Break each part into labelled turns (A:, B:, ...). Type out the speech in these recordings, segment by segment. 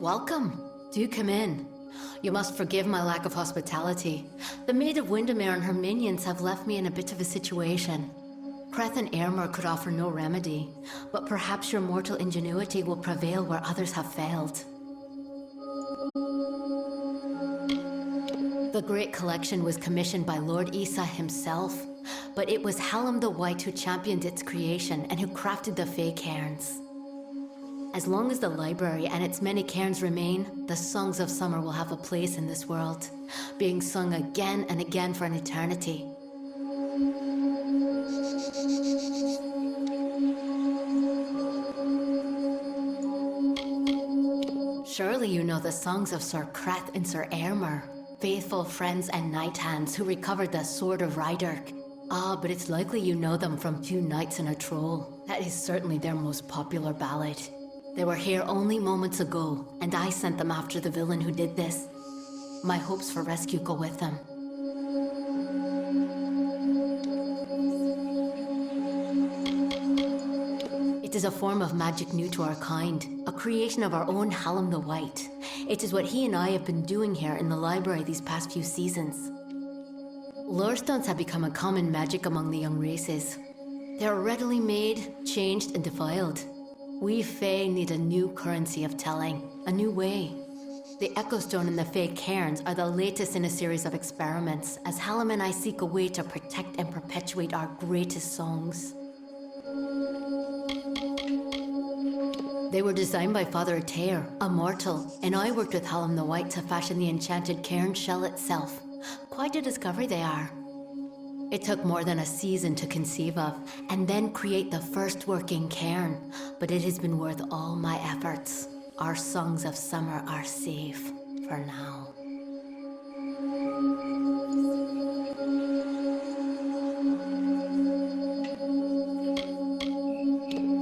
A: Welcome. Do come in. You must forgive my lack of hospitality. The Maid of Windermere and her minions have left me in a bit of a situation. Creth and Airmer could offer no remedy, but perhaps your mortal ingenuity will prevail where others have failed. The Great Collection was commissioned by Lord Issa himself, but it was Hallam the White who championed its creation and who crafted the Fey Cairns. As long as the library and its many cairns remain, the songs of summer will have a place in this world, being sung again and again for an eternity. Surely you know the songs of Sir Creth and Sir Airmer, faithful friends and knight hands who recovered the Sword of Ryderk. Ah, but it's likely you know them from Two Knights and a Troll. That is certainly their most popular ballad. They were here only moments ago, and I sent them after the villain who did this. My hopes for rescue go with them. It is a form of magic new to our kind, a creation of our own Hallam the White. It is what he and I have been doing here in the library these past few seasons. Lorestones have become a common magic among the young races. They are readily made, changed, and defiled. We Fae need a new currency of telling, a new way. The Echo Stone and the Fey Cairns are the latest in a series of experiments, as Hallam and I seek a way to protect and perpetuate our greatest songs. They were designed by Father Atair, a mortal, and I worked with Hallam the White to fashion the enchanted cairn shell itself. Quite a discovery they are. It took more than a season to conceive of, and then create the first working cairn, but it has been worth all my efforts. Our songs of summer are safe, for now.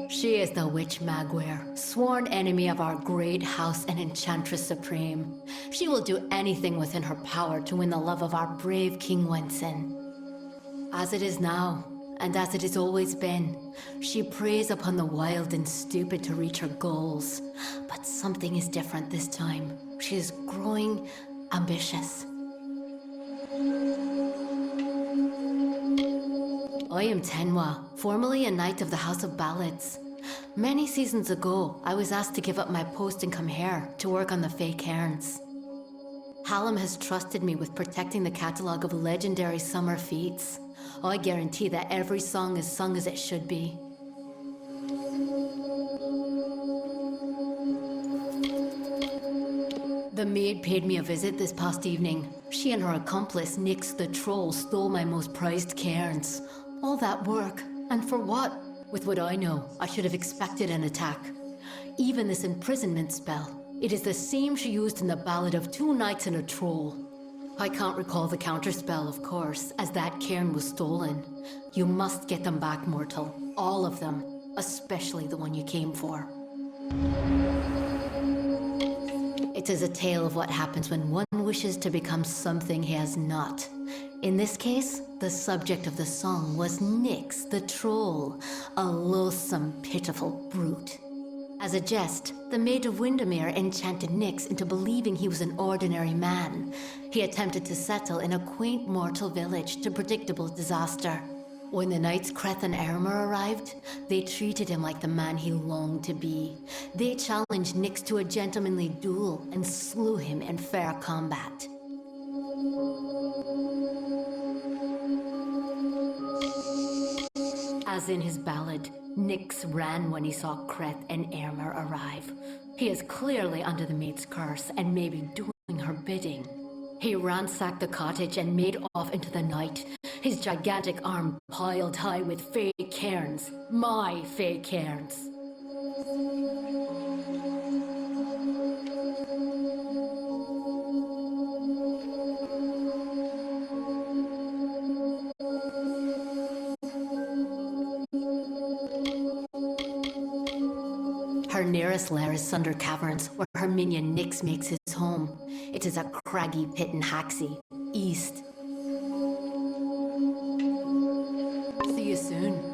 A: She is the Witch Magware, sworn enemy of our great house and Enchantress Supreme. She will do anything within her power to win the love of our brave King Wensin. As it is now, and as it has always been, she preys upon the wild and stupid to reach her goals. But something is different this time. She is growing ambitious. I am Tenwa, formerly a knight of the House of Ballads. Many seasons ago, I was asked to give up my post and come here to work on the Fey Cairns. Hallam has trusted me with protecting the catalogue of legendary summer feats. I guarantee that every song is sung as it should be. The maid paid me a visit this past evening. She and her accomplice, Nyx the Troll, stole my most prized cairns. All that work, and for what? With what I know, I should have expected an attack. Even this imprisonment spell, it is the same she used in the Ballad of Two Knights and a Troll. I can't recall the counterspell, of course, as that cairn was stolen. You must get them back, mortal. All of them. Especially the one you came for. It is a tale of what happens when one wishes to become something he has not. In this case, the subject of the song was Nyx the troll, a loathsome, pitiful brute. As a jest, the Maid of Windermere enchanted Nyx into believing he was an ordinary man. He attempted to settle in a quaint mortal village to predictable disaster. When the knights Kreth and Ermer arrived, they treated him like the man he longed to be. They challenged Nyx to a gentlemanly duel and slew him in fair combat. As in his ballad, Nyx ran when he saw Kreth and Ermer arrive. He is clearly under the maid's curse and may be doing her bidding. He ransacked the cottage and made off into the night, his gigantic arm piled high with fey cairns, my fey cairns. Her nearest lair is Sunder Caverns, where her minion Nyx makes his home. It is a craggy pit in Haxie, east. See you soon.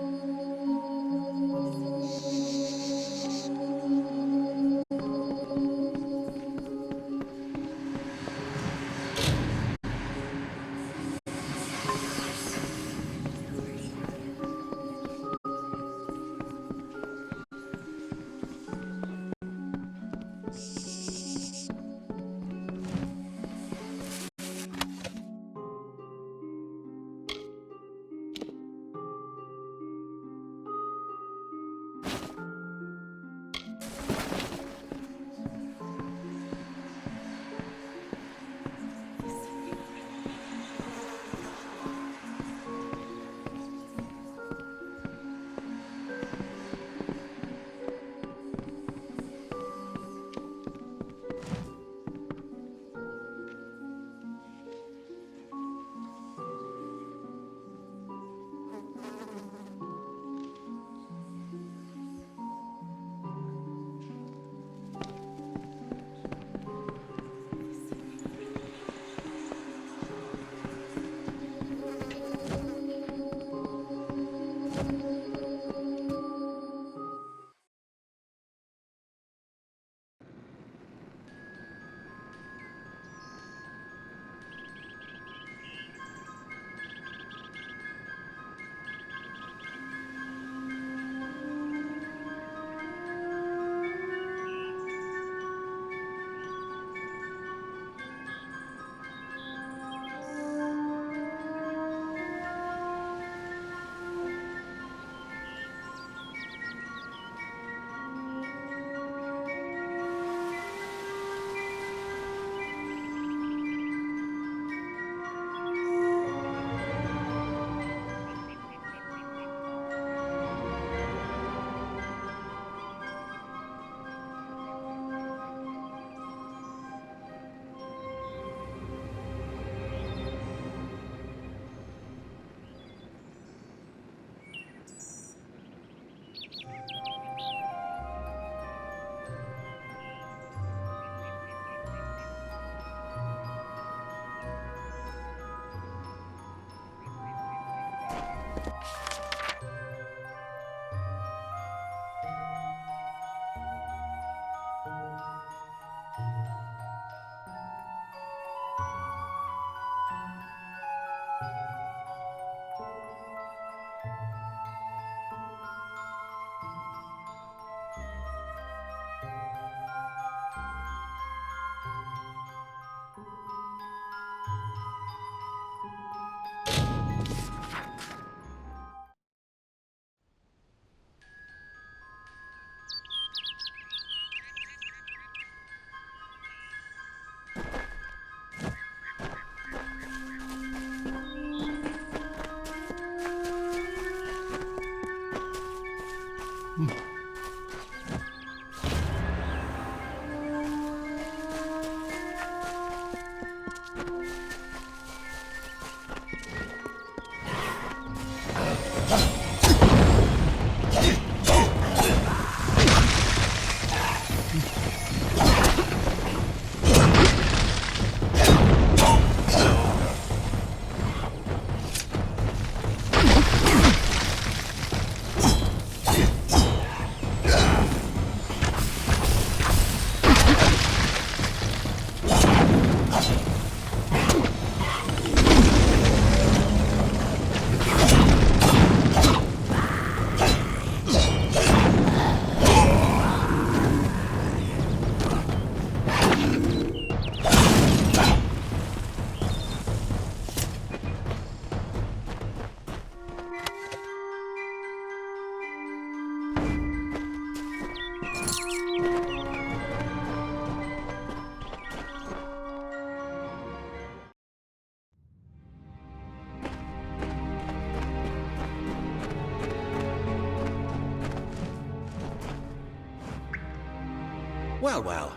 B: Well, well.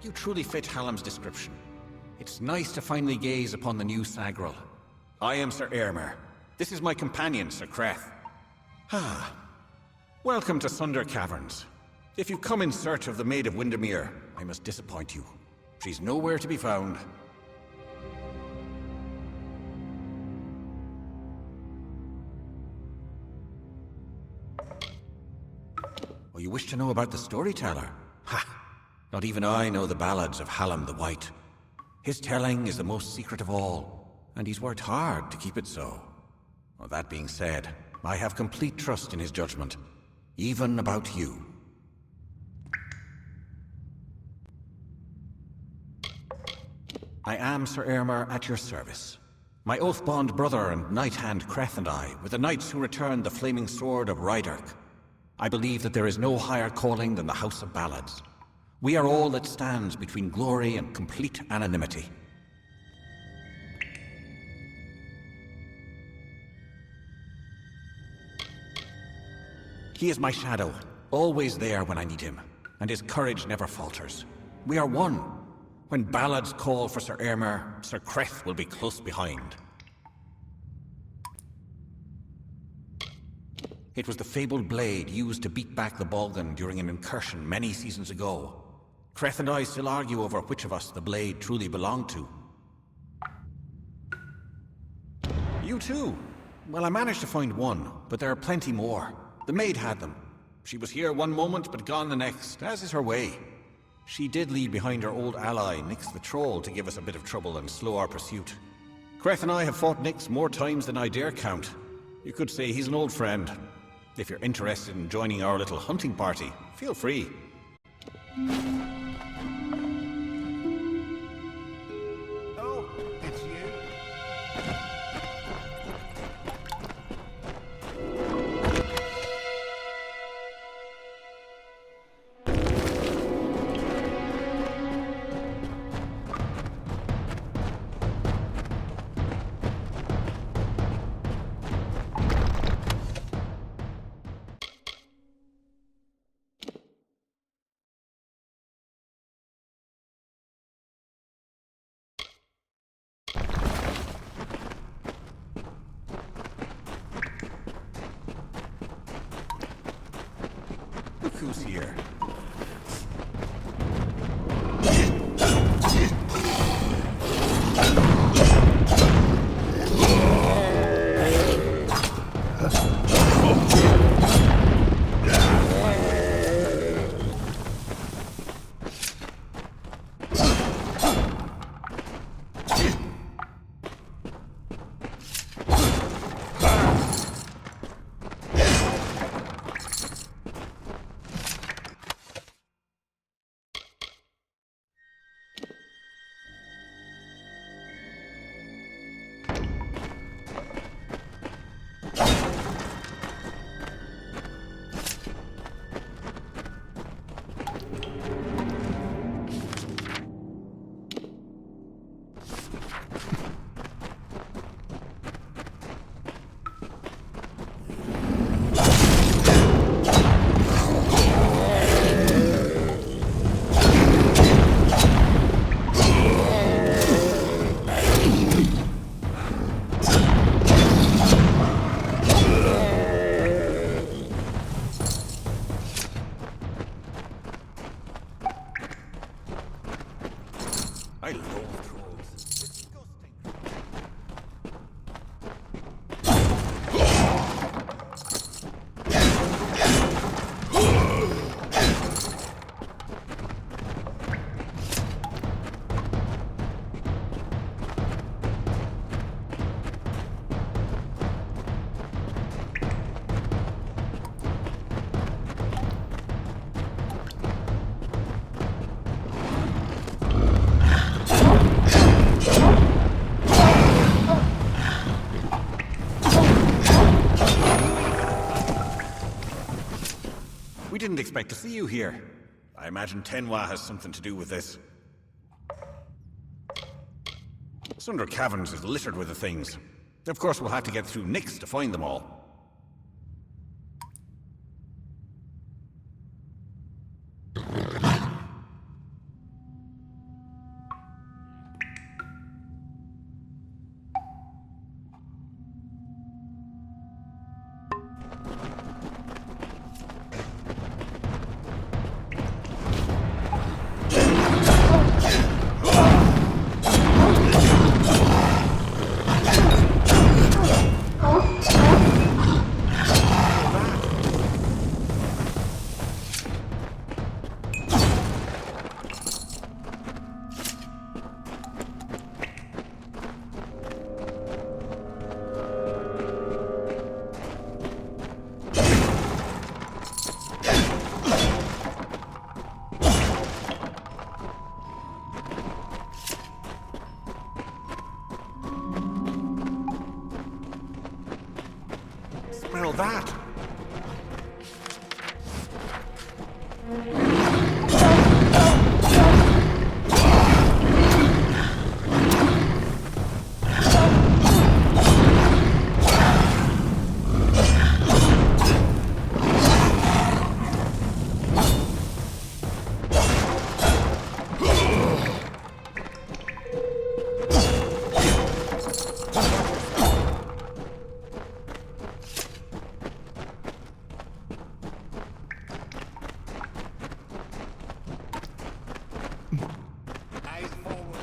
B: You truly fit Hallam's description. It's nice to finally gaze upon the new Sagril. I am Sir Aylmer. This is my companion, Sir Creth. Ah. Welcome to Sunder Caverns. If you've come in search of the Maid of Windermere, I must disappoint you. She's nowhere to be found. Oh, you wish to know about the storyteller? Ha! Not even I know the ballads of Hallam the White. His telling is the most secret of all, and he's worked hard to keep it so. Well, that being said, I have complete trust in his judgment, even about you. I am Sir Aylmer at your service. My oath-bond brother and knight-hand Creth and I were the knights who returned the flaming sword of Ryderk. I believe that there is no higher calling than the House of Ballads. We are all that stands between glory and complete anonymity. He is my shadow, always there when I need him, and his courage never falters. We are one. When ballads call for Sir Aylmer, Sir Creth will be close behind. It was the fabled blade used to beat back the Balgan during an incursion many seasons ago. Creth and I still argue over which of us the blade truly belonged to. You too? Well, I managed to find one, but there are plenty more. The maid had them. She was here one moment, but gone the next, as is her way. She did leave behind her old ally, Nyx the Troll, to give us a bit of trouble and slow our pursuit. Creth and I have fought Nyx more times than I dare count. You could say he's an old friend. If you're interested in joining our little hunting party, feel free.
C: Oh, it's you.
B: Look who's here. I love trolls. Disgusting. We didn't expect to see you here. I imagine Tenwa has something to do with this. Sunder Caverns is littered with the things. Of course, we'll have to get through Nyx to find them all. smell that?
C: Eyes forward.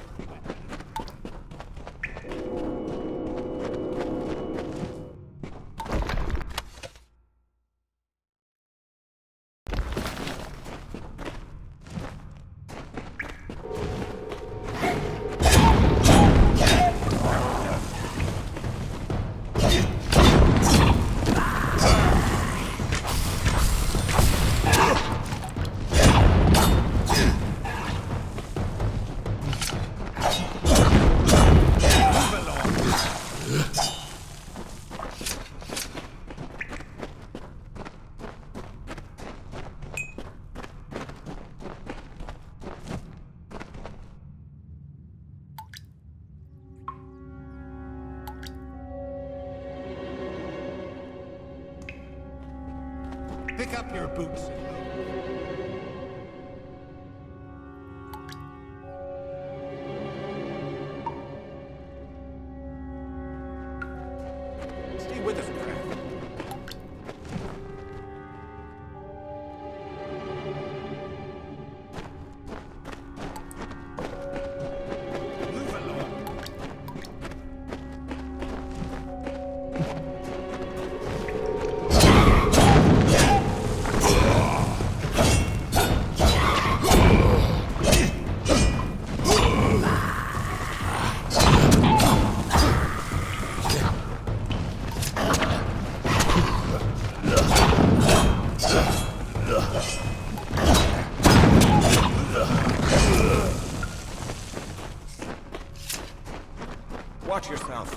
C: Pick up your boots and move.
B: Stay with us, Creth.
C: Move along.
B: Watch yourself.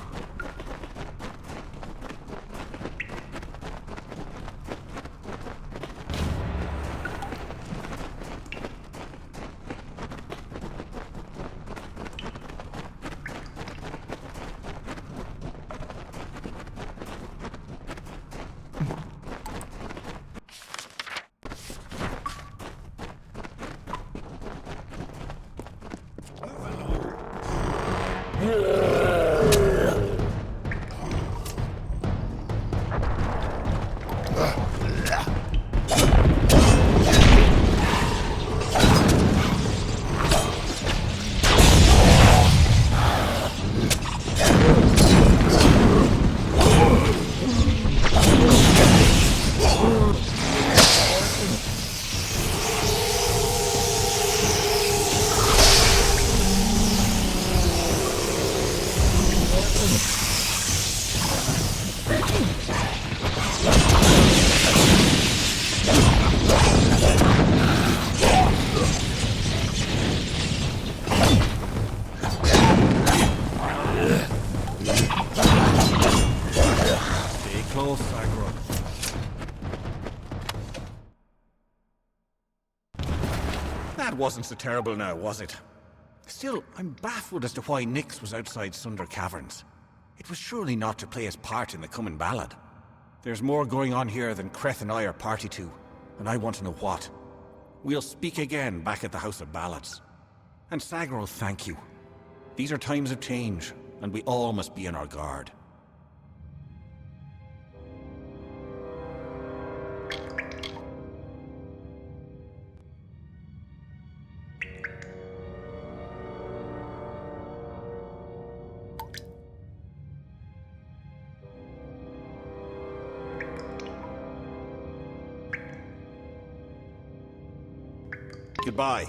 B: Stay close, Sagro. That wasn't so terrible now, was it? Still, I'm baffled as to why Nyx was outside Sunder Caverns. It was surely not to play his part in the coming ballad. There's more going on here than Creth and I are party to, and I want to know what. We'll speak again back at the House of Ballads. And Sagro, thank you. These are times of change, and we all must be on our guard. Goodbye.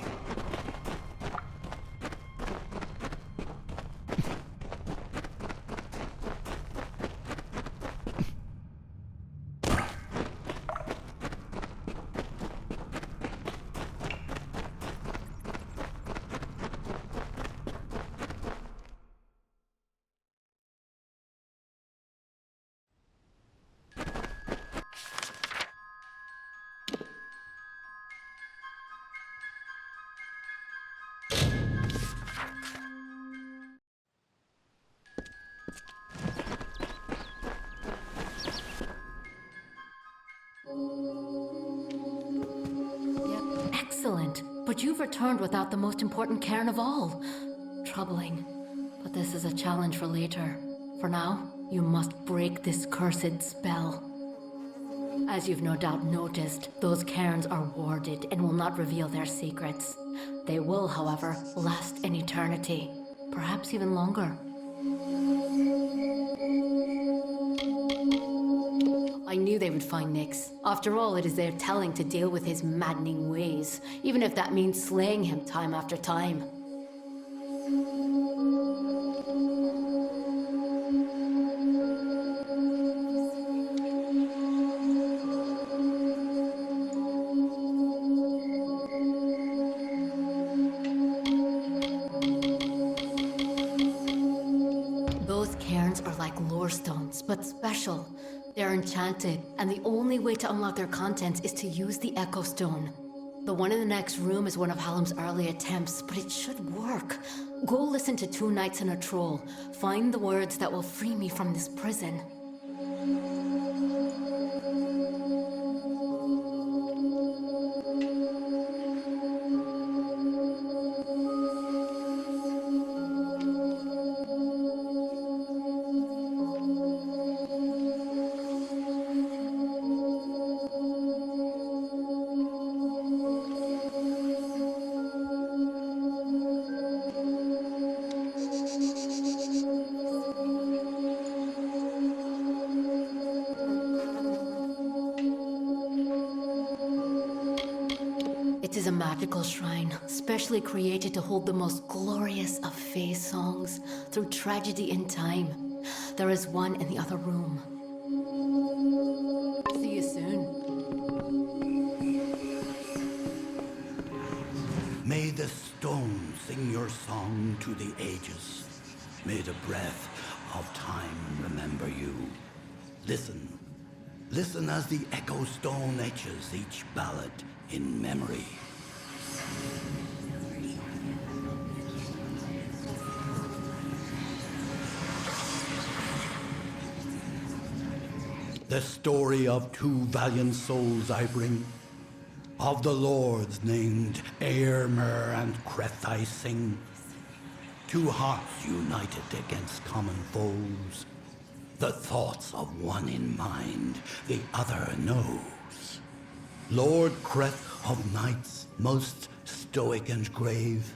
A: But you've returned without the most important cairn of all. Troubling. But this is a challenge for later. For now, you must break this cursed spell. As you've no doubt noticed, those cairns are warded and will not reveal their secrets. They will, however, last an eternity. Perhaps even longer. I knew they would find Nyx. After all, it is their telling to deal with his maddening ways, even if that means slaying him time after time. Those cairns are like lore stones, but special. They're enchanted, and the only way to unlock their contents is to use the Echo Stone. The one in the next room is one of Hallam's early attempts, but it should work. Go listen to Two Knights and a Troll. Find the words that will free me from this prison. It is a magical shrine, specially created to hold the most glorious of Fae songs through tragedy and time. There is one in the other room. See you soon.
D: May the stone sing your song to the ages. May the breath of time remember you. Listen. Listen as the echo stone etches each ballad in memory. The story of two valiant souls I bring, of the lords named Aermer and Creth I sing, two hearts united against common foes, the thoughts of one in mind, the other knows. Lord Creth of knights, most stoic and grave,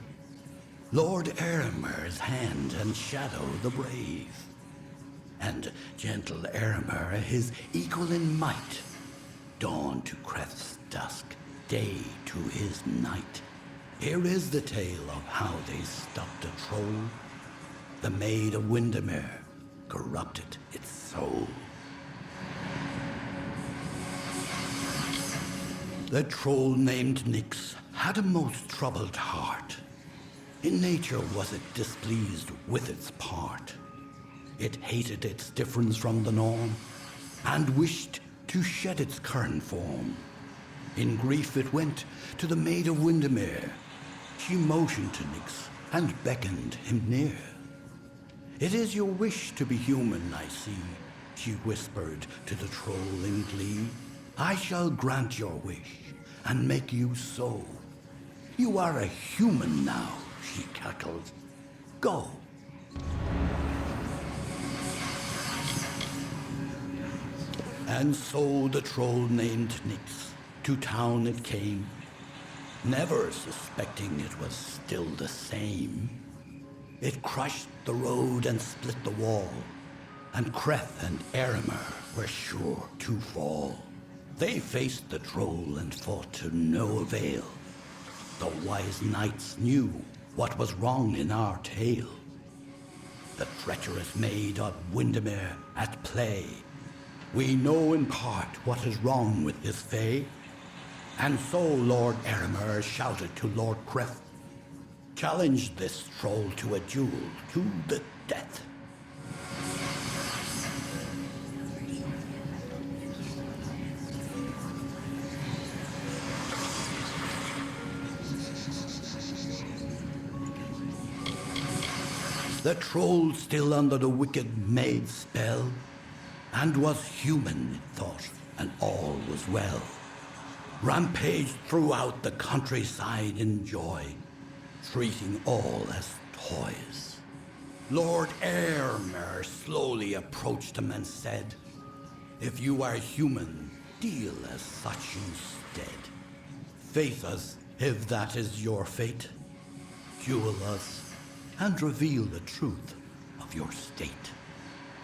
D: Lord Aermer's hand and shadow the brave, and gentle Aermer, his equal in might, dawn to Creth's dusk, day to his night. Here is the tale of how they stopped a troll. The maid of Windermere corrupted its soul. The troll named Nyx had a most troubled heart. In nature was it displeased with its part. It hated its difference from the norm, and wished to shed its current form. In grief it went to the maid of Windermere. She motioned to Nyx and beckoned him near. "It is your wish to be human, I see," she whispered to the troll in glee. "I shall grant your wish and make you so. You are a human now," she cackled. "Go." And so the troll named Nyx to town it came, never suspecting it was still the same. It crushed the road and split the wall, and Creth and Aermer were sure to fall. They faced the troll and fought to no avail. The wise knights knew what was wrong in our tale. The treacherous maid of Windermere at play. We know in part what is wrong with this Fae. And so Lord Aermer shouted to Lord Creth, challenged this troll to a duel to the death. The troll still under the wicked maid's spell, and was human, it thought, and all was well. rampaged throughout the countryside in joy, treating all as toys. Lord Airmer slowly approached him and said, "If you are human, deal as such instead. Face us, if that is your fate. Duel us, and reveal the truth of your state."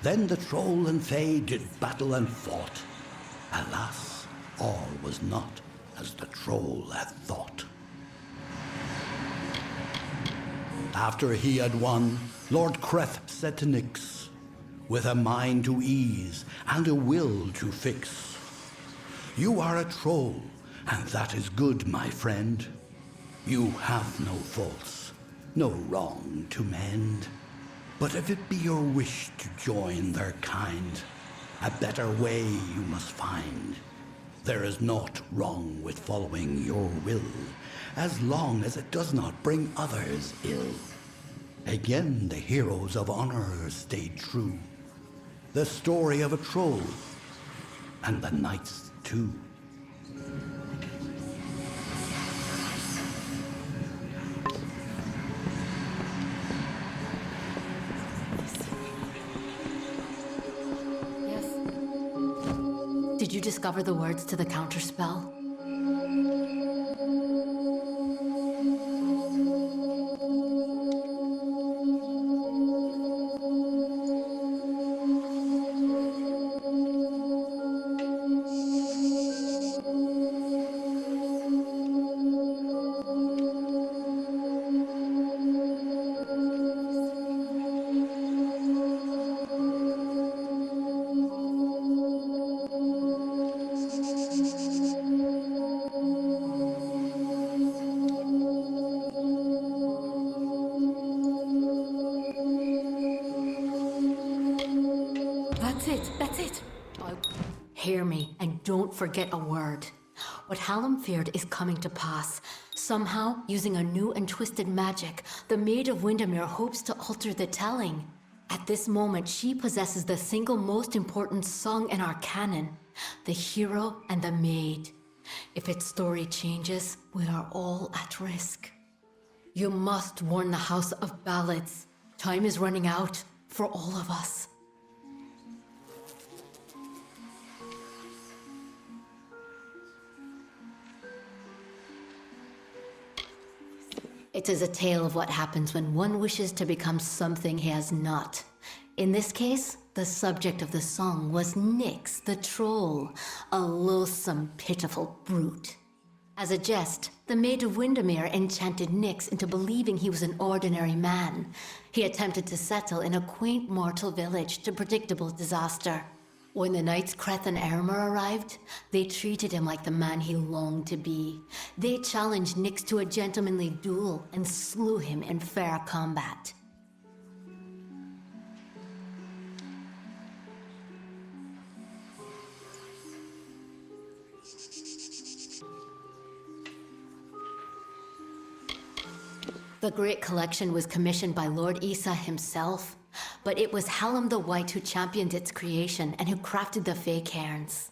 D: Then the troll and fae did battle and fought. Alas, all was not as the troll had thought. After he had won, Lord Creth said to Nyx, with a mind to ease and a will to fix, "You are a troll, and that is good, my friend. You have no faults, no wrong to mend. But if it be your wish to join their kind, a better way you must find. There is naught wrong with following your will, as long as it does not bring others ill." Again the heroes of honor stayed true. The story of a troll, and the knights too.
A: Yes. Did you discover the words to the counterspell? That's it. Hear me, and don't forget a word. What Hallam feared is coming to pass. Somehow, using a new and twisted magic, the Maid of Windermere hopes to alter the telling. At this moment, she possesses the single most important song in our canon, the hero and the maid. If its story changes, we are all at risk. You must warn the House of Ballads. Time is running out for all of us. It is a tale of what happens when one wishes to become something he has not. In this case, the subject of the song was Nyx the troll, a loathsome, pitiful brute. As a jest, the Maid of Windermere enchanted Nyx into believing he was an ordinary man. He attempted to settle in a quaint mortal village to predictable disaster. When the knights Creth and Amalur arrived, they treated him like the man he longed to be. They challenged Nyx to a gentlemanly duel and slew him in fair combat. The Great Collection was commissioned by Lord Issa himself, but it was Hallam the White who championed its creation and who crafted the Fae Cairns.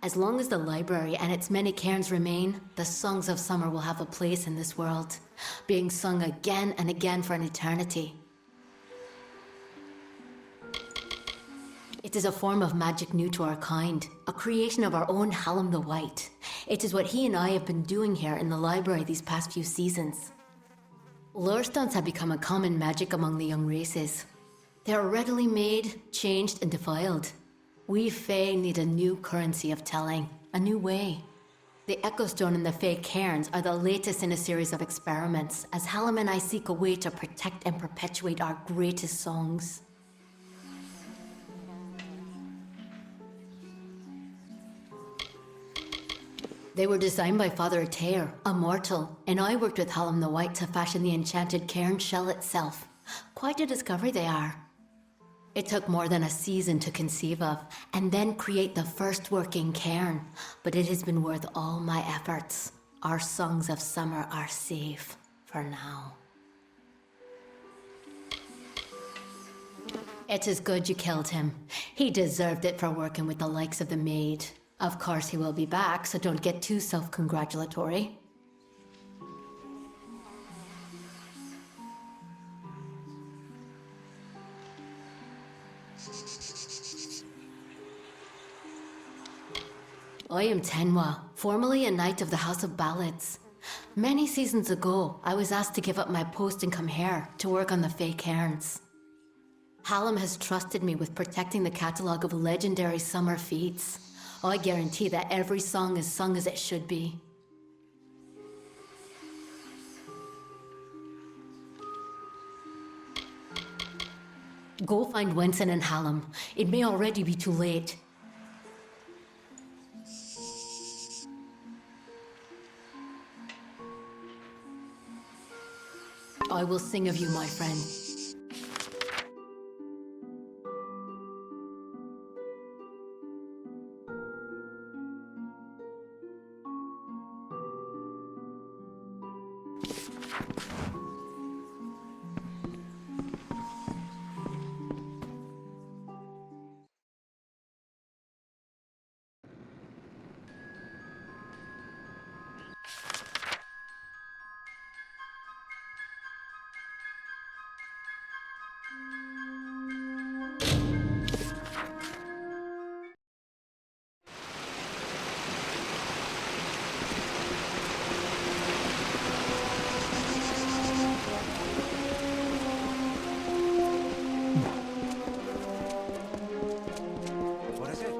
A: As long as the library and its many cairns remain, the songs of summer will have a place in this world, being sung again and again for an eternity. It is a form of magic new to our kind, a creation of our own Hallam the White. It is what he and I have been doing here in the library these past few seasons. Lurestones have become a common magic among the young races. They are readily made, changed, and defiled. We Fae need a new currency of telling, a new way. The Echo Stone and the Fae Cairns are the latest in a series of experiments, as Hallam and I seek a way to protect and perpetuate our greatest songs. They were designed by Father Atair, a mortal, and I worked with Hallam the White to fashion the enchanted cairn shell itself. Quite a discovery they are. It took more than a season to conceive of, and then create the first working cairn, but it has been worth all my efforts. Our songs of summer are safe, for now. It is good you killed him. He deserved it for working with the likes of the maid. Of course he will be back, so don't get too self-congratulatory. I am Tenwa, formerly a knight of the House of Ballads. Many seasons ago, I was asked to give up my post and come here to work on the Fey Cairns. Hallam has trusted me with protecting the catalogue of legendary summer feats. I guarantee that every song is sung as it should be. Go find Wenson and Hallam. It may already be too late. I will sing of you, my friend.
B: What is it?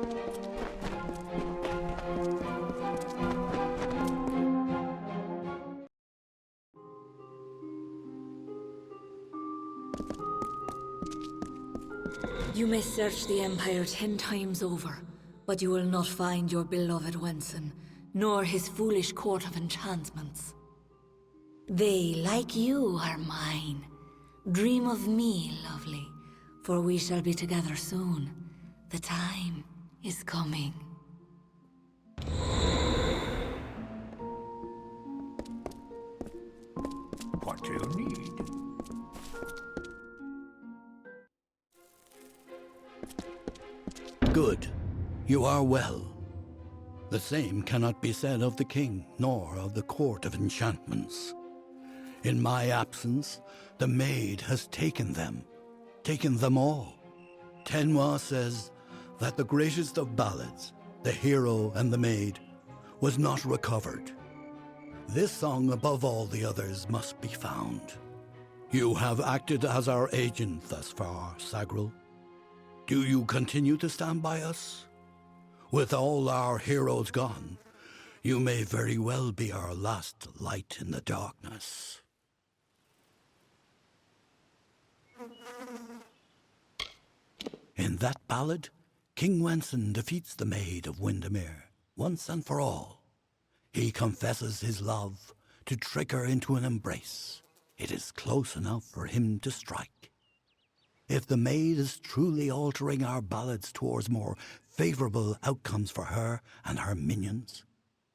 E: You may search the Empire 10 times over, but you will not find your beloved Wenson, nor his foolish court of enchantments. They, like you, are mine. Dream of me, lovely, for we shall be together soon. The time is coming.
C: What do you need?
D: Good. You are well. The same cannot be said of the king, nor of the court of enchantments. In my absence, the maid has taken them all. Tenwa says that the greatest of ballads, the hero and the maid, was not recovered. This song above all the others must be found. You have acted as our agent thus far, Sagril. Do you continue to stand by us? With all our heroes gone, you may very well be our last light in the darkness. In that ballad, King Wenson defeats the Maid of Windermere once and for all. He confesses his love to trick her into an embrace. It is close enough for him to strike. If the maid is truly altering our ballads towards more favorable outcomes for her and her minions,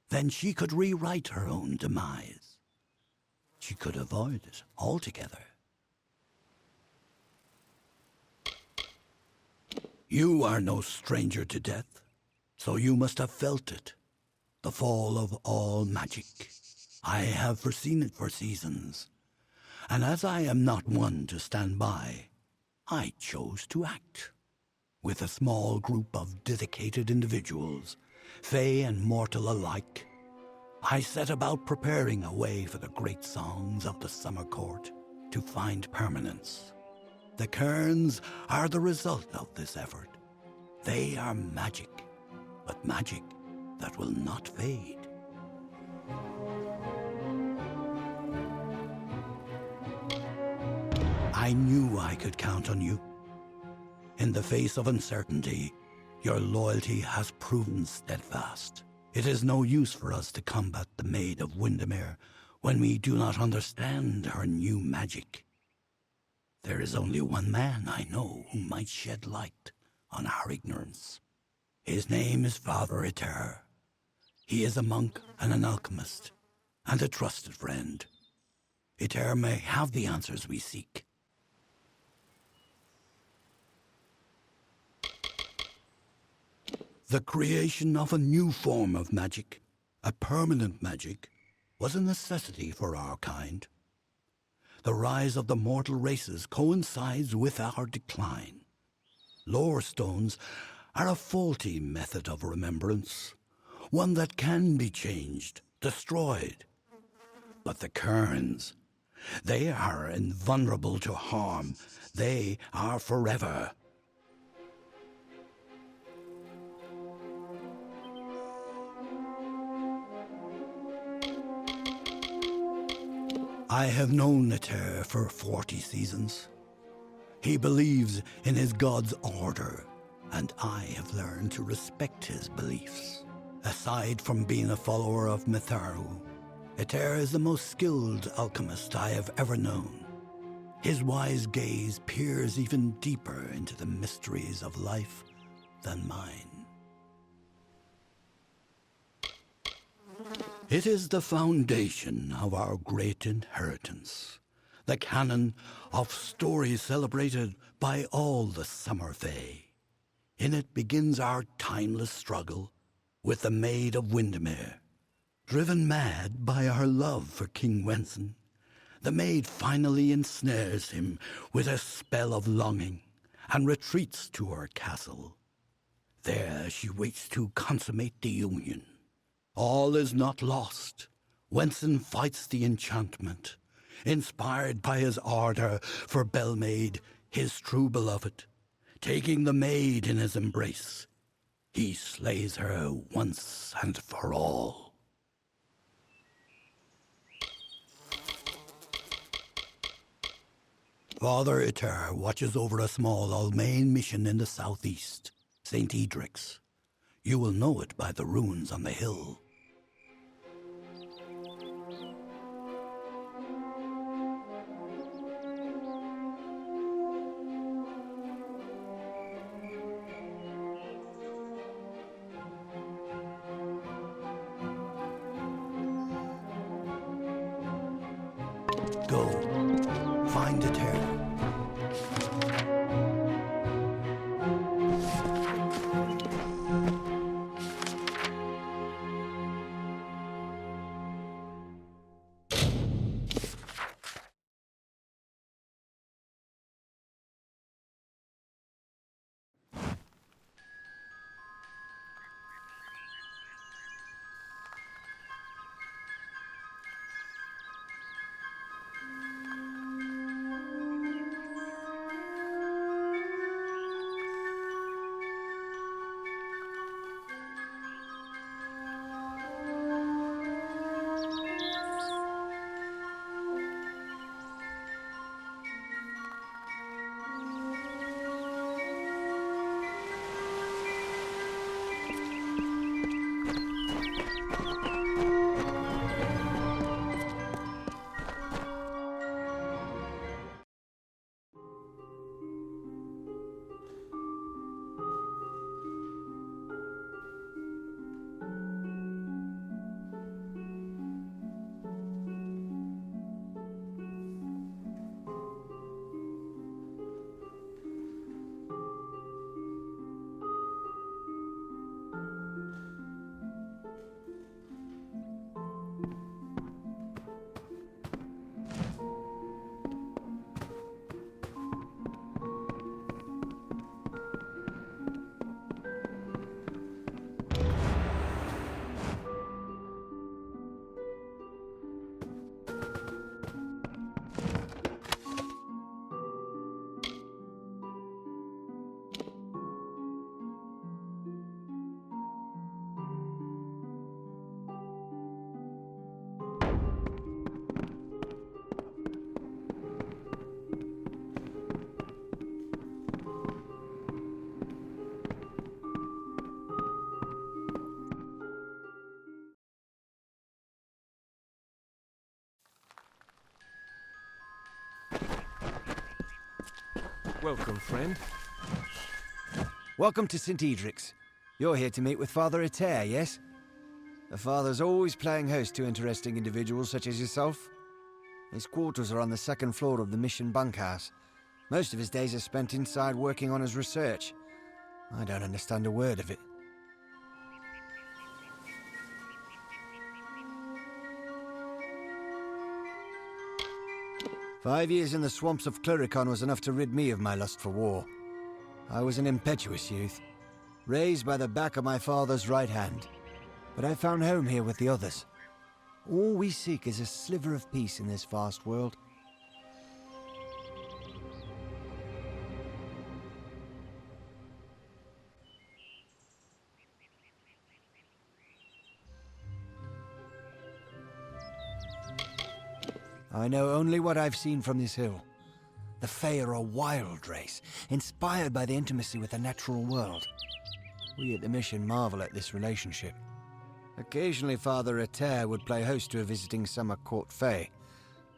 D: then she could rewrite her own demise. She could avoid it altogether. You are no stranger to death, so you must have felt it. The fall of all magic. I have foreseen it for seasons, and as I am not one to stand by, I chose to act. With a small group of dedicated individuals, fey and mortal alike, I set about preparing a way for the great songs of the summer court to find permanence. The cairns are the result of this effort. They are magic, but magic that will not fade. I knew I could count on you. In the face of uncertainty, your loyalty has proven steadfast. It is no use for us to combat the Maid of Windermere when we do not understand her new magic. There is only one man I know who might shed light on our ignorance. His name is Father Iter. He is a monk and an alchemist, and a trusted friend. Iter may have the answers we seek. The creation of a new form of magic, a permanent magic, was a necessity for our kind. The rise of the mortal races coincides with our decline. Lore stones are a faulty method of remembrance, one that can be changed, destroyed. But the cairns, they are invulnerable to harm. They are forever. I have known Neter for 40 seasons. He believes in his god's order, and I have learned to respect his beliefs. Aside from being a follower of Mitharu, Neter is the most skilled alchemist I have ever known. His wise gaze peers even deeper into the mysteries of life than mine. It is the foundation of our great inheritance, the canon of stories celebrated by all the Summer Fae. In it begins our timeless struggle with the Maid of Windermere. Driven mad by our love for King Wenson, the maid finally ensnares him with a spell of longing and retreats to her castle. There she waits to consummate the union. All is not lost. Wenson fights the enchantment, inspired by his ardor for Belmaid, his true beloved. Taking the maid in his embrace, he slays her once and for all. Father Iter watches over a small Almain mission in the southeast, St. Edric's. You will know it by the ruins on the hill. Go. Find it here.
F: Welcome, friend. Welcome to St. Edric's. You're here to meet with Father Iter, yes? The Father's always playing host to interesting individuals such as yourself. His quarters are on the second floor of the mission bunkhouse. Most of his days are spent inside working on his research. I don't understand a word of it. 5 years in the swamps of Cluricon was enough to rid me of my lust for war. I was an impetuous youth, raised by the back of my father's right hand. But I found home here with the others. All we seek is a sliver of peace in this vast world. I know only what I've seen from this hill. The Fae are a wild race, inspired by the intimacy with the natural world. We at the mission marvel at this relationship. Occasionally Father Eter would play host to a visiting summer court Fae,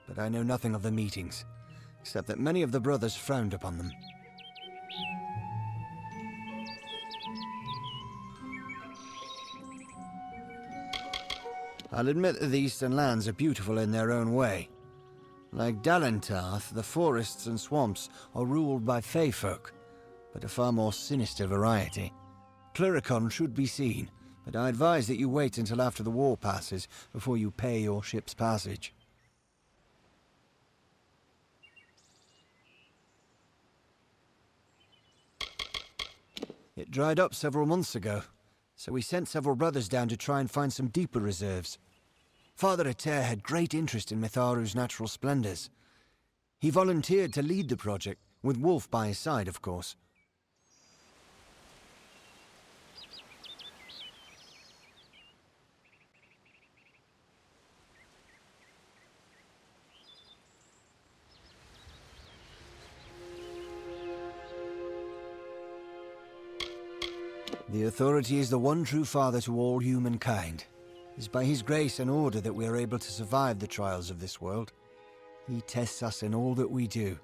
F: but I know nothing of the meetings, except that many of the brothers frowned upon them. I'll admit that the Eastern lands are beautiful in their own way. Like Dalentarth, the forests and swamps are ruled by Fae folk, but a far more sinister variety. Cluricon should be seen, but I advise that you wait until after the war passes before you pay your ship's passage. It dried up several months ago, so we sent several brothers down to try and find some deeper reserves. Father Eter had great interest in Mitharu's natural splendors. He volunteered to lead the project, with Wolf by his side, of course. The Authority is the one true father to all humankind. It is by his grace and order that we are able to survive the trials of this world. He tests us in all that we do.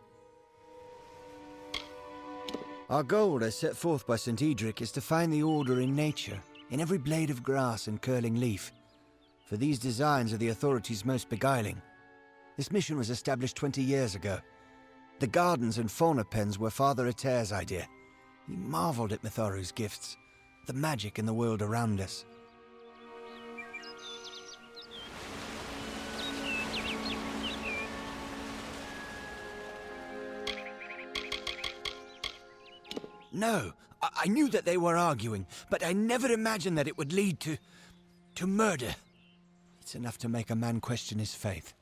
F: Our goal, as set forth by St. Edric, is to find the order in nature, in every blade of grass and curling leaf. For these designs are the Authority's most beguiling. This mission was established 20 years ago. The gardens and fauna pens were Father Eter's idea. He marveled at Mitharu's gifts, the magic in the world around us. No, I knew that they were arguing, but I never imagined that it would lead to murder. It's enough to make a man question his faith.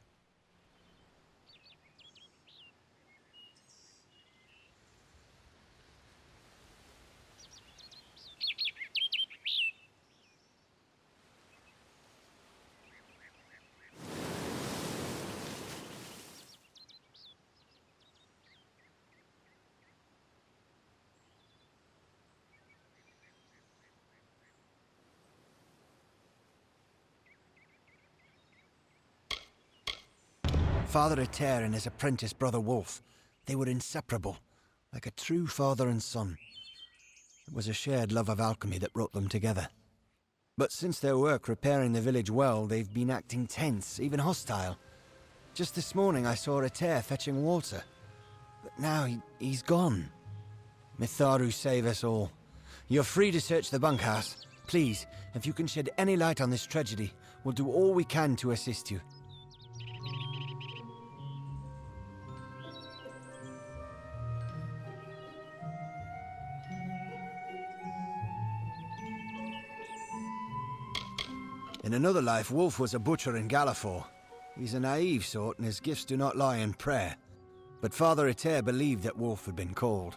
F: Father Eter and his apprentice brother Wolf, they were inseparable, like a true father and son. It was a shared love of alchemy that brought them together. But since their work repairing the village well, they've been acting tense, even hostile. Just this morning I saw Eter fetching water, but now he's gone. Mitharu save us all. You're free to search the bunkhouse. Please, if you can shed any light on this tragedy, we'll do all we can to assist you. In another life, Wolf was a butcher in Galafor. He's a naive sort, and his gifts do not lie in prayer. But Father Eter believed that Wolf had been called.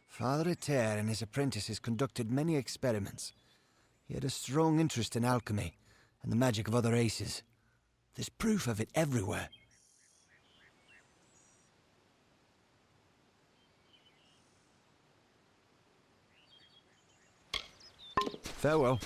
F: Father Eter and his apprentices conducted many experiments. He had a strong interest in alchemy and the magic of other races. There's proof of it everywhere. Farewell.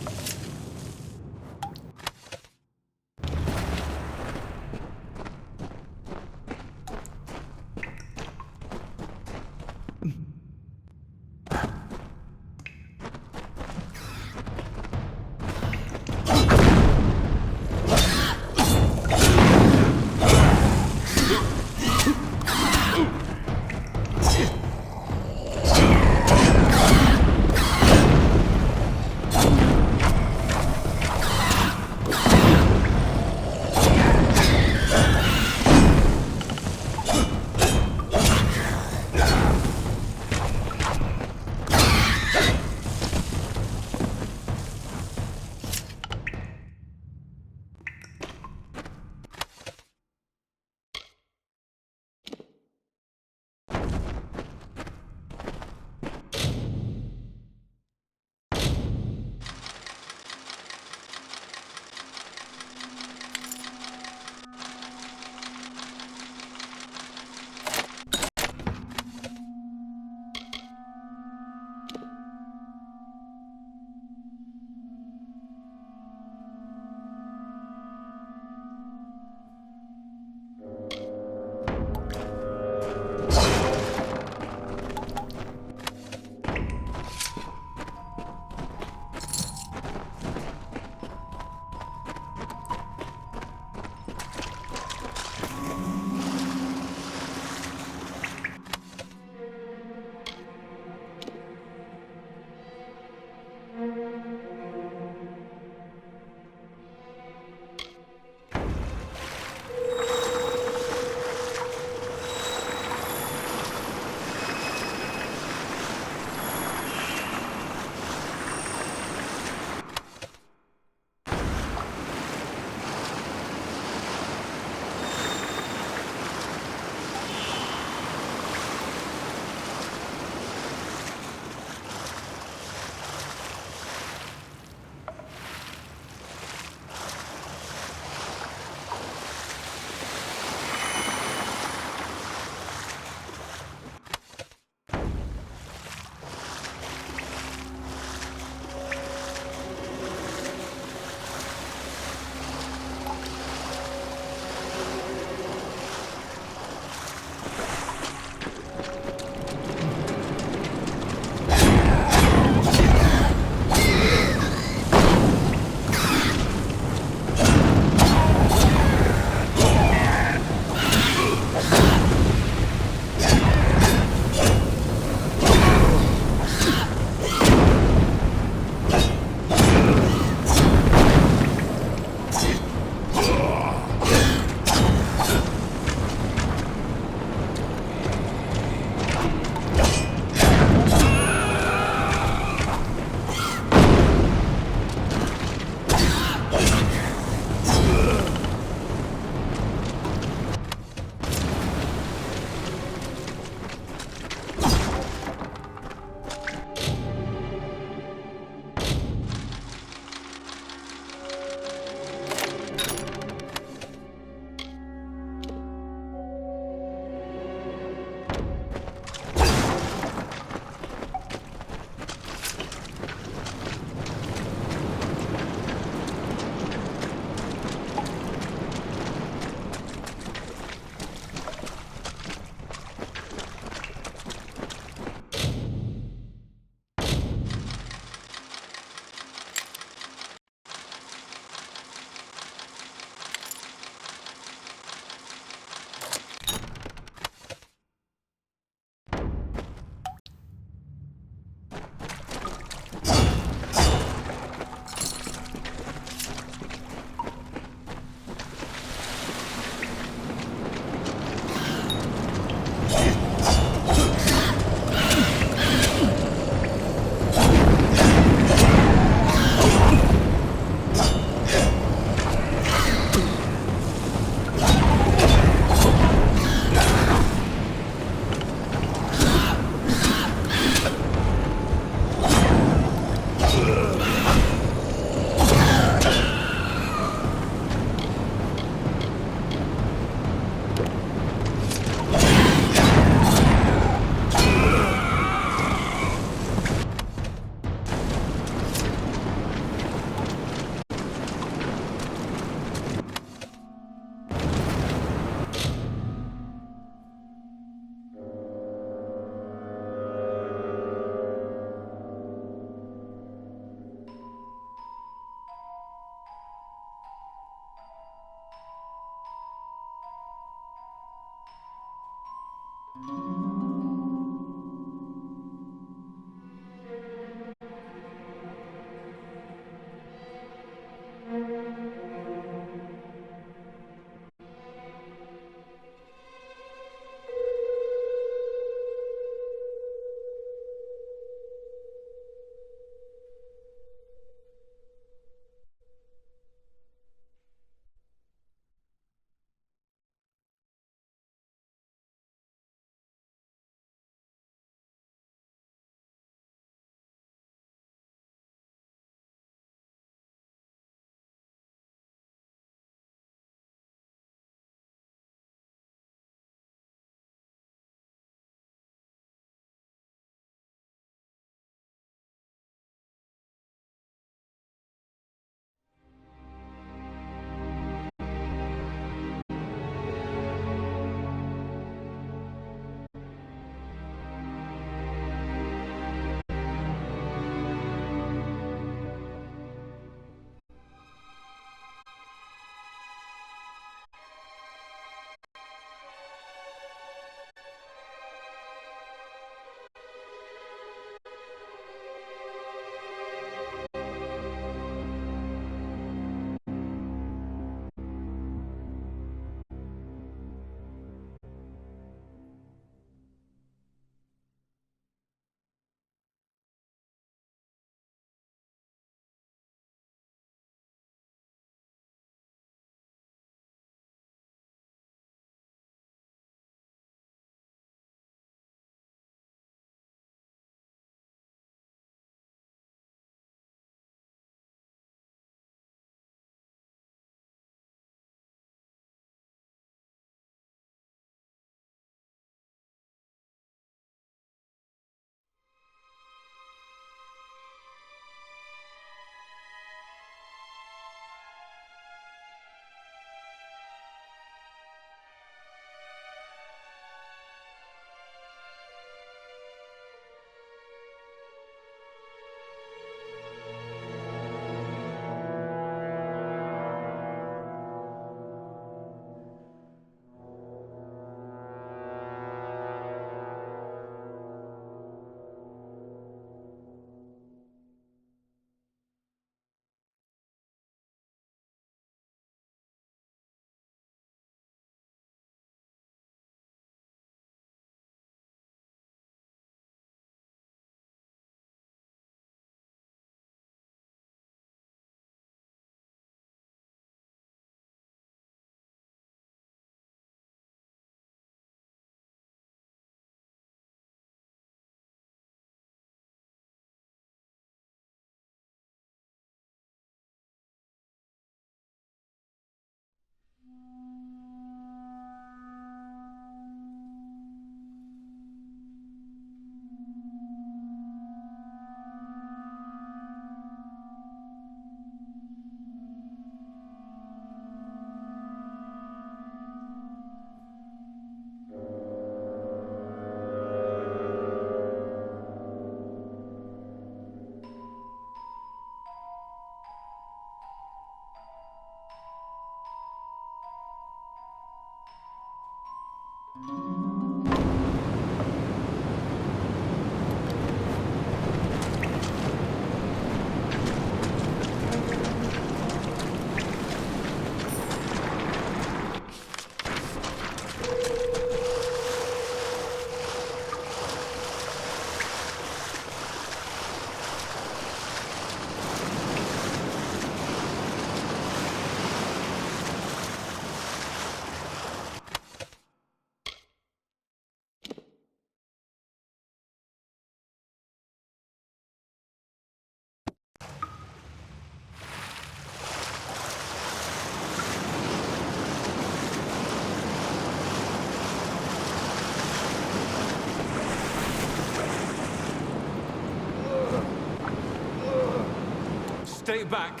G: Stay back.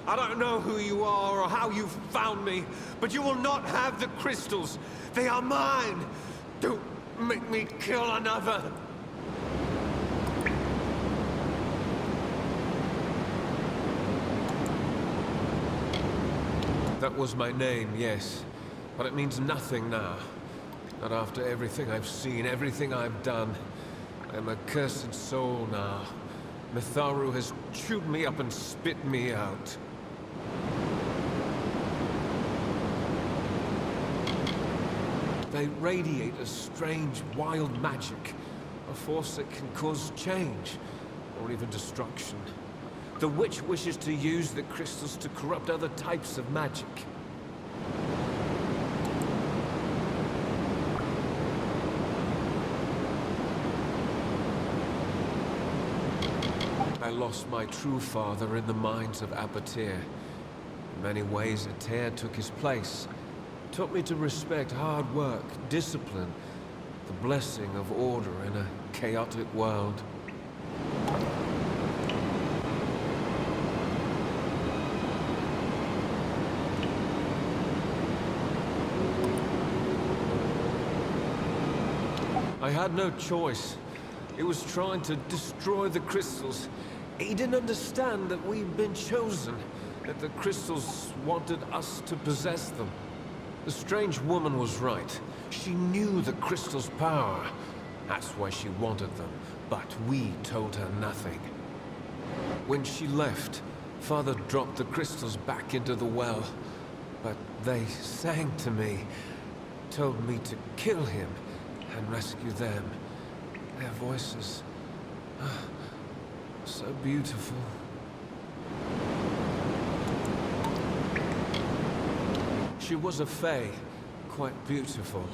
G: I don't know who you are or how you've found me, but you will not have the crystals. They are mine. Don't make me kill another. That was my name, yes. But it means nothing now. Not after everything I've seen, everything I've done. I am a cursed soul now. Mitharu has chewed me up and spit me out. They radiate a strange, wild magic. A force that can cause change, or even destruction. The witch wishes to use the crystals to corrupt other types of magic. I lost my true father in the mines of Abatir. In many ways, Ater took his place. Taught me to respect hard work, discipline, the blessing of order in a chaotic world. I had no choice. He was trying to destroy the crystals. He didn't understand that we'd been chosen, that the crystals wanted us to possess them. The strange woman was right. She knew the crystals' power. That's why she wanted them, but we told her nothing. When she left, Father dropped the crystals back into the well, but they sang to me, told me to kill him and rescue them. Their voices, so beautiful. She was a fae, quite beautiful.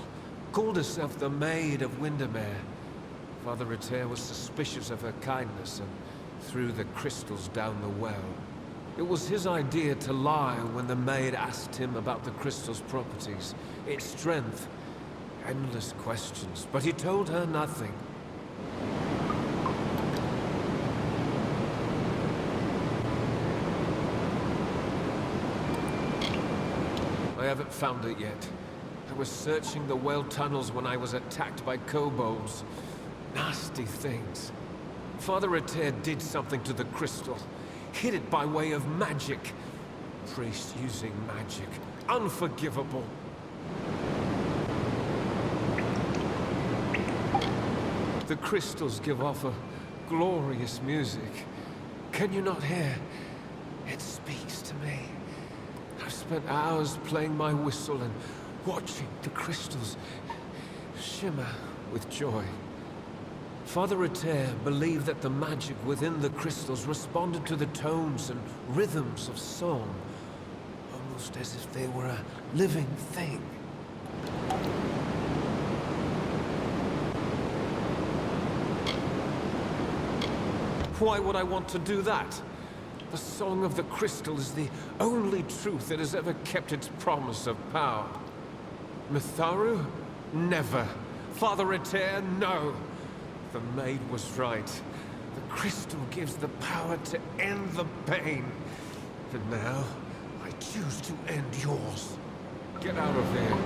G: Called herself the Maid of Windermere. Father Ater was suspicious of her kindness and threw the crystals down the well. It was his idea to lie when the maid asked him about the crystal's properties, its strength, endless questions, but he told her nothing. I haven't found it yet. I was searching the well tunnels when I was attacked by kobolds. Nasty things. Father Ater did something to the crystal. Hid it by way of magic. Priest using magic. Unforgivable. The crystals give off a glorious music. Can you not hear? It speaks to me. I've spent hours playing my whistle and watching the crystals shimmer with joy. Father Ater believed that the magic within the crystals responded to the tones and rhythms of song, almost as if they were a living thing. Why would I want to do that? The Song of the Crystal is the only truth that has ever kept its promise of power. Mitharu? Never. Father Eter? No. The maid was right. The crystal gives the power to end the pain. And now, I choose to end yours. Get out of here.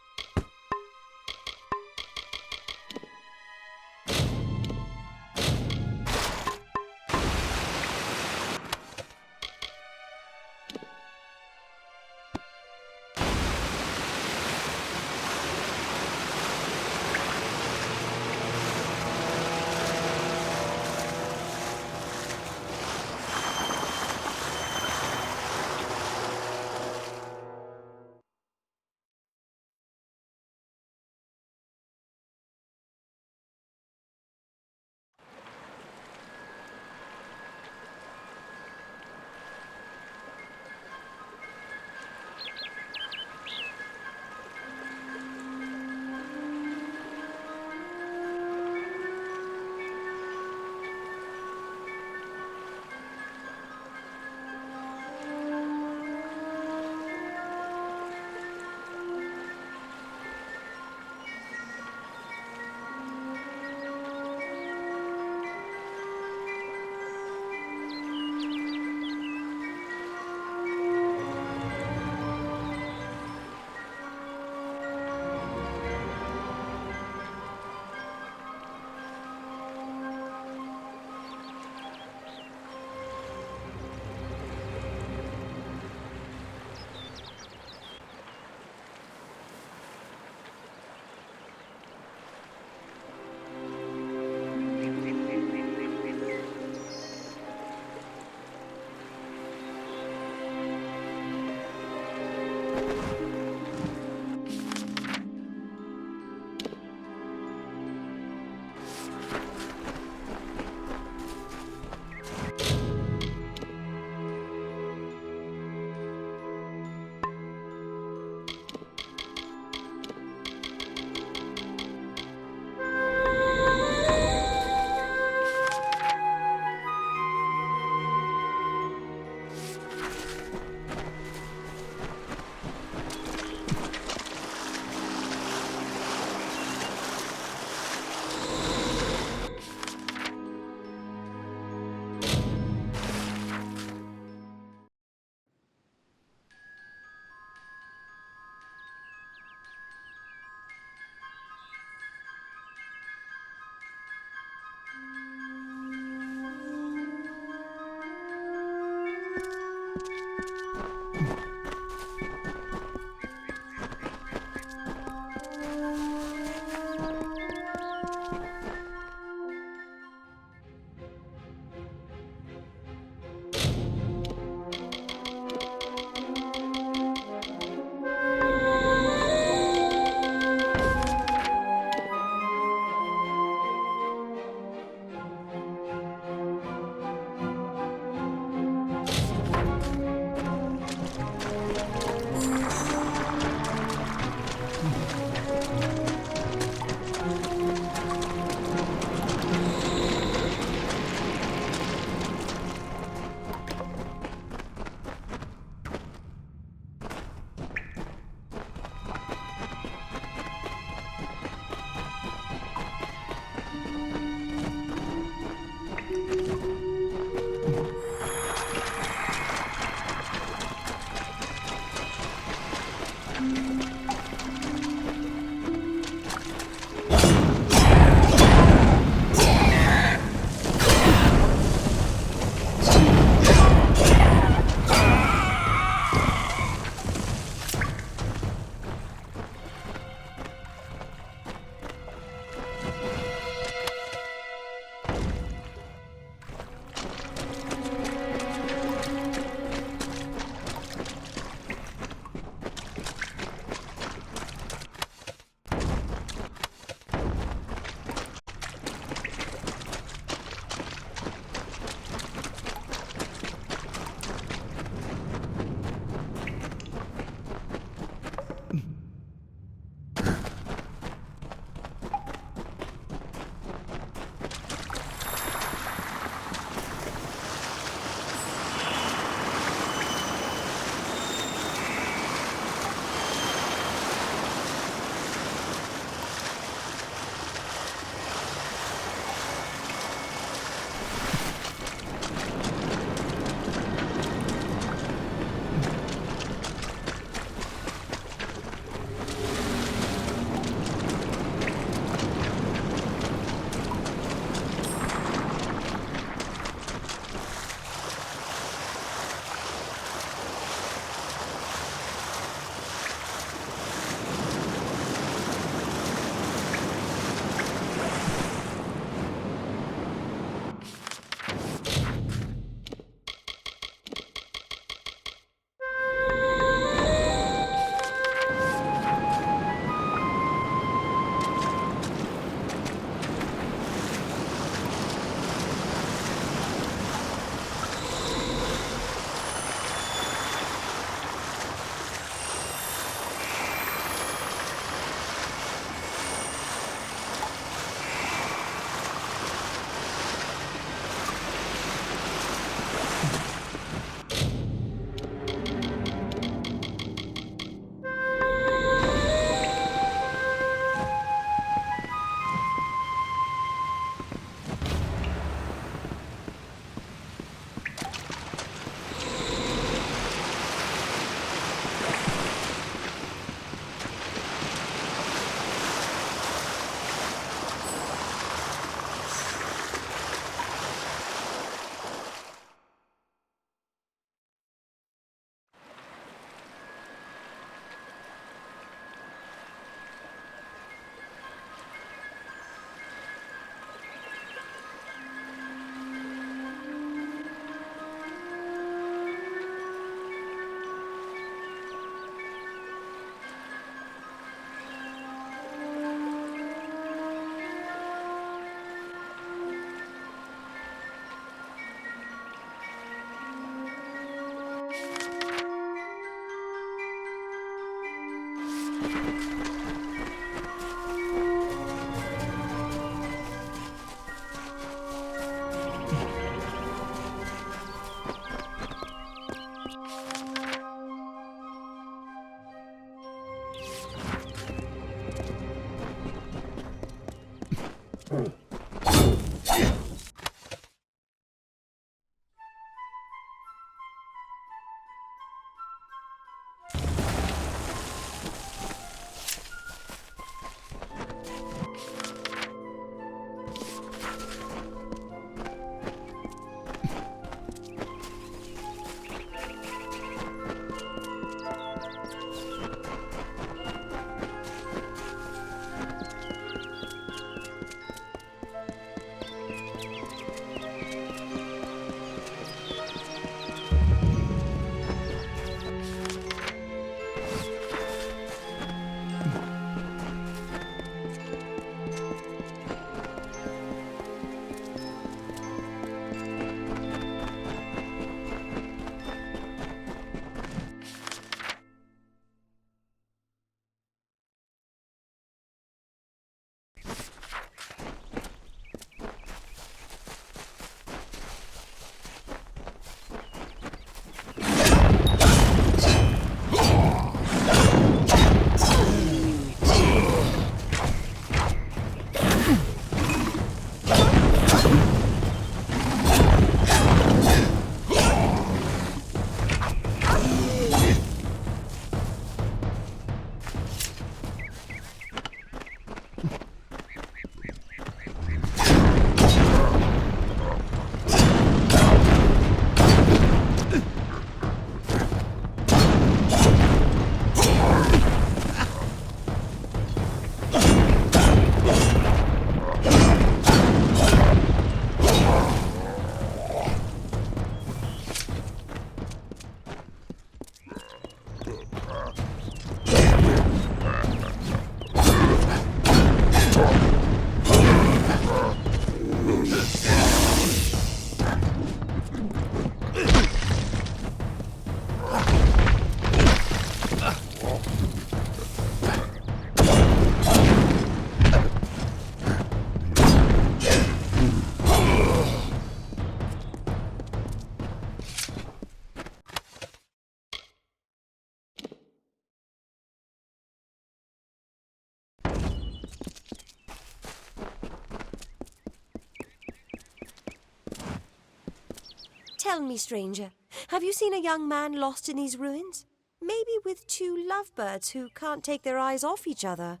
H: Tell me, stranger, have you seen a young man lost in these ruins? Maybe with two lovebirds who can't take their eyes off each other.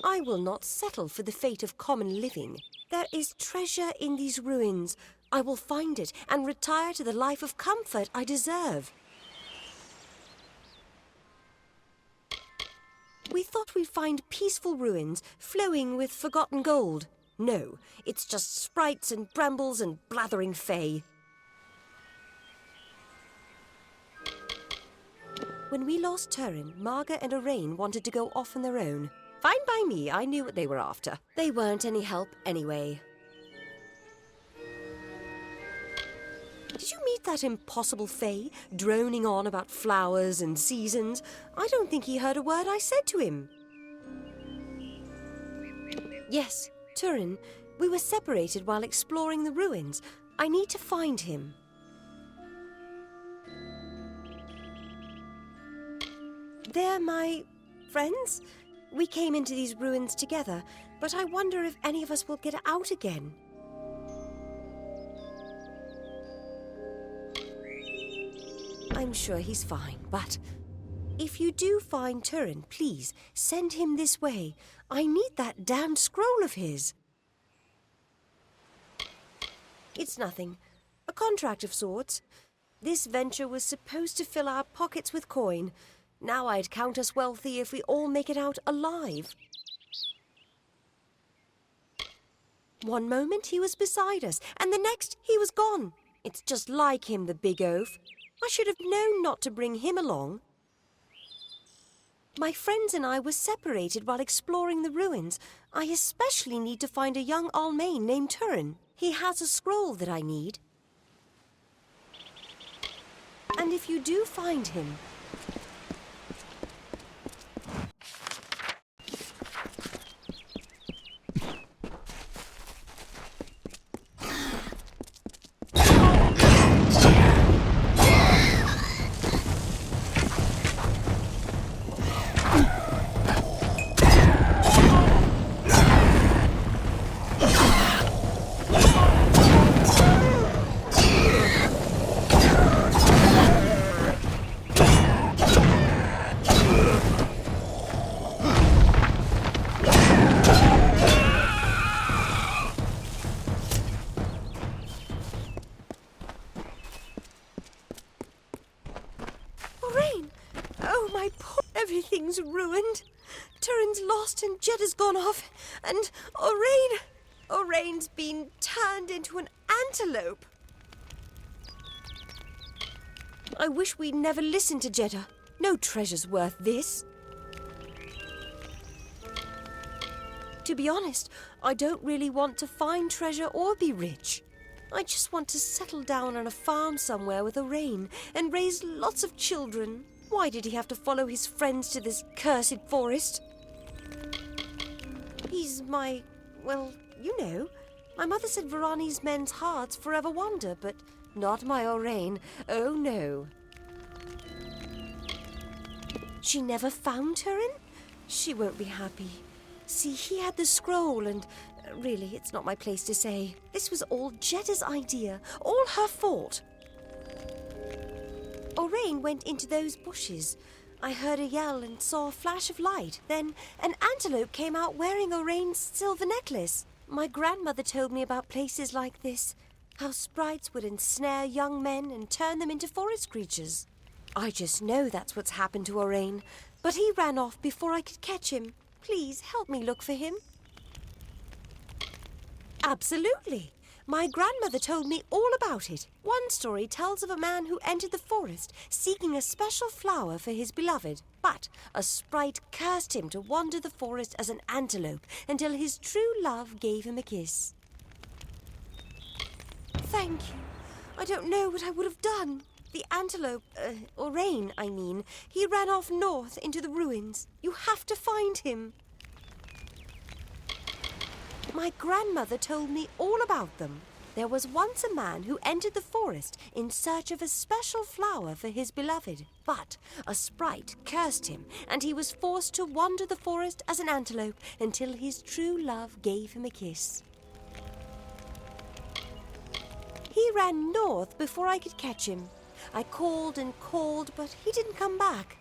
H: I will not settle for the fate of common living. There is treasure in these ruins. I will find it and retire to the life of comfort I deserve. We thought we'd find peaceful ruins flowing with forgotten gold. No, it's just sprites and brambles and blathering fae. When we lost Turin, Marga and Arain wanted to go off on their own. Fine by me, I knew what they were after. They weren't any help anyway. Did you meet that impossible fae, droning on about flowers and seasons? I don't think he heard a word I said to him. Yes, Turin. We were separated while exploring the ruins. I need to find him. They're my friends. We came into these ruins together, but I wonder if any of us will get out again. I'm sure he's fine, but if you do find Turin, please send him this way. I need that damned scroll of his. It's nothing. A contract of sorts. This venture was supposed to fill our pockets with coin. Now I'd count us wealthy if we all make it out alive. One moment he was beside us, and the next he was gone. It's just like him, the big oaf. I should have known not to bring him along. My friends and I were separated while exploring the ruins. I especially need to find a young Almain named Turin. He has a scroll that I need. And if you do find him, Everything's ruined. Turin's lost and Jedda's gone off. And Oraine's been turned into an antelope. I wish we'd never listened to Jeddah. No treasure's worth this. To be honest, I don't really want to find treasure or be rich. I just want to settle down on a farm somewhere with Oraine and raise lots of children. Why did he have to follow his friends to this cursed forest? He's my... well, you know. My mother said Varani's men's hearts forever wander, but not my Oraine. Oh, no. She never found Turin? She won't be happy. See, he had the scroll and... really, it's not my place to say. This was all Jeddah's idea. All her fault. Oraine went into those bushes. I heard a yell and saw a flash of light. Then an antelope came out wearing Oraine's silver necklace. My grandmother told me about places like this. How sprites would ensnare young men and turn them into forest creatures. I just know that's what's happened to Oraine. But he ran off before I could catch him. Please help me look for him. Absolutely. My grandmother told me all about it. One story tells of a man who entered the forest seeking a special flower for his beloved. But a sprite cursed him to wander the forest as an antelope until his true love gave him a kiss. Thank you. I don't know what I would have done. The antelope, Oraine, I mean, he ran off north into the ruins. You have to find him. My grandmother told me all about them. There was once a man who entered the forest in search of a special flower for his beloved. But a sprite cursed him, and he was forced to wander the forest as an antelope until his true love gave him a kiss. He ran north before I could catch him. I called and called, but he didn't come back.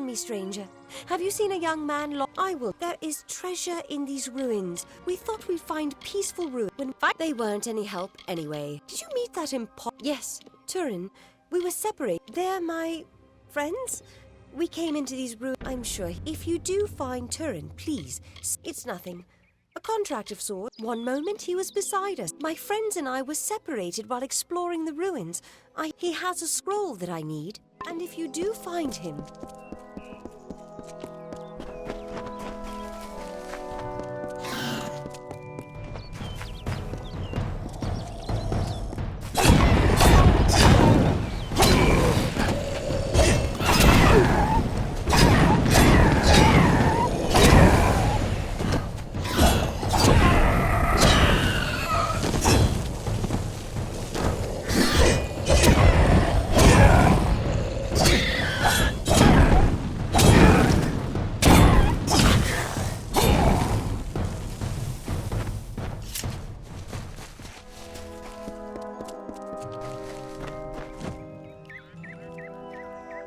H: me, stranger. Have you seen a young man I will. There is treasure in these ruins. We thought we'd find peaceful ruin when they weren't any help anyway. Did you meet that Yes, Turin. We were separated. They're my friends? We came into these ruins. I'm sure if you do find Turin, please. It's nothing. A contract of sorts. One moment he was beside us. My friends and I were separated while exploring the ruins. He has a scroll that I need. And if you do find him...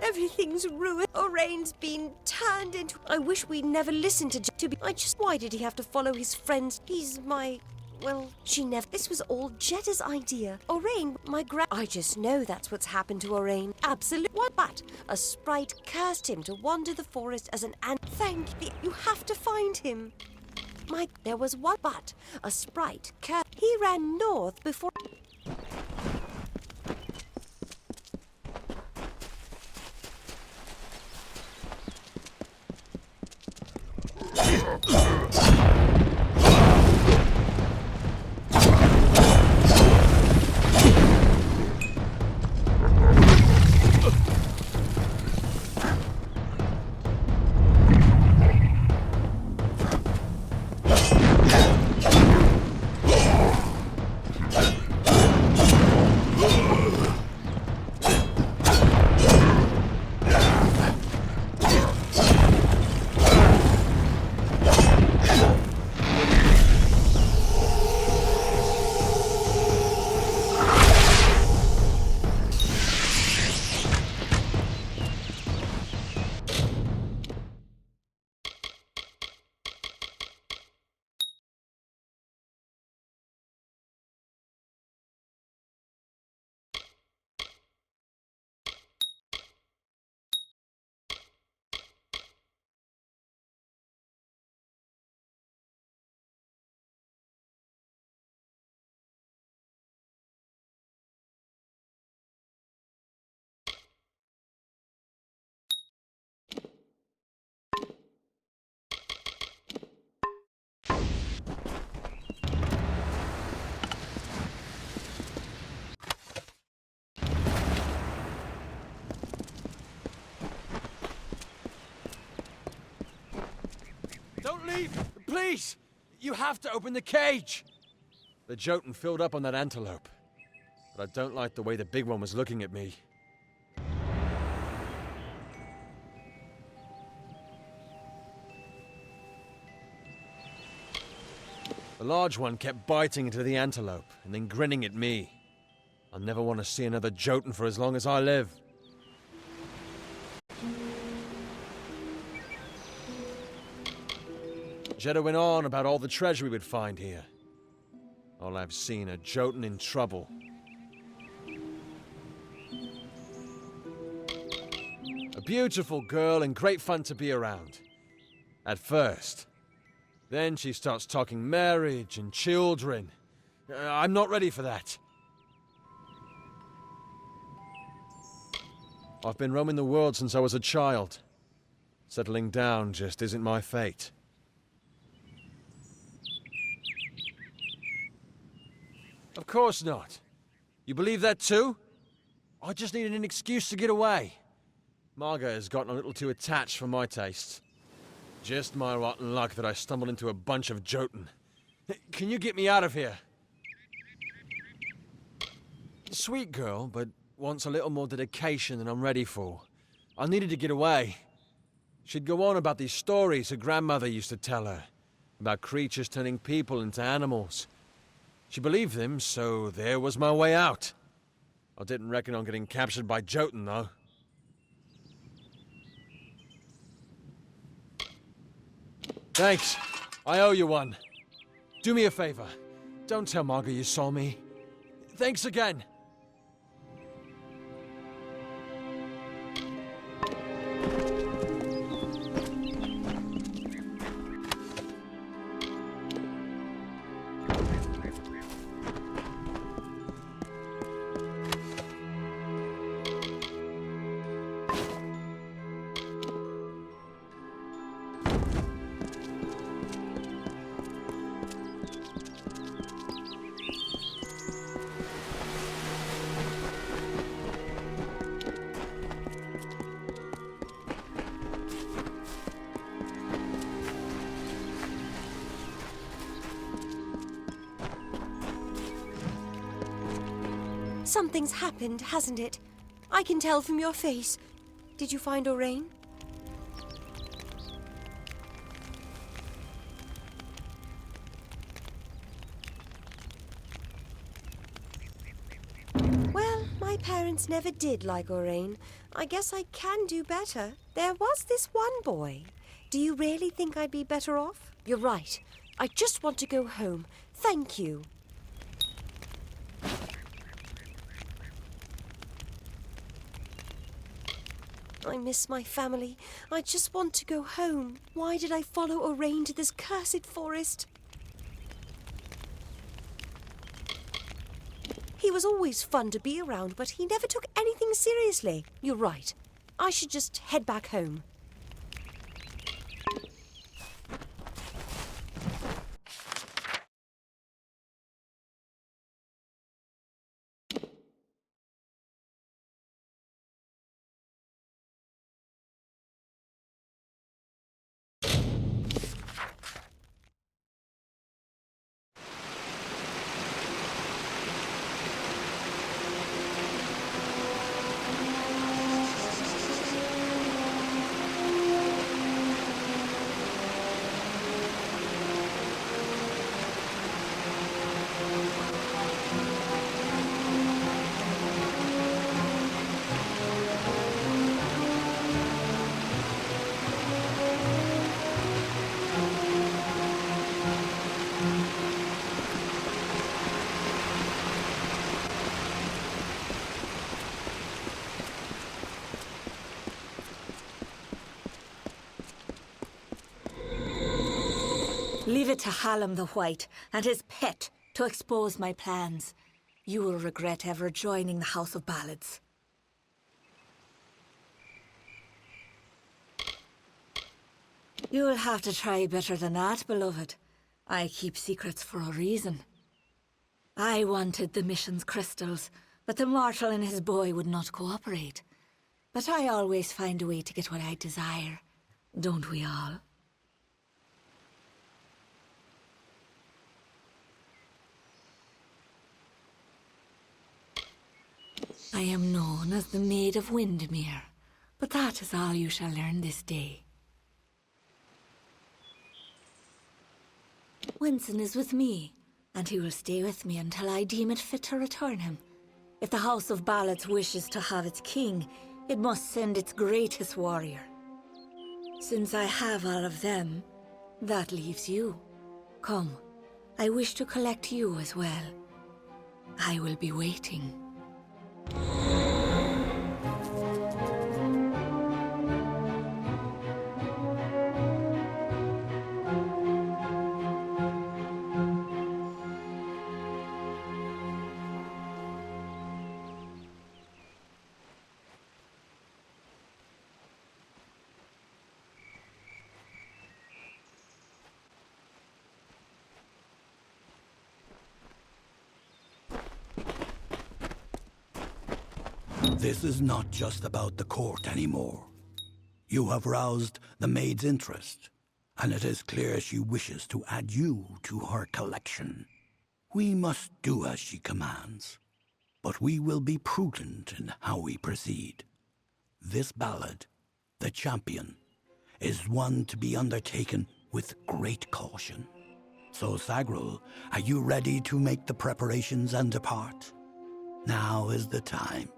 H: Everything's ruined. Orain's been turned into... I wish we'd never listened to be... Why did he have to follow his friends? He's my... Well, she never... This was all Jetta's idea. Orain, I just know that's what's happened to Orain. Absolutely. What? But a sprite cursed him to wander the forest as an ant. Thank you. You have to find him. There was one... But a sprite cursed... He ran north before...
G: Don't leave! Please! You have to open the cage! The Jotun filled up on that antelope. But I don't like the way the big one was looking at me. The large one kept biting into the antelope and then grinning at me. I'll never want to see another Jotun for as long as I live. Jetta went on about all the treasure we would find here. All I've seen a Jotun in trouble. A beautiful girl and great fun to be around. At first. Then she starts talking marriage and children. I'm not ready for that. I've been roaming the world since I was a child. Settling down just isn't my fate. Of course not. You believe that too? I just needed an excuse to get away. Marga has gotten a little too attached for my tastes. Just my rotten luck that I stumbled into a bunch of Jotun. Can you get me out of here? Sweet girl, but wants a little more dedication than I'm ready for. I needed to get away. She'd go on about these stories her grandmother used to tell her. About creatures turning people into animals. She believed them, so there was my way out. I didn't reckon on getting captured by Jotun, though. Thanks. I owe you one. Do me a favor. Don't tell Marga you saw me. Thanks again.
H: Something's happened, hasn't it? I can tell from your face. Did you find Orain? Well, my parents never did like Orain. I guess I can do better. There was this one boy. Do you really think I'd be better off? You're right. I just want to go home. Thank you. I miss my family. I just want to go home. Why did I follow Orain to this cursed forest? He was always fun to be around, but he never took anything seriously. You're right. I should just head back home.
E: Leave it to Hallam the White and his pet to expose my plans. You will regret ever joining the House of Ballads. You'll have to try better than that, beloved. I keep secrets for a reason. I wanted the mission's crystals, but the mortal and his boy would not cooperate. But I always find a way to get what I desire. Don't we all? I am known as the Maid of Windmere, but that is all you shall learn this day. Wenson is with me, and he will stay with me until I deem it fit to return him. If the House of Ballads wishes to have its king, it must send its greatest warrior. Since I have all of them, that leaves you. Come, I wish to collect you as well. I will be waiting.
D: This is not just about the court anymore. You have roused the maid's interest, and it is clear she wishes to add you to her collection. We must do as she commands, but we will be prudent in how we proceed. This ballad, The Champion, is one to be undertaken with great caution. So, Sagrul, are you ready to make the preparations and depart? Now is the time.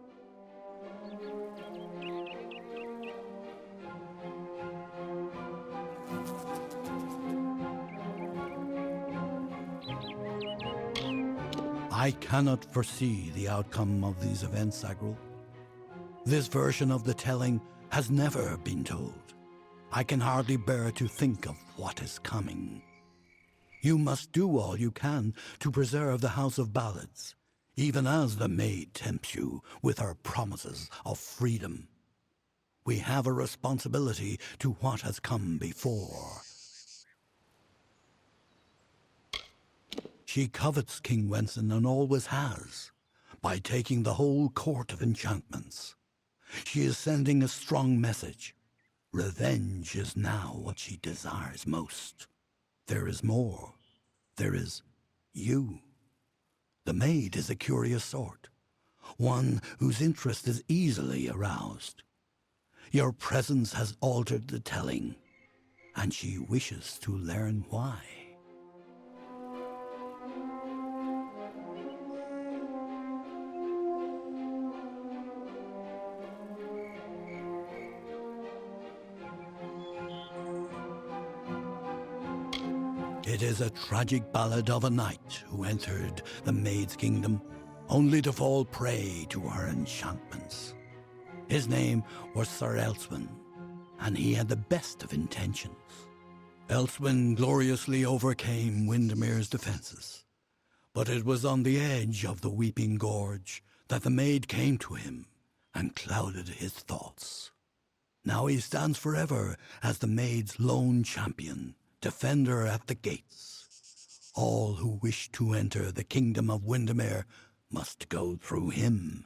D: I cannot foresee the outcome of these events, Agril. This version of the telling has never been told. I can hardly bear to think of what is coming. You must do all you can to preserve the House of Ballads, even as the maid tempts you with her promises of freedom. We have a responsibility to what has come before. She covets King Wenson and always has, by taking the whole court of enchantments. She is sending a strong message. Revenge is now what she desires most. There is more. There is you. The maid is a curious sort, one whose interest is easily aroused. Your presence has altered the telling, and she wishes to learn why. It is a tragic ballad of a knight who entered the maid's kingdom only to fall prey to her enchantments. His name was Sir Elswin, and he had the best of intentions. Elswin gloriously overcame Windermere's defenses, but it was on the edge of the Weeping Gorge that the maid came to him and clouded his thoughts. Now he stands forever as the maid's lone champion, defender at the gates. All who wish to enter the kingdom of Windermere must go through him.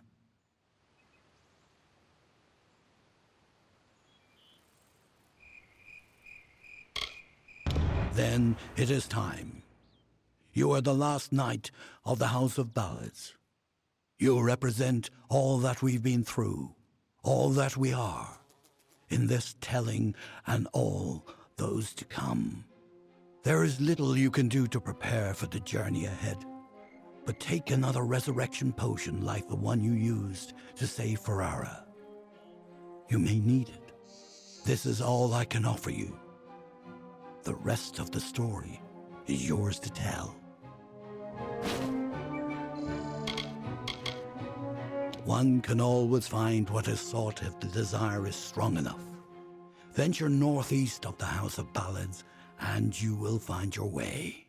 D: Then it is time. You are the last knight of the House of Ballads. You represent all that we've been through, all that we are, in this telling and all those to come. There is little you can do to prepare for the journey ahead, but take another resurrection potion like the one you used to save Ferrara. You may need it. This is all I can offer you. The rest of the story is yours to tell. One can always find what is sought if the desire is strong enough. Venture northeast of the House of Ballads, and you will find your way.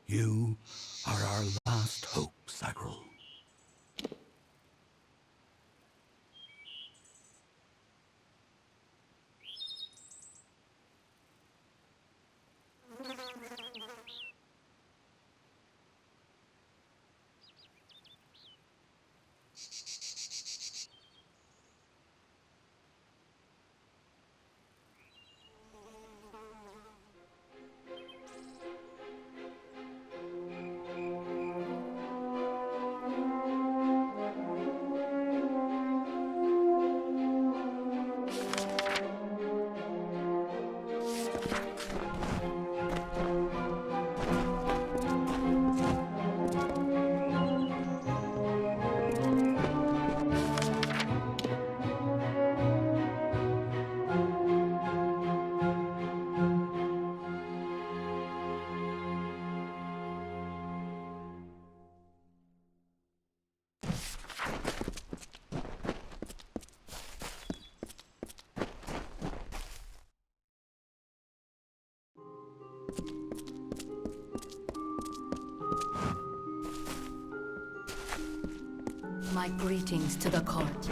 D: You are our last hope, Sagril.
A: My greetings to the court.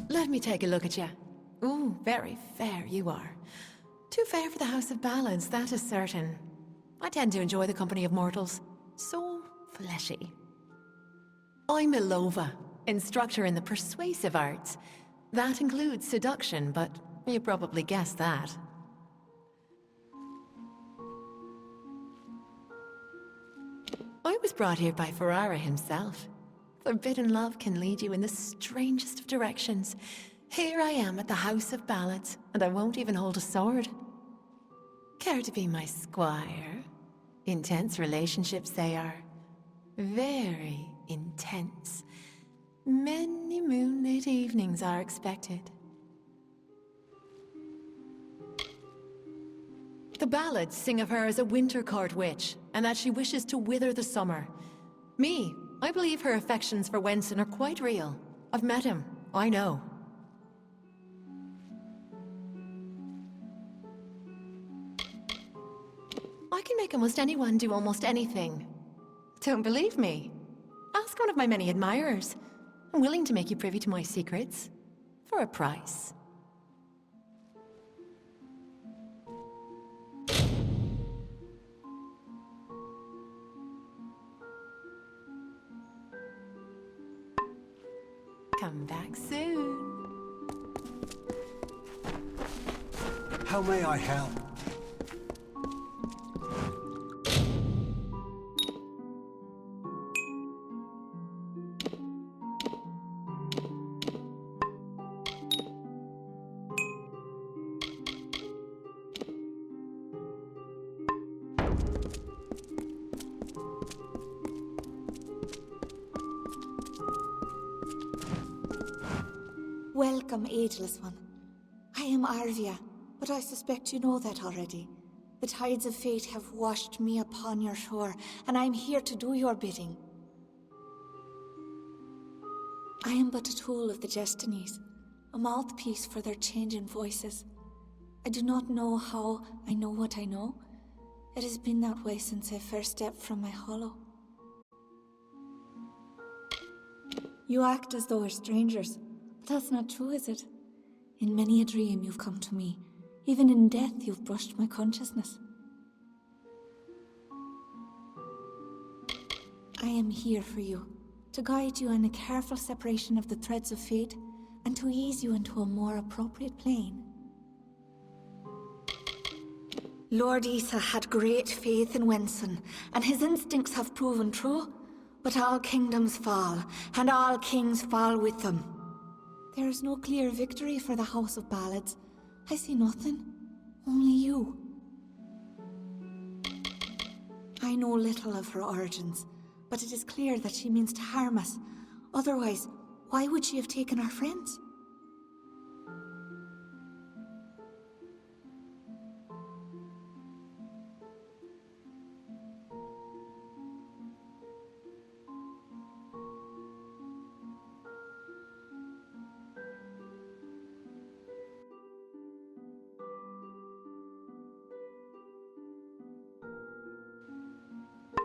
I: Let me take a look at you. Ooh, very fair you are. Too fair for the House of Ballads, that is certain. I tend to enjoy the company of mortals. So fleshy. I'm Ilova, instructor in the persuasive arts. That includes seduction, but you probably guessed that. I was brought here by Ferrara himself. Forbidden love can lead you in the strangest of directions. Here I am at the House of Ballads, and I won't even hold a sword. Care to be my squire? Intense relationships they are. Very intense. Many moonlit evenings are expected. The ballads sing of her as a winter court witch, and that she wishes to wither the summer. Me, I believe her affections for Wenson are quite real. I've met him, I know. I can make almost anyone do almost anything. Don't believe me? Ask one of my many admirers. I'm willing to make you privy to my secrets. For a price. Come back soon.
C: How may I help?
E: Welcome, ageless one. I am Arvia, but I suspect you know that already. The tides of fate have washed me upon your shore, and I am here to do your bidding. I am but a tool of the destinies, a mouthpiece for their changing voices. I do not know how I know what I know. It has been that way since I first stepped from my hollow. You act as though we're strangers. That's not true, is it? In many a dream you've come to me. Even in death you've brushed my consciousness. I am here for you, to guide you in a careful separation of the threads of fate, and to ease you into a more appropriate plane. Lord Isa had great faith in Wenson, and his instincts have proven true. But all kingdoms fall, and all kings fall with them. There is no clear victory for the House of Ballads. I see nothing. Only you. I know little of her origins, but it is clear that she means to harm us. Otherwise, why would she have taken our friends?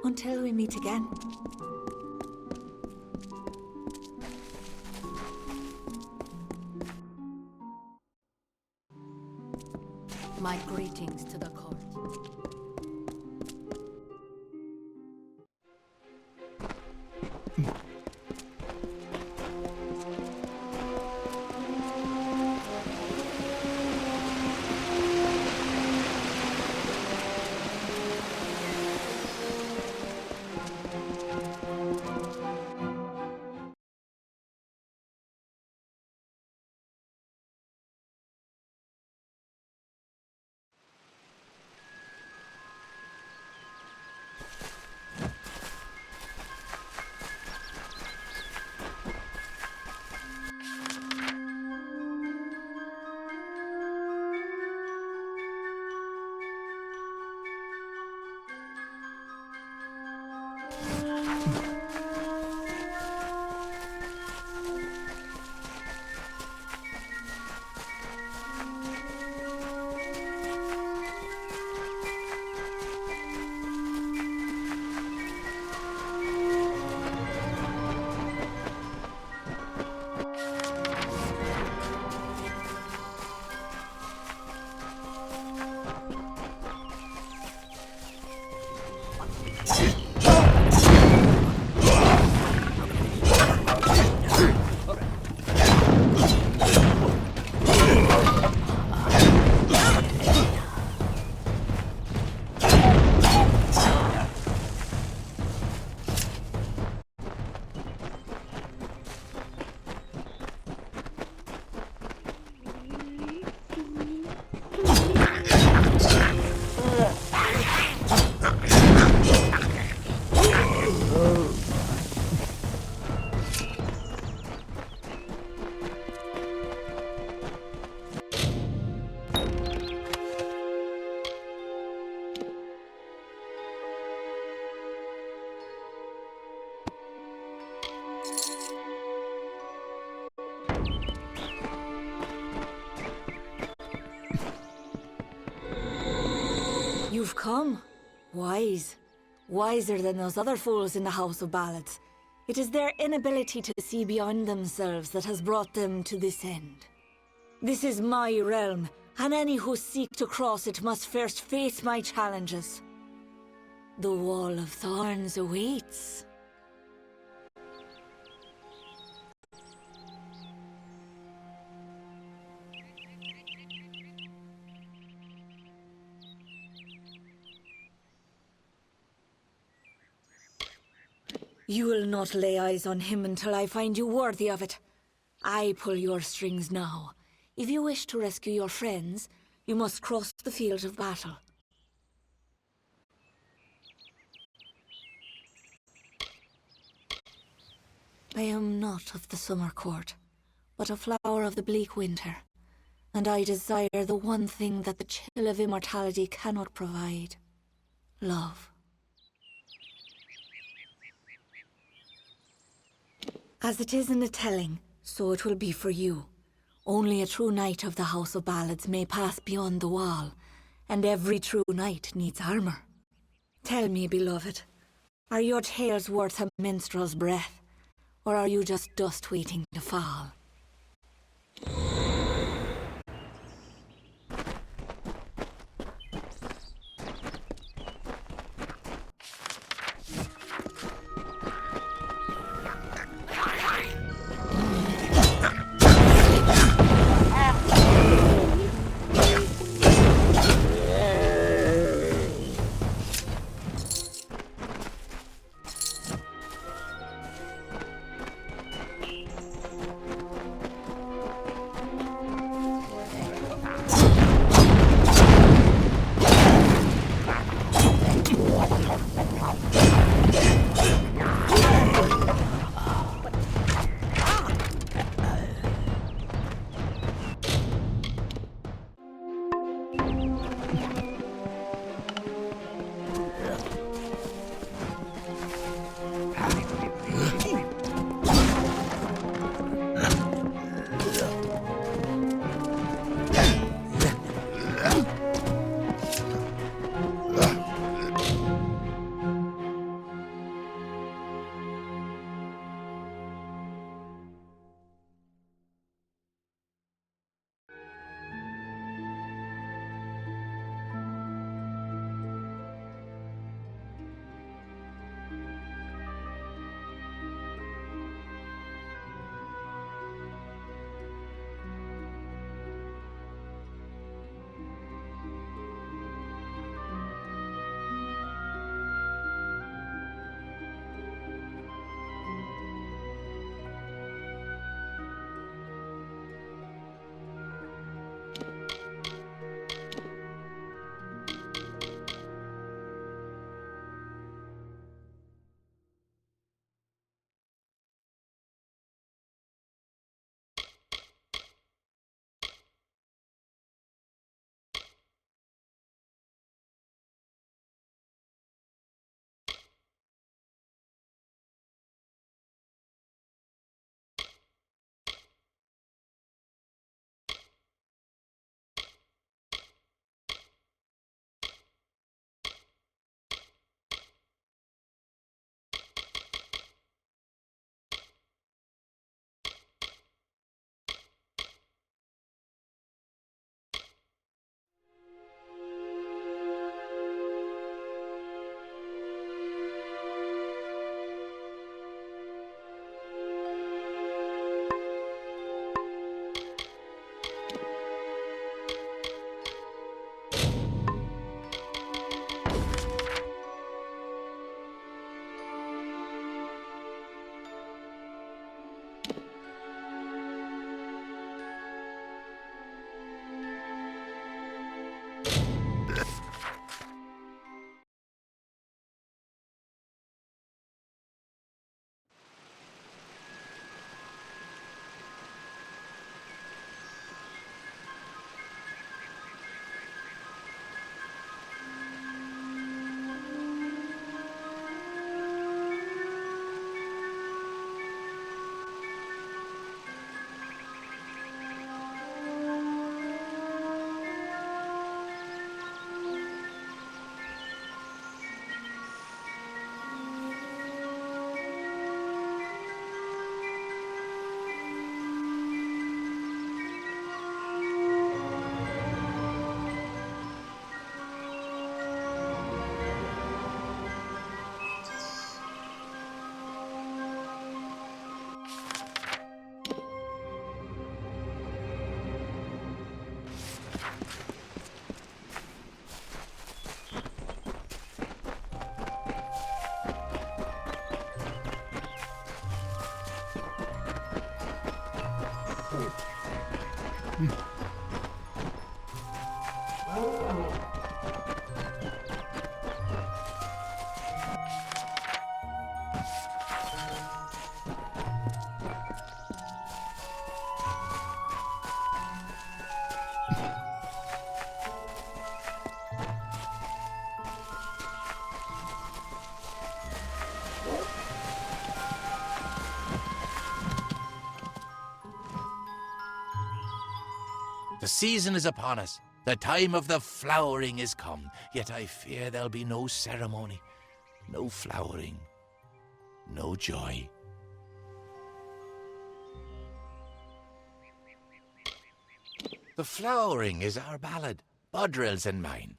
E: Until we meet again.
A: My greetings to the court.
E: come. Wise. Wiser than those other fools in the House of Ballads. It is their inability to see beyond themselves that has brought them to this end. This is my realm, and any who seek to cross it must first face my challenges. The Wall of Thorns awaits. You will not lay eyes on him until I find you worthy of it. I pull your strings now. If you wish to rescue your friends, you must cross the field of battle. I am not of the summer court, but a flower of the bleak winter, and I desire the one thing that the chill of immortality cannot provide: love. As it is in the telling, so it will be for you. Only a true knight of the House of Ballads may pass beyond the wall, and every true knight needs armor. Tell me, beloved, are your tales worth a minstrel's breath, or are you just dust waiting to fall?
J: The season is upon us. The time of the flowering is come. Yet I fear there'll be no ceremony, no flowering, no joy. The flowering is our ballad, Bodril's and mine.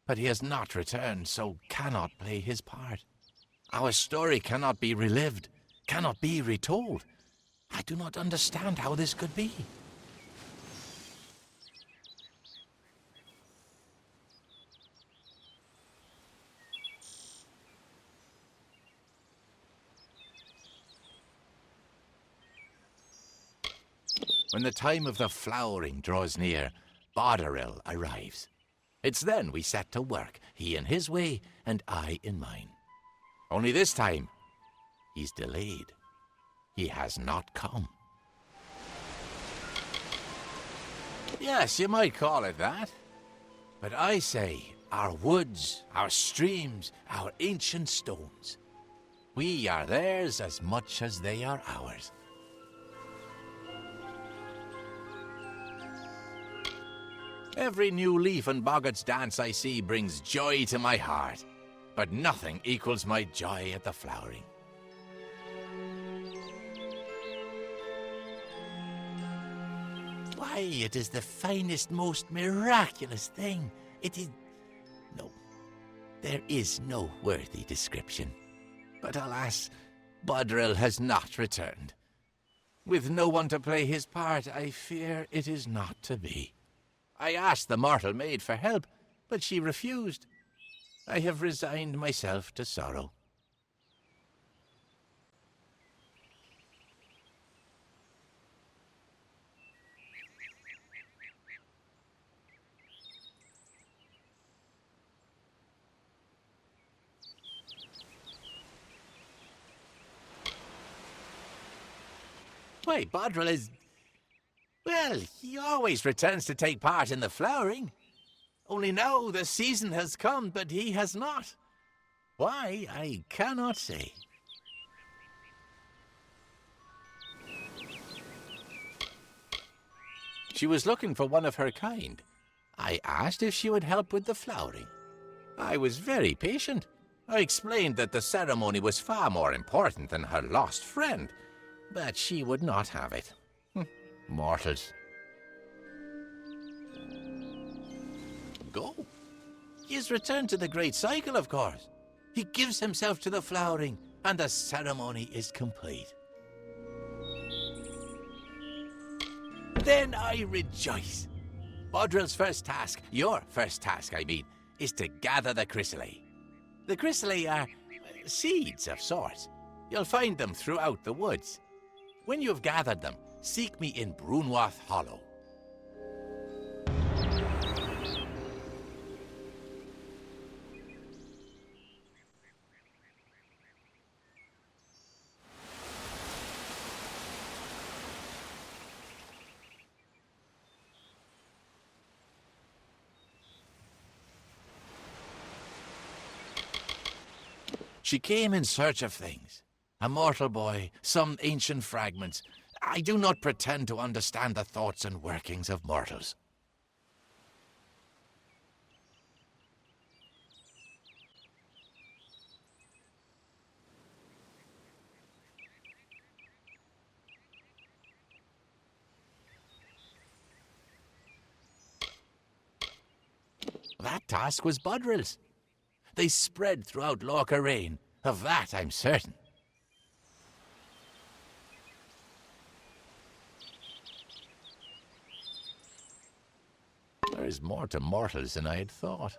J: But he has not returned, so cannot play his part. Our story cannot be relived, cannot be retold. I do not understand how this could be. When the time of the flowering draws near, Bodril arrives. It's then we set to work, he in his way, and I in mine. Only this time, he's delayed. He has not come. Yes, you might call it that. But I say, our woods, our streams, our ancient stones, we are theirs as much as they are ours. Every new leaf in Boggart's dance I see brings joy to my heart, but nothing equals my joy at the flowering. Why, it is the finest, most miraculous thing. It is... No, there is no worthy description. But alas, Bodril has not returned. With no one to play his part, I fear it is not to be. I asked the mortal maid for help, but she refused. I have resigned myself to sorrow. Why, Bodril is... Well, he always returns to take part in the flowering. Only now the season has come, but he has not. Why, I cannot say. She was looking for one of her kind. I asked if she would help with the flowering. I was very patient. I explained that the ceremony was far more important than her lost friend, but she would not have it. Mortals. Go. He has returned to the great cycle, of course. He gives himself to the flowering, and the ceremony is complete. Then I rejoice. Bodril's first task, your first task, I mean, is to gather the chrysalis. The chrysalis are seeds of sorts. You'll find them throughout the woods. When you've gathered them, seek me in Brunwath Hollow. She came in search of things. A mortal boy, some ancient fragments. I do not pretend to understand the thoughts and workings of mortals. That task was Bodril's. They spread throughout Locharain. Of that I'm certain. There is more to mortals than I had thought.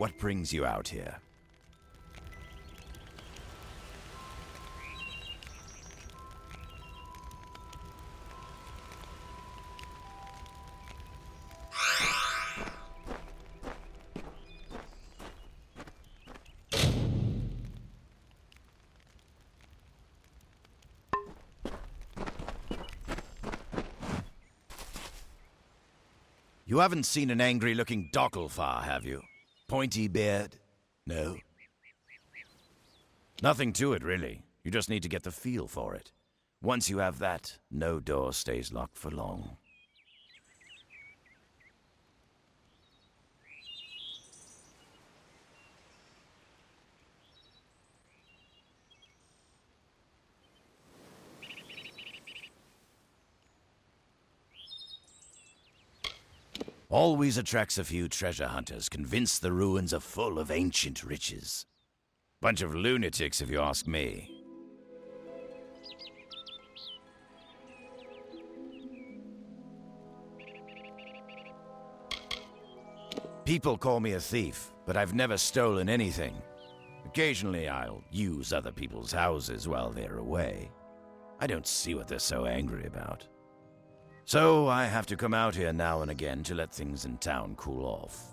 K: What brings you out here? You haven't seen an angry-looking Docklefa, have you? Pointy beard? No? Nothing to it, really. You just need to get the feel for it. Once you have that, no door stays locked for long. Always attracts a few treasure hunters, convinced the ruins are full of ancient riches. Bunch of lunatics, if you ask me. People call me a thief, but I've never stolen anything. Occasionally I'll use other people's houses while they're away. I don't see what they're so angry about. So I have to come out here now and again to let things in town cool off.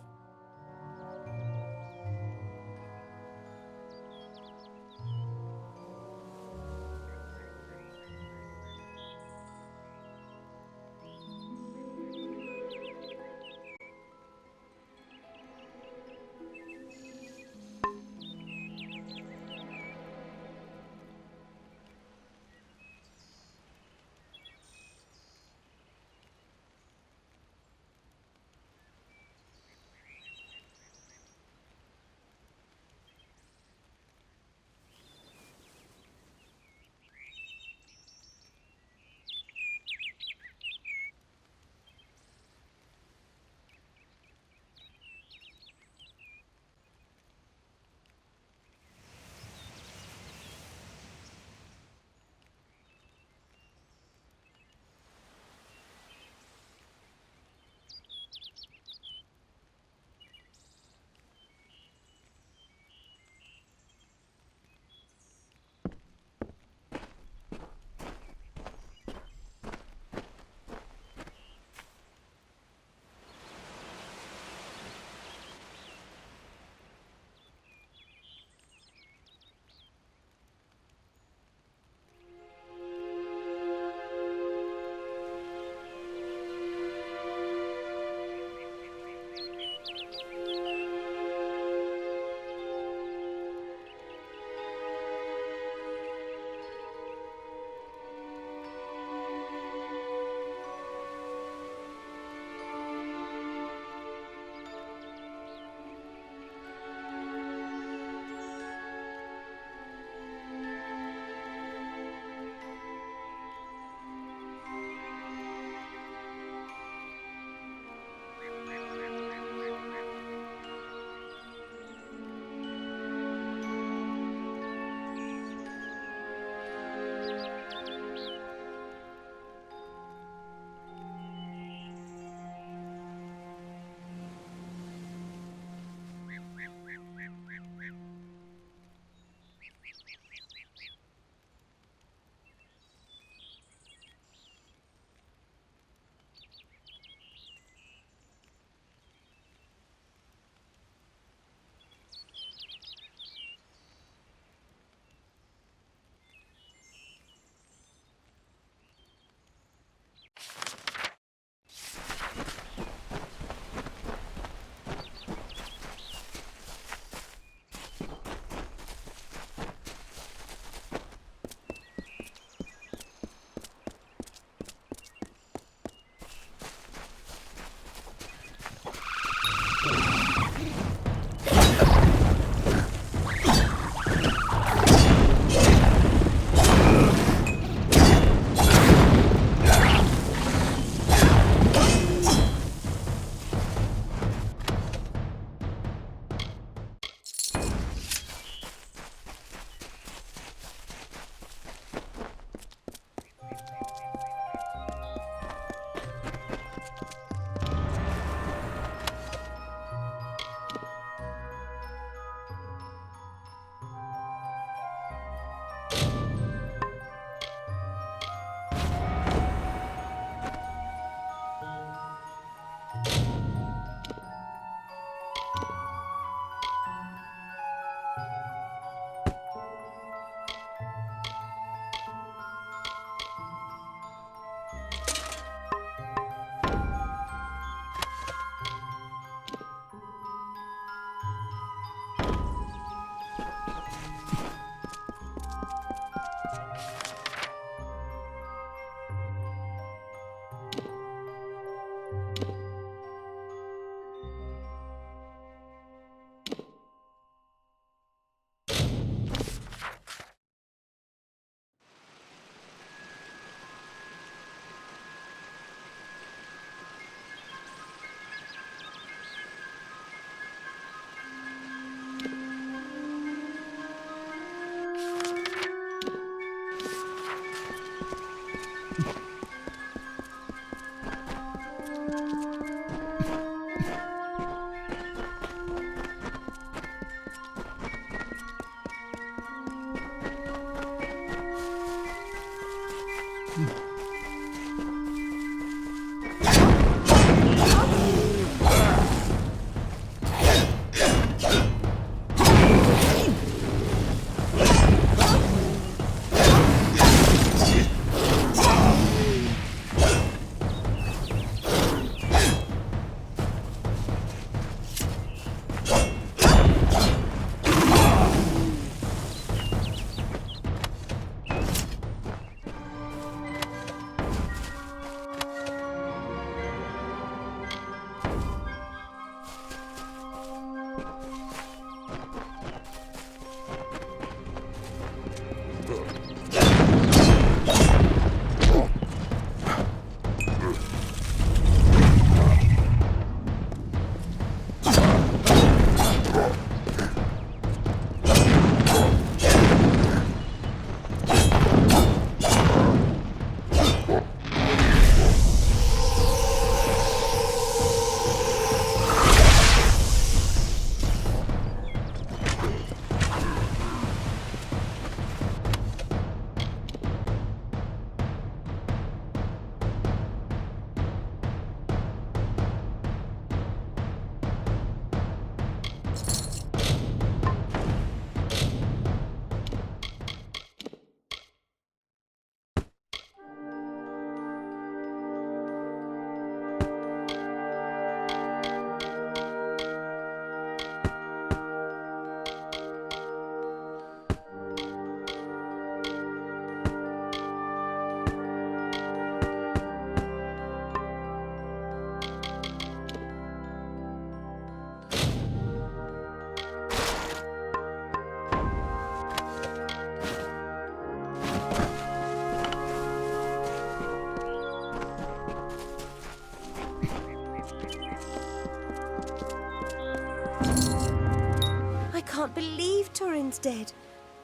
H: I can't believe Turin's dead.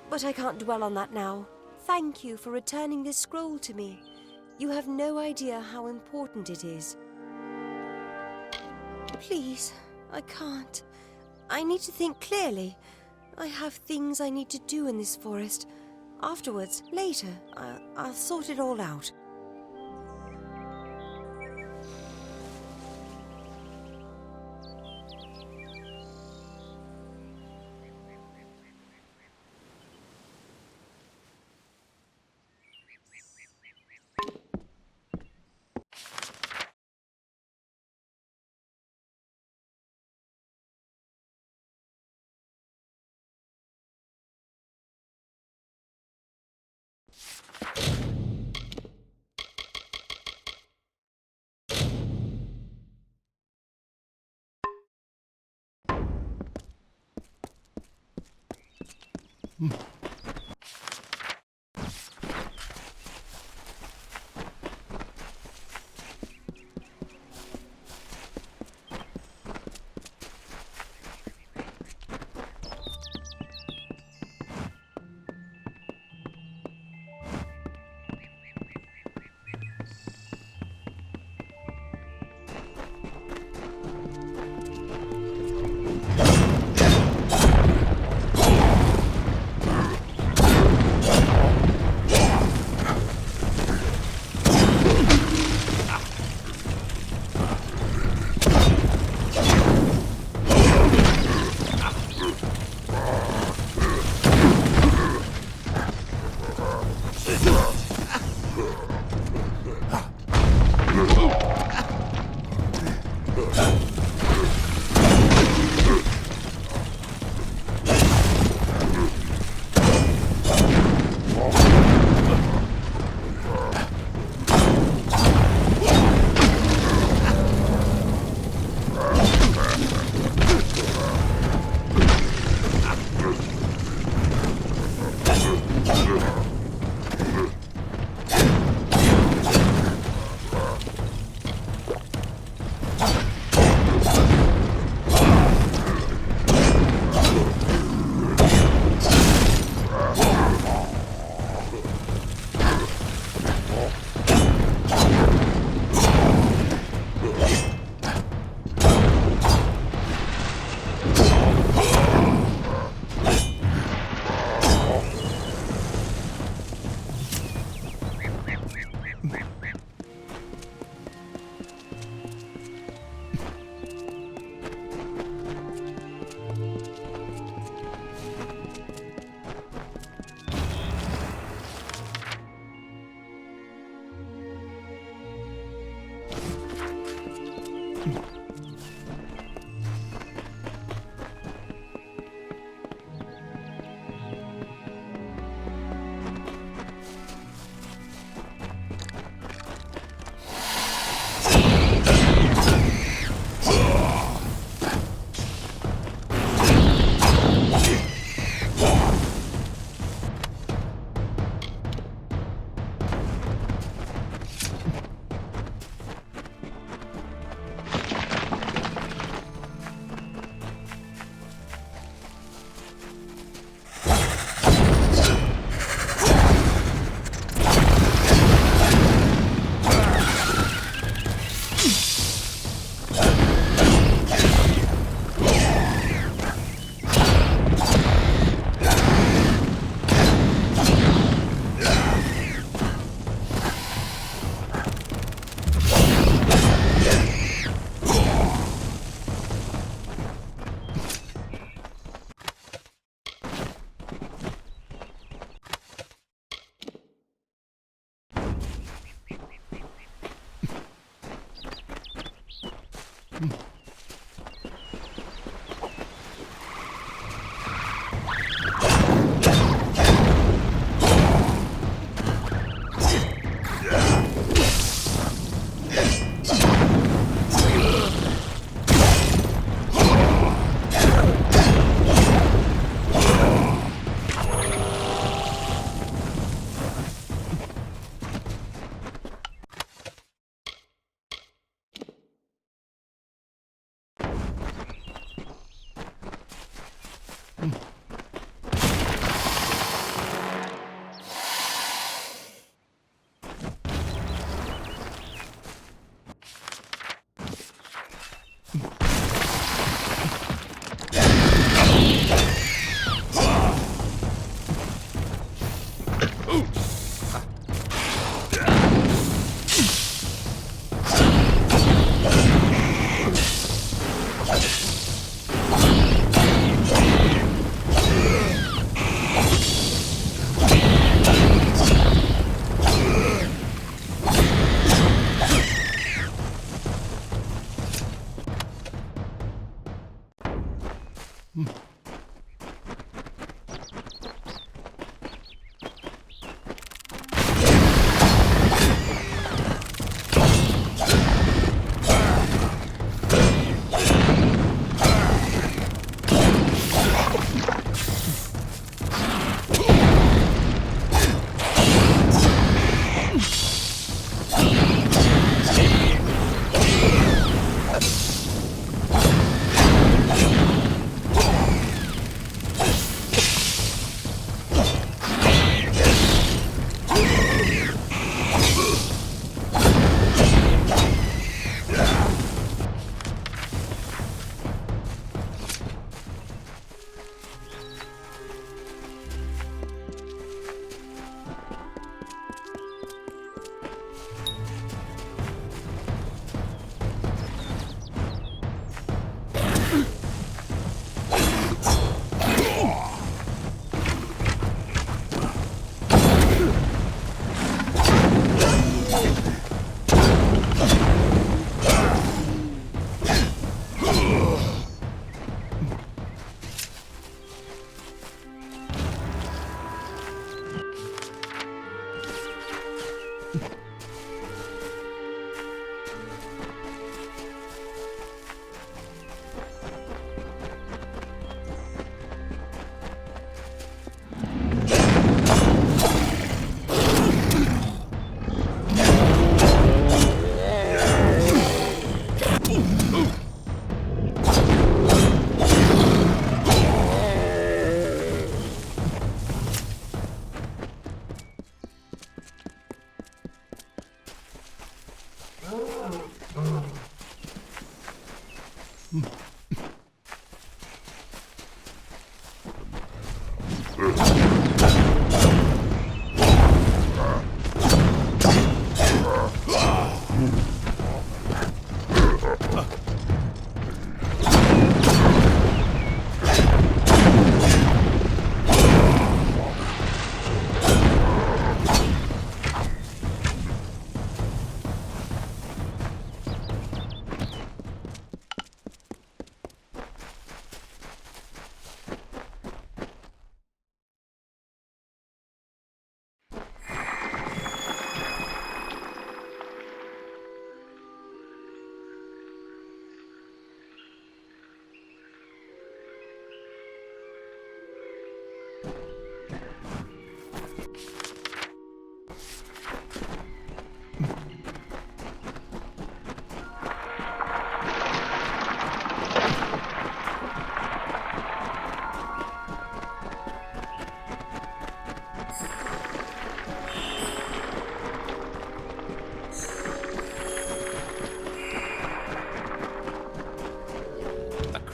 H: But I can't dwell on that now. Thank you for returning this scroll to me. You have no idea how important it is. Please, I can't. I need to think clearly. I have things I need to do in this forest. Afterwards, later, I'll sort it all out.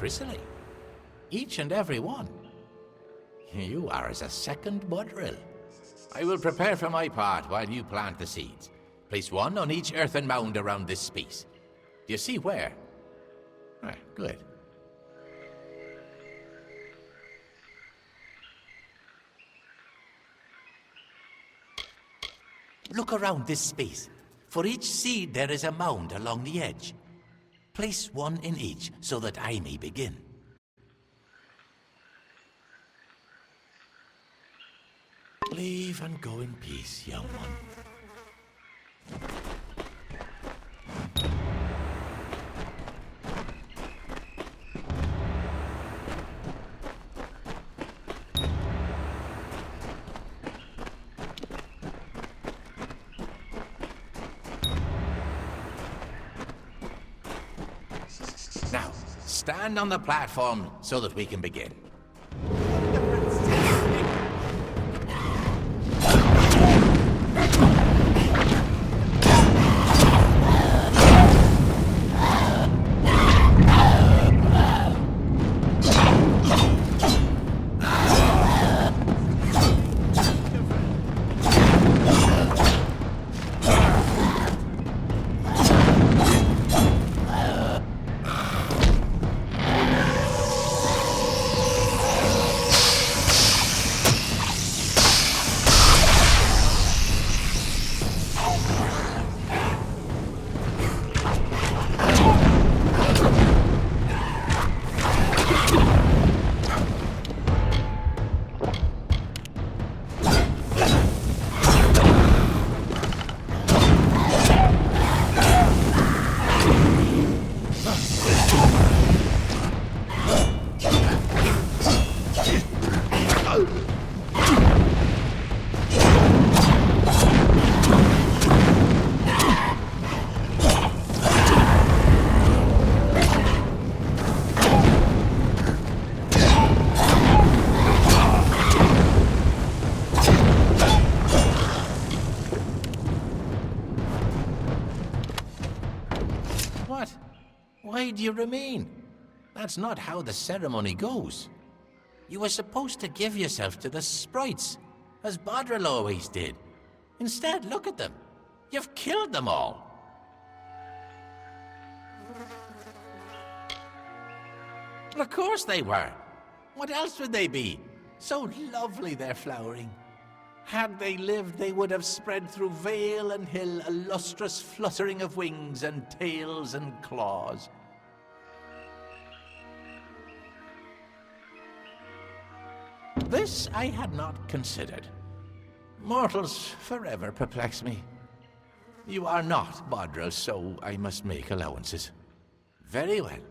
J: bristling. Each and every one. You are as a second Budrill. I will prepare for my part while you plant the seeds. Place one on each earthen mound around this space. Do you see where? Right, good. Look around this space. For each seed there is a mound along the edge. Place one in each so that I may begin. Leave and go in peace, young one. Now, stand on the platform so that we can begin. What? Why do you remain? That's not how the ceremony goes. You were supposed to give yourself to the sprites, as Bodril always did. Instead, look at them. You've killed them all. Well, of course they were. What else would they be? So lovely they're flowering. Had they lived, they would have spread through vale and hill a lustrous fluttering of wings and tails and claws. This I had not considered. Mortals forever perplex me. You are not Bodril, so I must make allowances. Very well.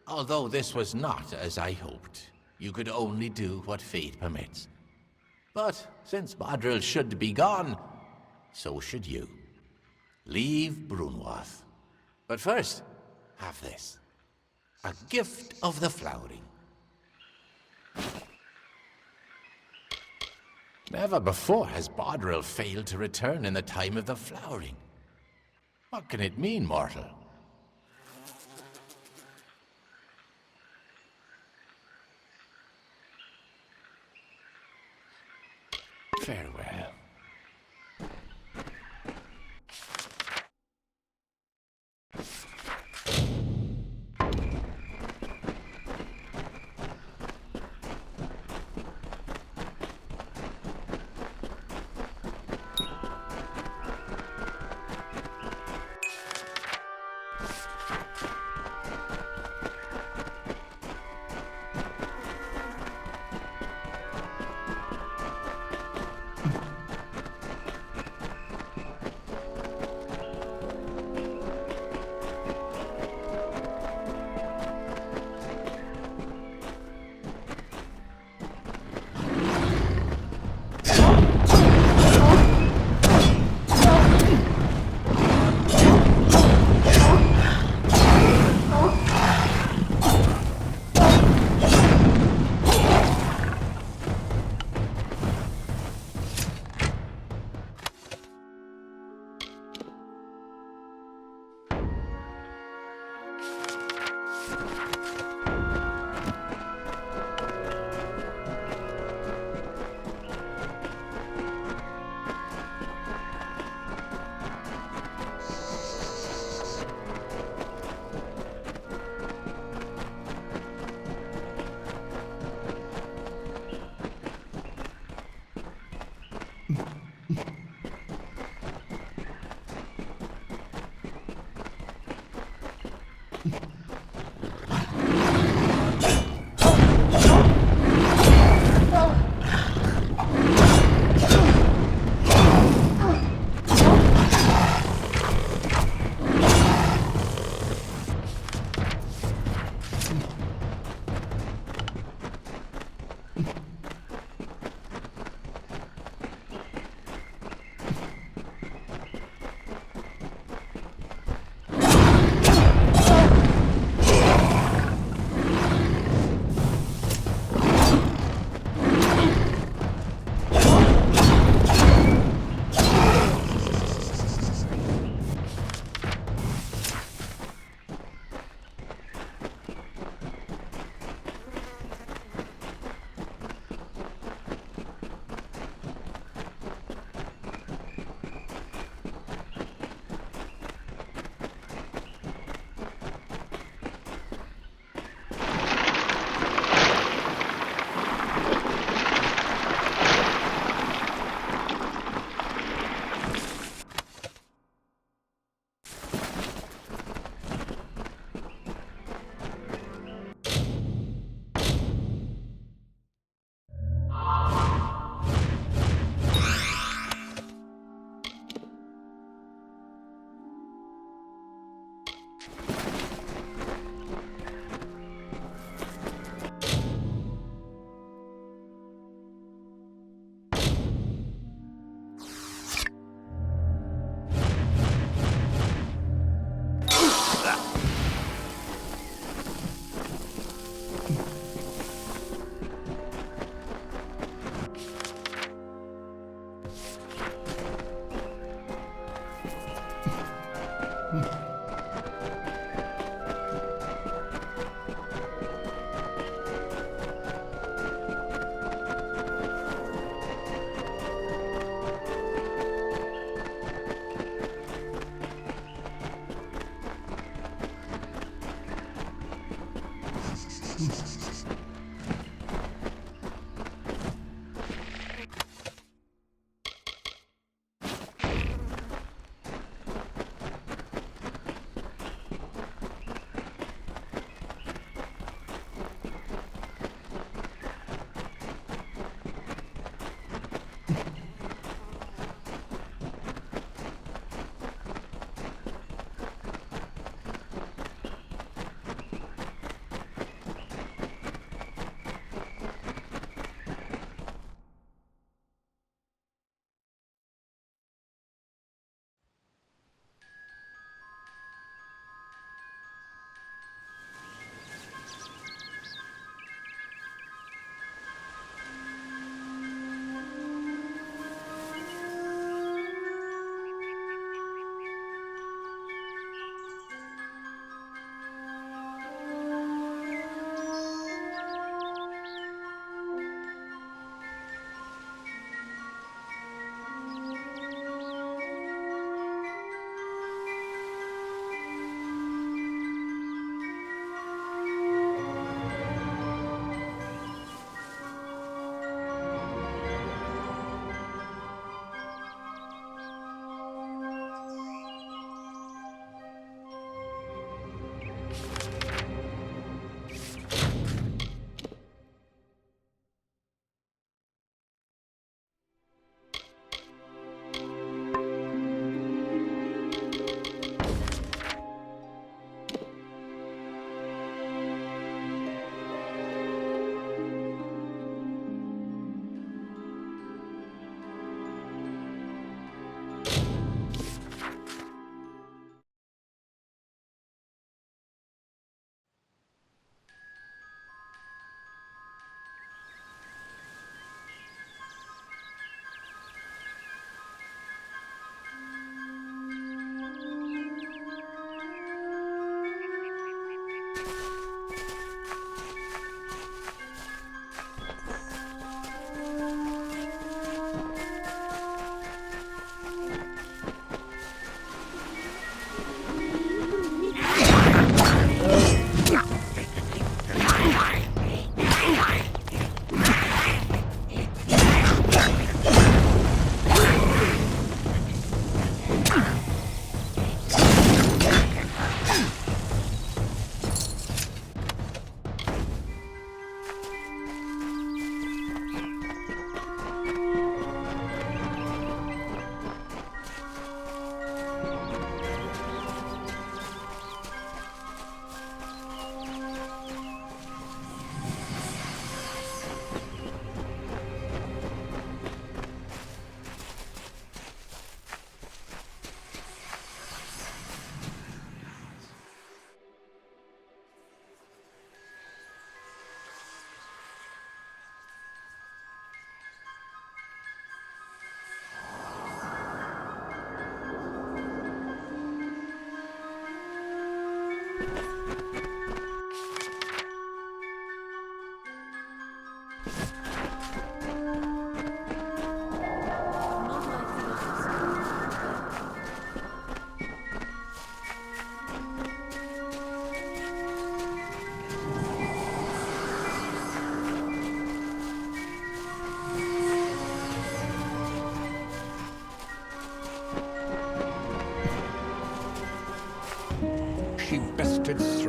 J: Although this was not as I hoped, you could only do what fate permits. But since Bodril should be gone, so should you. Leave Brunwath. But first, have this. A gift of the flowering. Never before has Bodril failed to return in the time of the flowering. What can it mean, mortal? Farewell.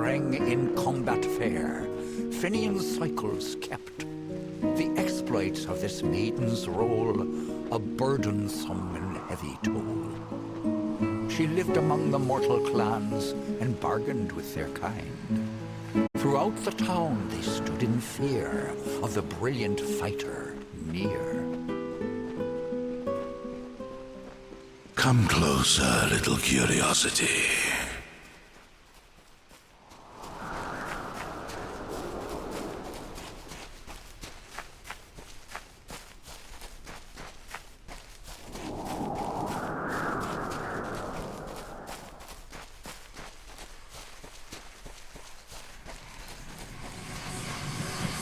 L: streng in combat fair, Finian cycles kept. The exploits of this maiden's role, a burdensome and heavy toll. She lived among the mortal clans and bargained with their kind. Throughout the town they stood in fear of the brilliant fighter near.
M: Come closer, little curiosity.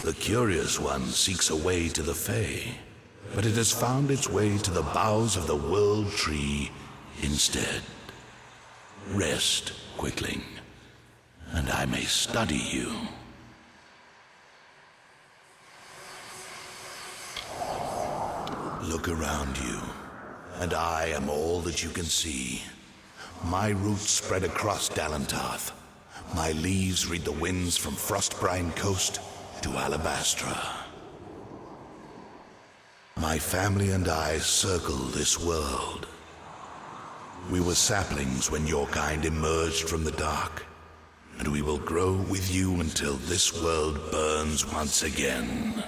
M: The curious one seeks a way to the Fae, but it has found its way to the boughs of the World Tree instead. Rest, Quickling, and I may study you. Look around you, and I am all that you can see. My roots spread across Dalentarth. My leaves read the winds from Frostbrine Coast to Alabastra. My family and I circle this world. We were saplings when your kind emerged from the dark, and we will grow with you until this world burns once again.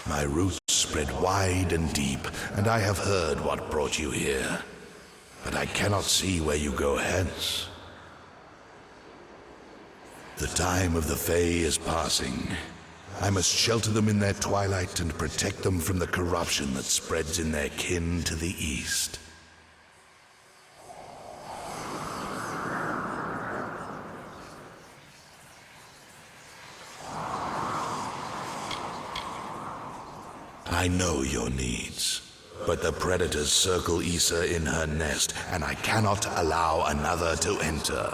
M: My roots spread wide and deep, and I have heard what brought you here. But I cannot see where you go hence. The time of the Fae is passing. I must shelter them in their twilight and protect them from the corruption that spreads in their kin to the east. I know your needs. But the predators circle Issa in her nest, and I cannot allow another to enter.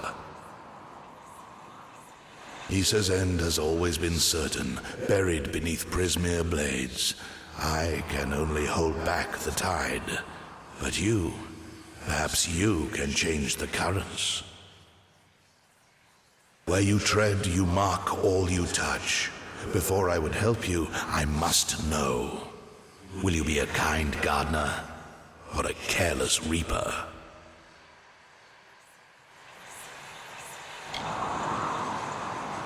M: Issa's end has always been certain, buried beneath Prismere blades. I can only hold back the tide. But you, perhaps you can change the currents. Where you tread, you mark all you touch. Before I would help you, I must know. Will you be a kind gardener or a careless reaper?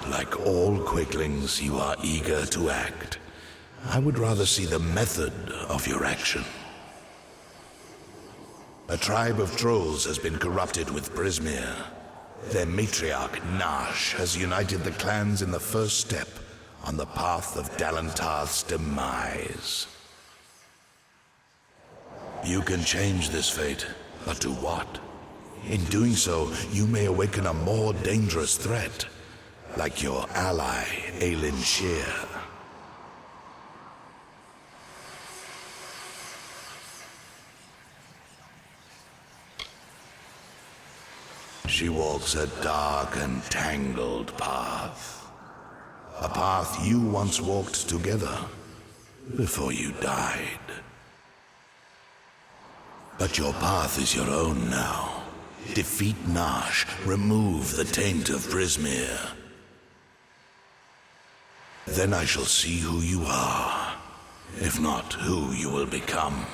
M: Like all quicklings, you are eager to act. I would rather see the method of your action. A tribe of trolls has been corrupted with Prismere. Their matriarch, Nash, has united the clans in the first step on the path of Dalentarth's demise. You can change this fate, but to what? In doing so, you may awaken a more dangerous threat, like your ally, Aelin Shear. She walks a dark and tangled path. A path you once walked together, before you died. But your path is your own now. Defeat Nash, remove the taint of Prismere. Then I shall see who you are, if not who you will become.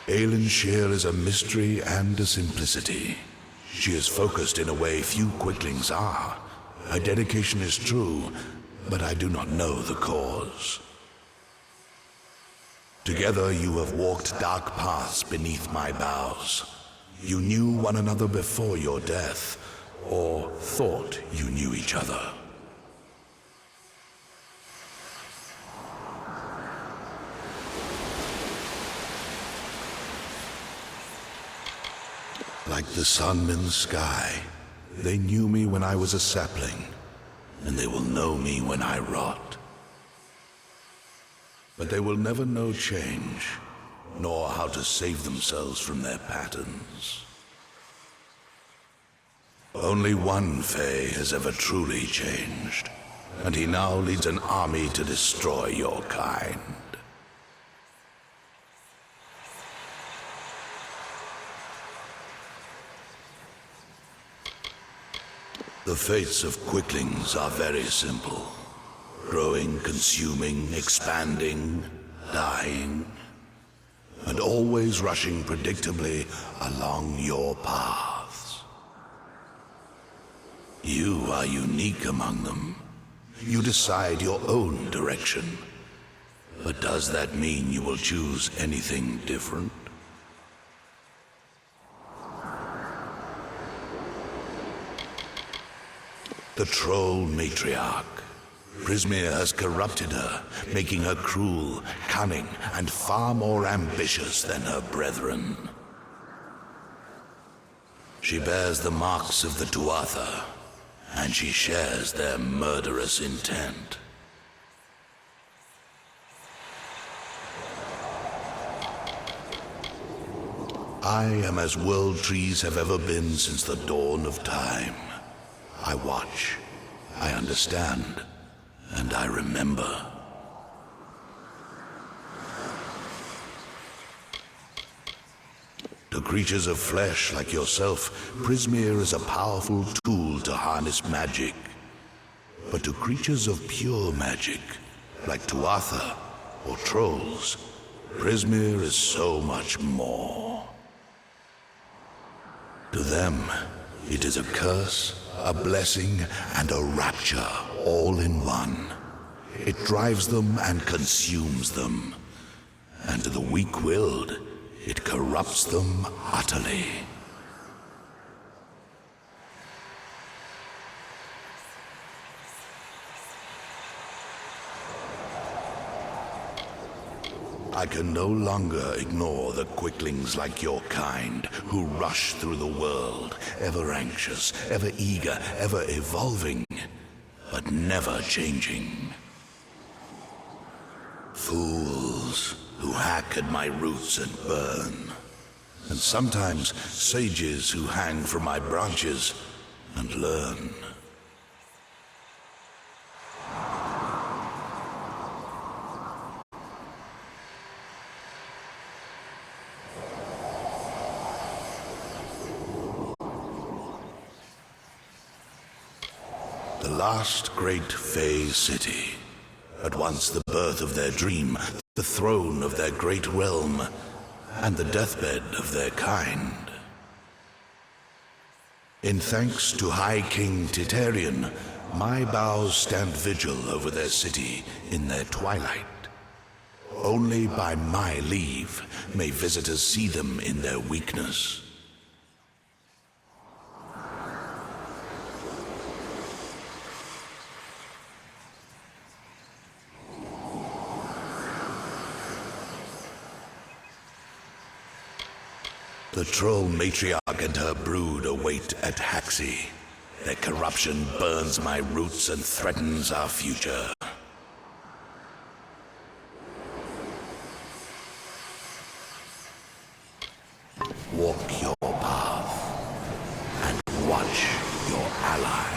M: Aelin Shear is a mystery and a simplicity. She is focused in a way few quicklings are. Her dedication is true, but I do not know the cause. Together you have walked dark paths beneath my boughs. You knew one another before your death, or thought you knew each other. Like the sun in the sky, they knew me when I was a sapling, and they will know me when I rot. But they will never know change, nor how to save themselves from their patterns. Only one Fae has ever truly changed, and he now leads an army to destroy your kind. The fates of quicklings are very simple. Growing, consuming, expanding, dying, and always rushing predictably along your paths. You are unique among them. You decide your own direction. But does that mean you will choose anything different? The Troll Matriarch. Prismeer has corrupted her, making her cruel, cunning, and far more ambitious than her brethren. She bears the marks of the Tuatha, and she shares their murderous intent. I am as world trees have ever been since the dawn of time. I watch, I understand, and I remember. To creatures of flesh like yourself, Prismeer is a powerful tool to harness magic. But to creatures of pure magic, like Tuatha or trolls, Prismeer is so much more. To them, it is a curse, a blessing, and a rapture all in one. It drives them and consumes them. And to the weak-willed, it corrupts them utterly. I can no longer ignore the quicklings like your kind, who rush through the world, ever anxious, ever eager, ever evolving, but never changing. Fools who hack at my roots and burn, and sometimes sages who hang from my branches and learn. The last great Fey city, at once the birth of their dream, the throne of their great realm, and the deathbed of their kind. In thanks to High King Titarian, my boughs stand vigil over their city in their twilight. Only by my leave may visitors see them in their weakness. The Troll Matriarch and her brood await at Haxi. Their corruption burns my roots and threatens our future. Walk your path and watch your ally.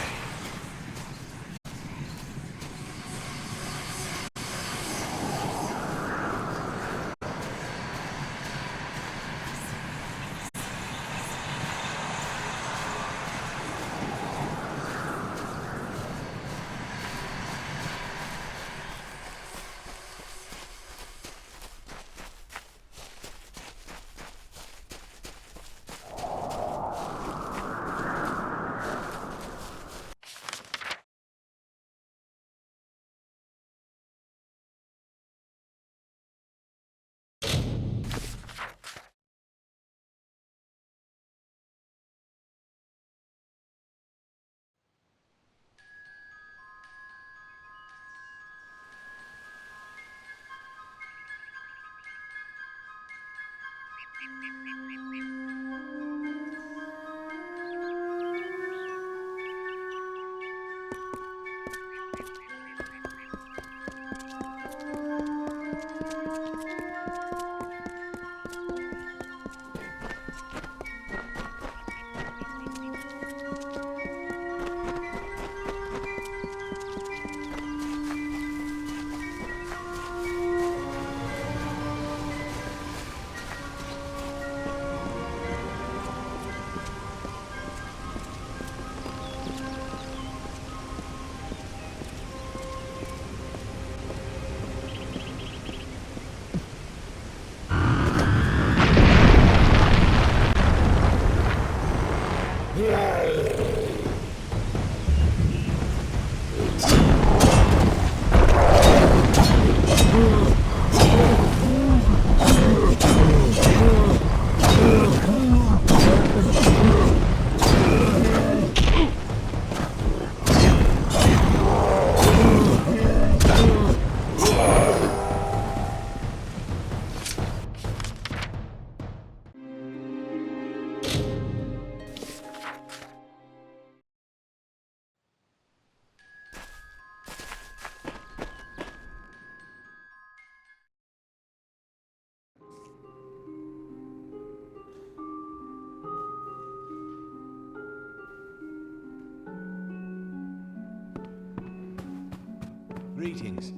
F: Greetings.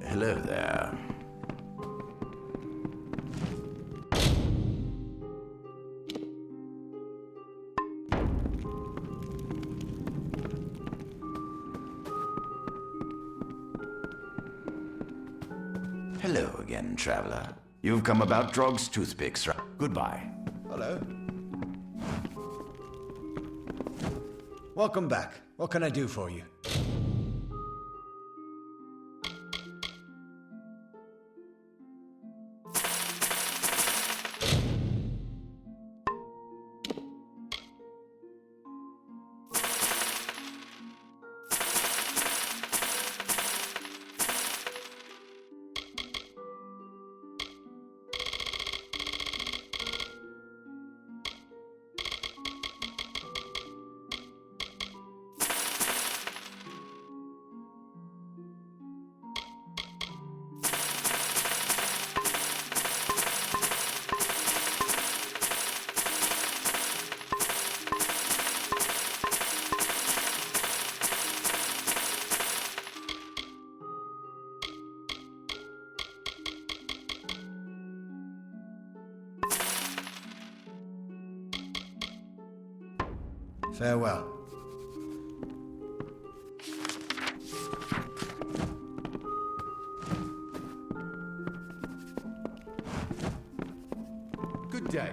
K: Hello there. Hello again, traveler. You've come about Drog's toothpicks, right? Goodbye.
F: Hello. Welcome back. What can I do for you? Farewell.
G: Good day.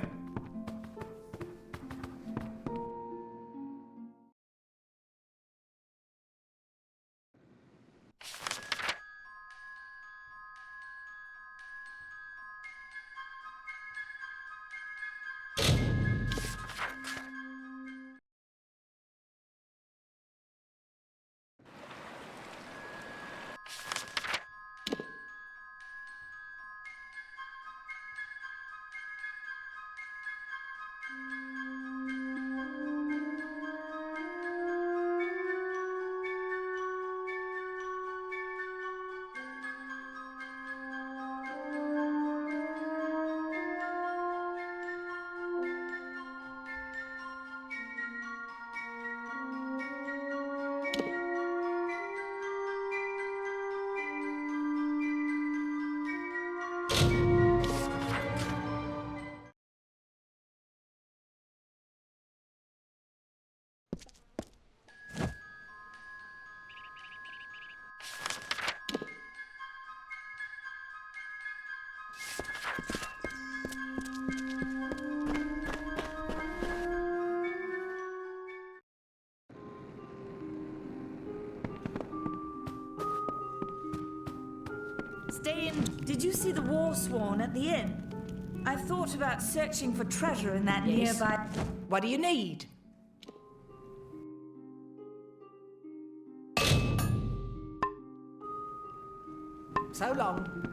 N: Stain, did you see the war swan at the inn? I've thought about searching for treasure in that nearby...
O: What do you need? So long.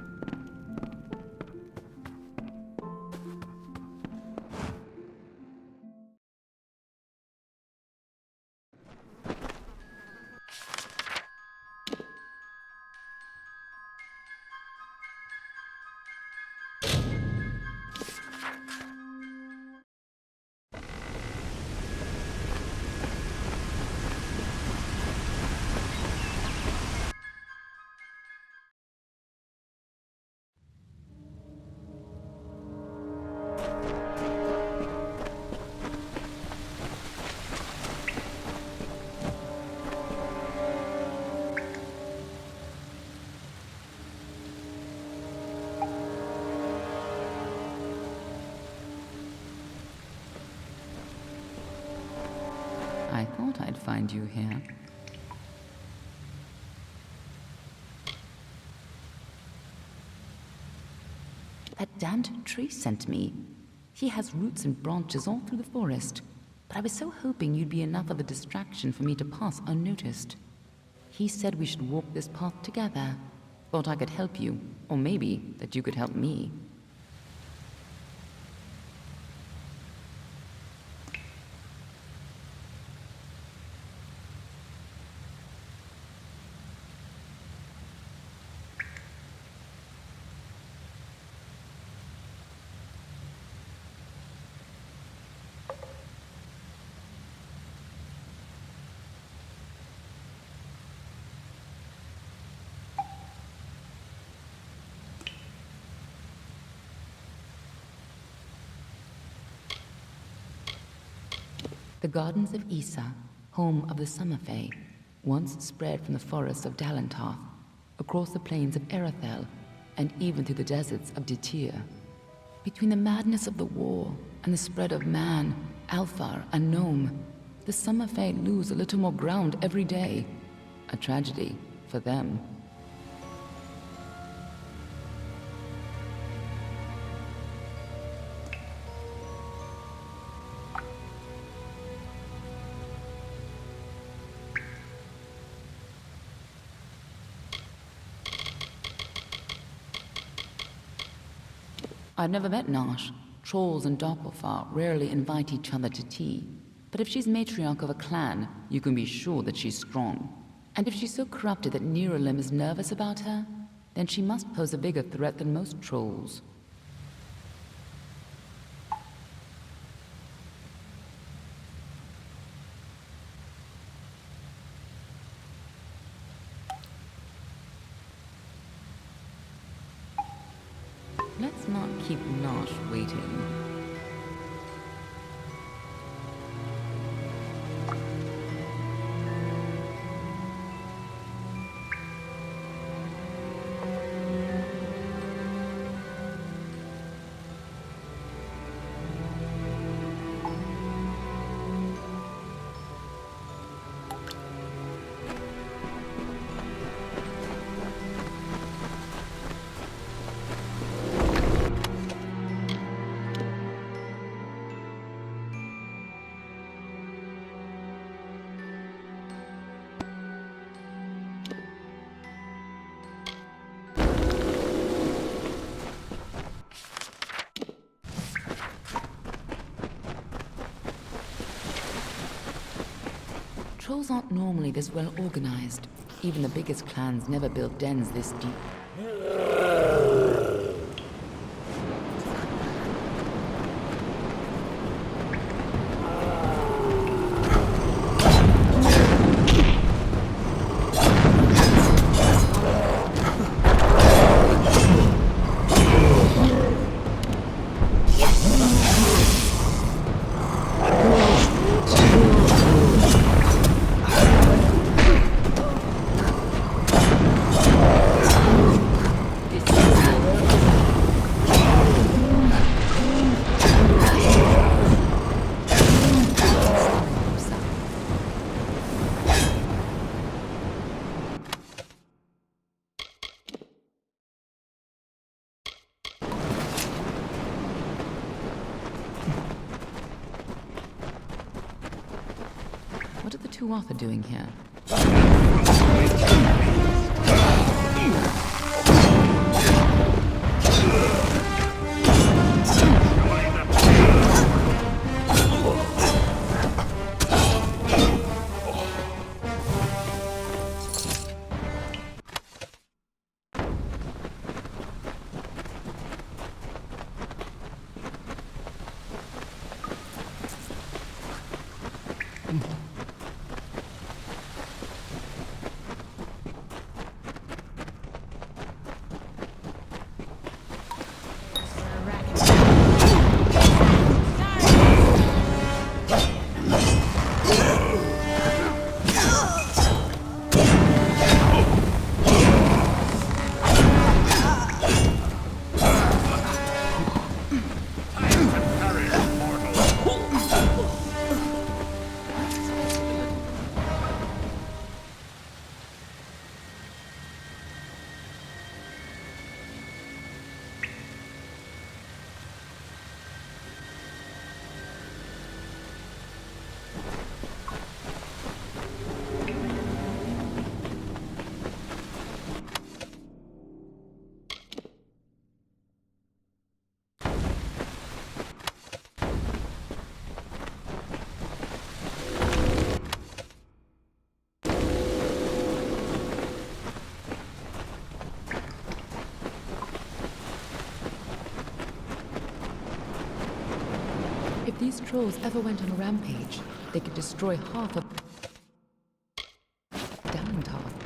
P: I thought I'd find you here. That damned tree sent me. He has roots and branches all through the forest, but I was so hoping you'd be enough of a distraction for me to pass unnoticed. He said we should walk this path together. Thought I could help you, or maybe that you could help me. The Gardens of Issa, home of the Summer Fae, once spread from the forests of Dalentarth, across the plains of Erethel, and even through the deserts of Ditir. Between the madness of the war and the spread of man, Alfar, and Gnome, the Summer Fae lose a little more ground every day. A tragedy for them. I've never met Nash. Trolls and Doppelfar rarely invite each other to tea. But if she's matriarch of a clan, you can be sure that she's strong. And if she's so corrupted that Neuralim is nervous about her, then she must pose a bigger threat than most trolls. Let's not keep Nosh waiting. Trolls aren't normally this well organized. Even the biggest clans never built dens this deep. What are the two Arthur doing here? these trolls ever went on a rampage, they could destroy half of Dalentarth.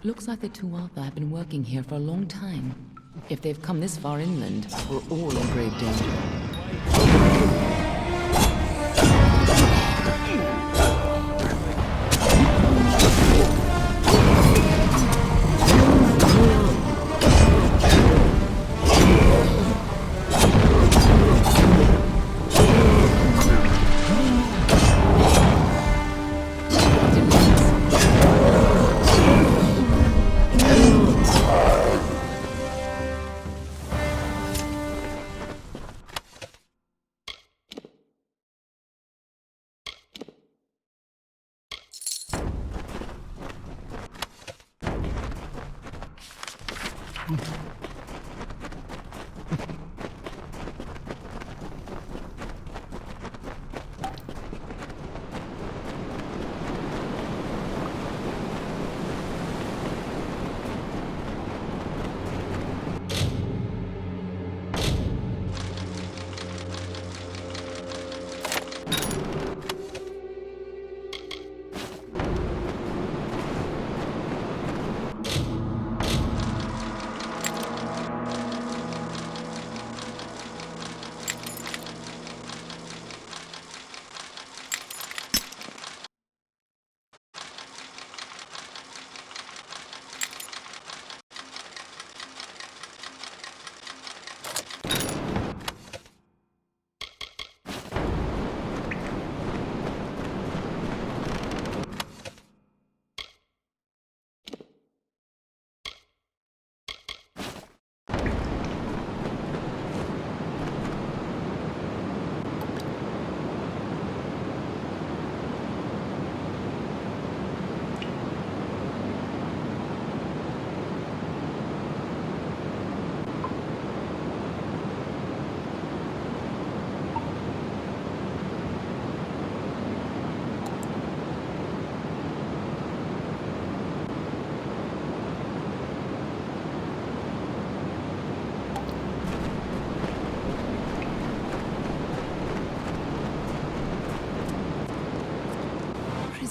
P: Looks like the Tuatha have been working here for a long time. If they've come this far inland, we're all in grave danger.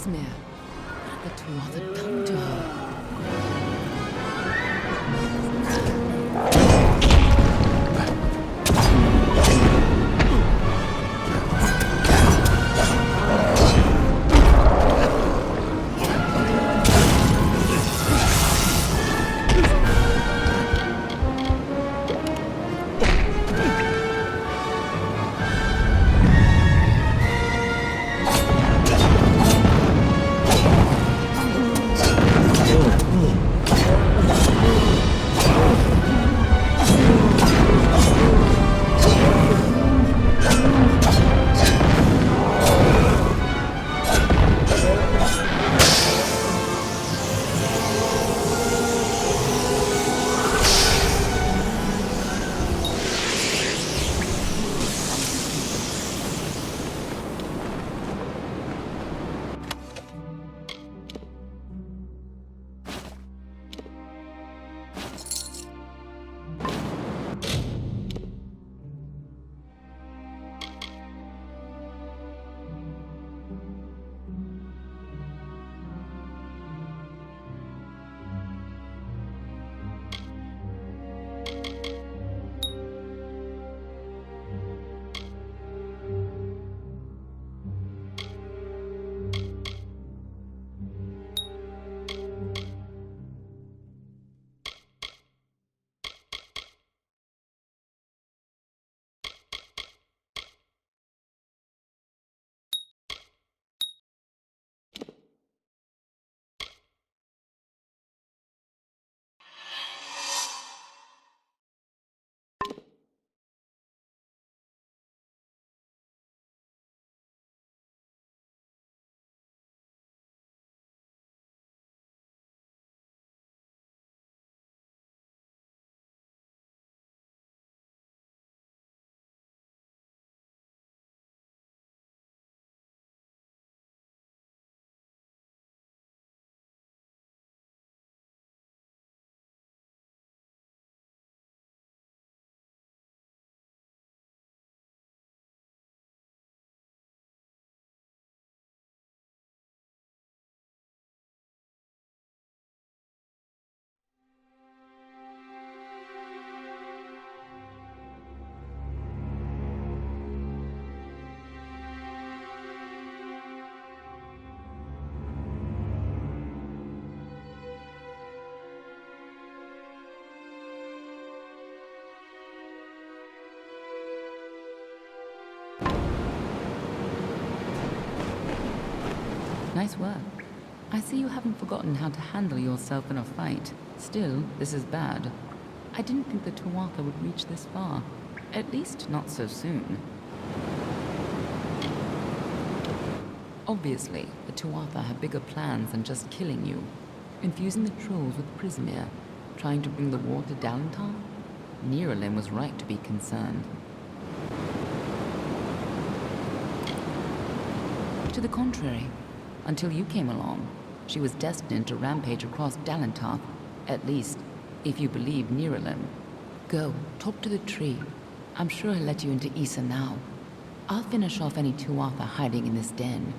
P: Prismere. What had the Tuatha done to her? Nice work. I see you haven't forgotten how to handle yourself in a fight. Still, this is bad. I didn't think the Tuatha would reach this far. At least not so soon. Obviously, the Tuatha have bigger plans than just killing you. Infusing the trolls with Prismere, trying to bring the war to Dalentarth? Niralim was right to be concerned. To the contrary, until you came along, she was destined to rampage across Dalentarth. At least, if you believe Niralim. Go, talk to the tree. I'm sure he'll let you into Issa now. I'll finish off any Tuatha hiding in this den.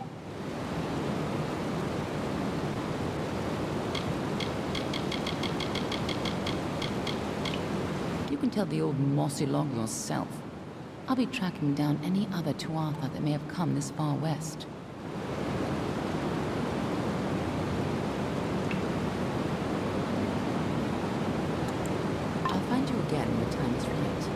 P: You can tell the old mossy log yourself. I'll be tracking down any other Tuatha that may have come this far west. I'll find you again when the time is right.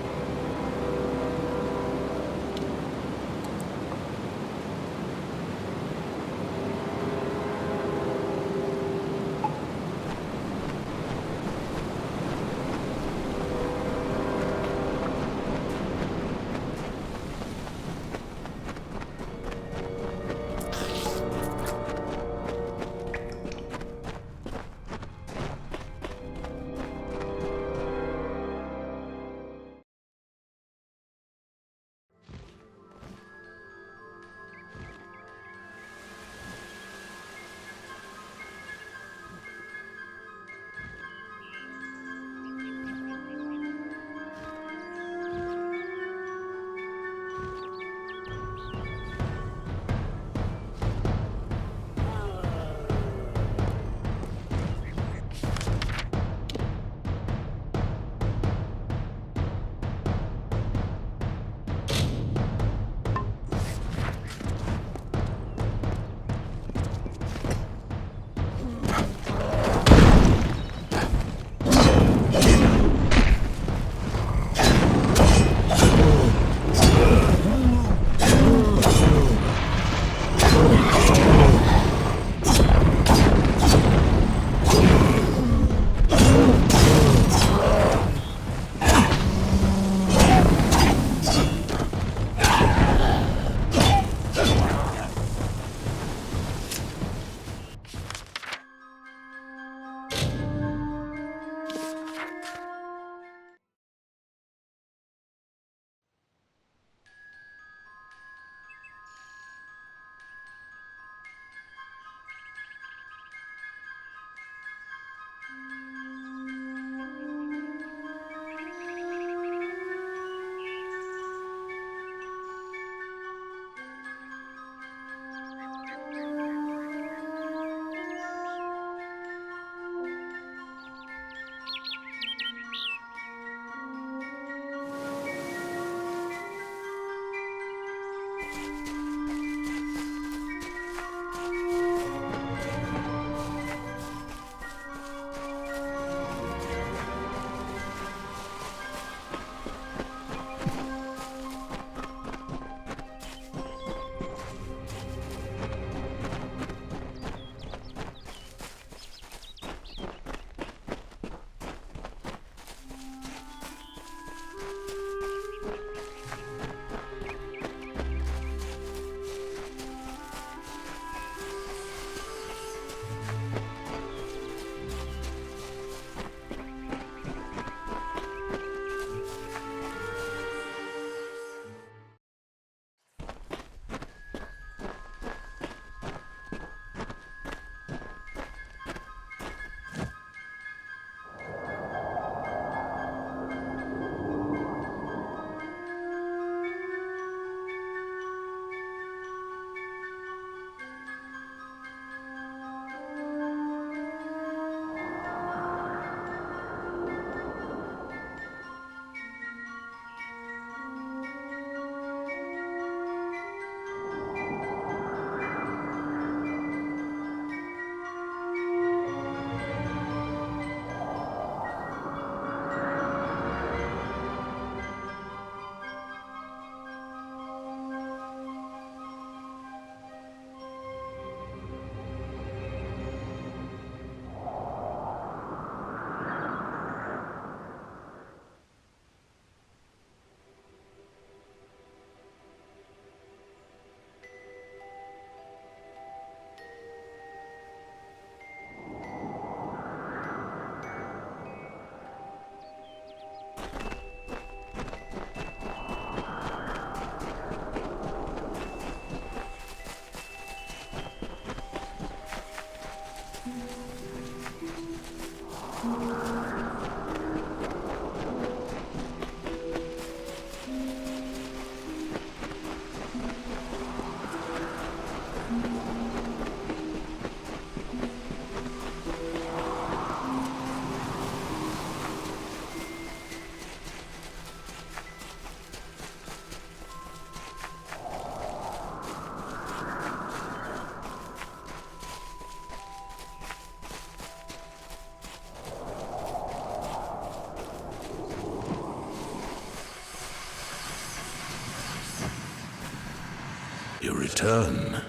M: You return,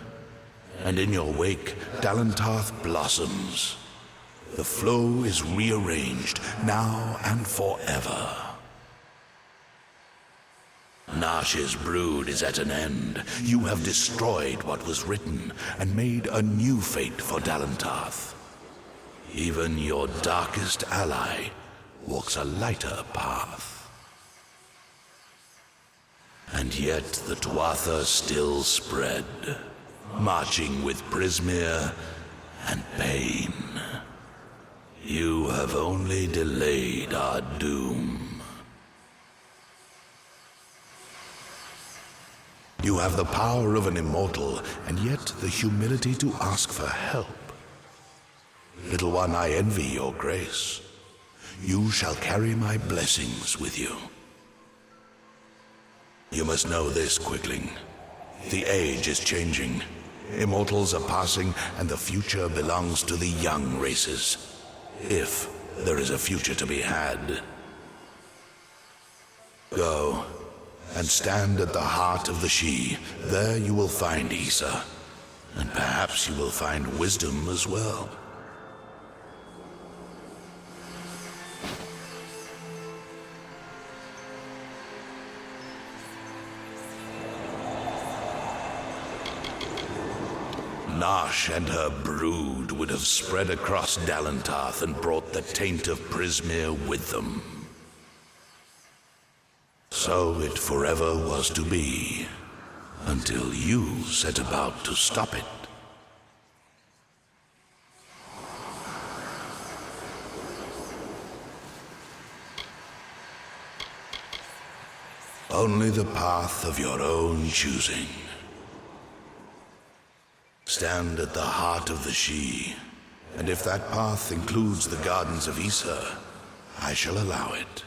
M: and in your wake, Dalentarth blossoms. The flow is rearranged, now and forever. Nash's brood is at an end. You have destroyed what was written, and made a new fate for Dalentarth. Even your darkest ally walks a lighter path. And yet the Tuatha still spread, marching with Prismeer and pain. You have only delayed our doom. You have the power of an immortal, and yet the humility to ask for help. Little one, I envy your grace. You shall carry my blessings with you. You must know this, Quickling. The age is changing. Immortals are passing, and the future belongs to the young races. If there is a future to be had. Go, and stand at the heart of the She. There you will find Issa, and perhaps you will find wisdom as well. Nash and her brood would have spread across Dalentarth and brought the taint of Prismeer with them. So it forever was to be, until you set about to stop it. Only the path of your own choosing. Stand at the heart of the She, and if that path includes the gardens of Issa, I shall allow it.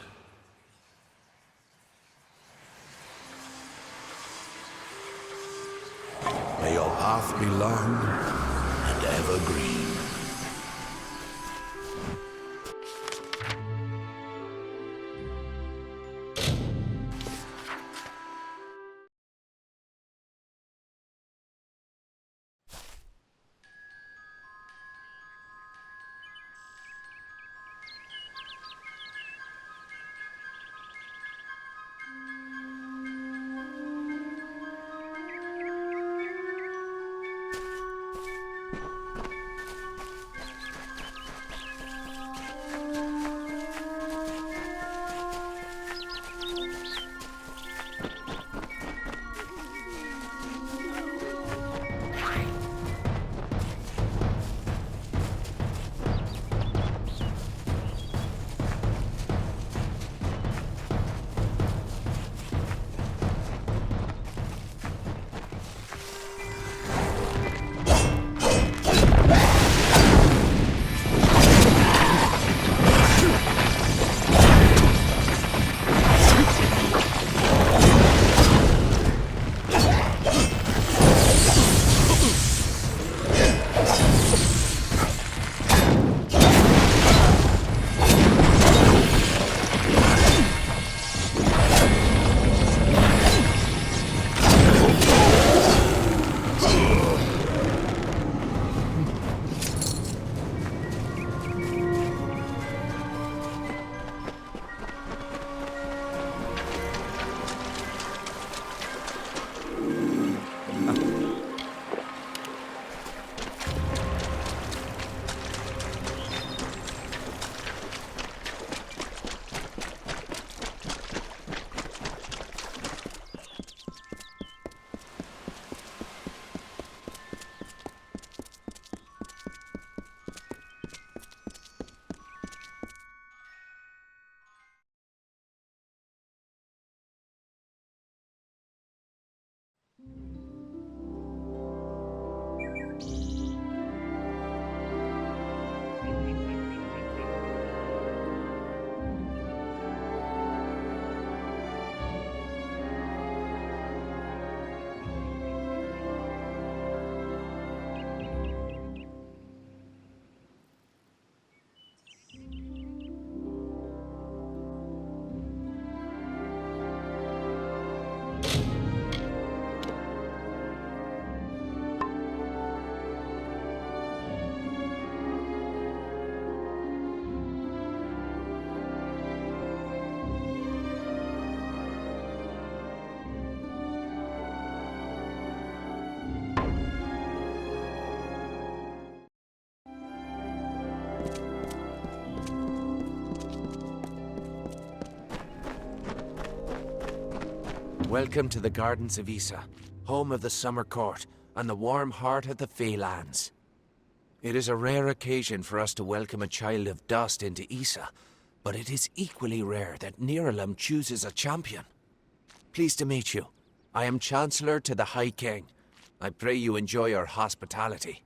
M: May your path be long and evergreen.
Q: Welcome to the Gardens of Issa, home of the Summer Court and the warm heart of the Feylands. It is a rare occasion for us to welcome a child of dust into Issa, but it is equally rare that Niralam chooses a champion. Pleased to meet you. I am Chancellor to the High King. I pray you enjoy our hospitality.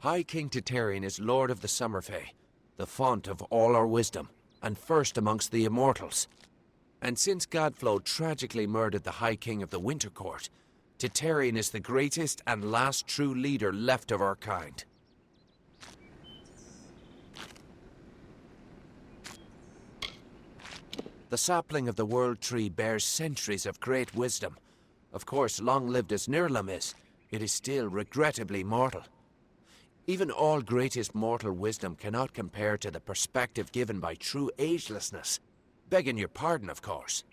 Q: High King Titarian is Lord of the Summerfey, the font of all our wisdom, and first amongst the immortals. And since Godflow tragically murdered the High King of the Winter Court, Titarian is the greatest and last true leader left of our kind. The sapling of the World Tree bears centuries of great wisdom. Of course, long-lived as Nirlam is, it is still regrettably mortal. Even all greatest mortal wisdom cannot compare to the perspective given by true agelessness. Begging your pardon, of course.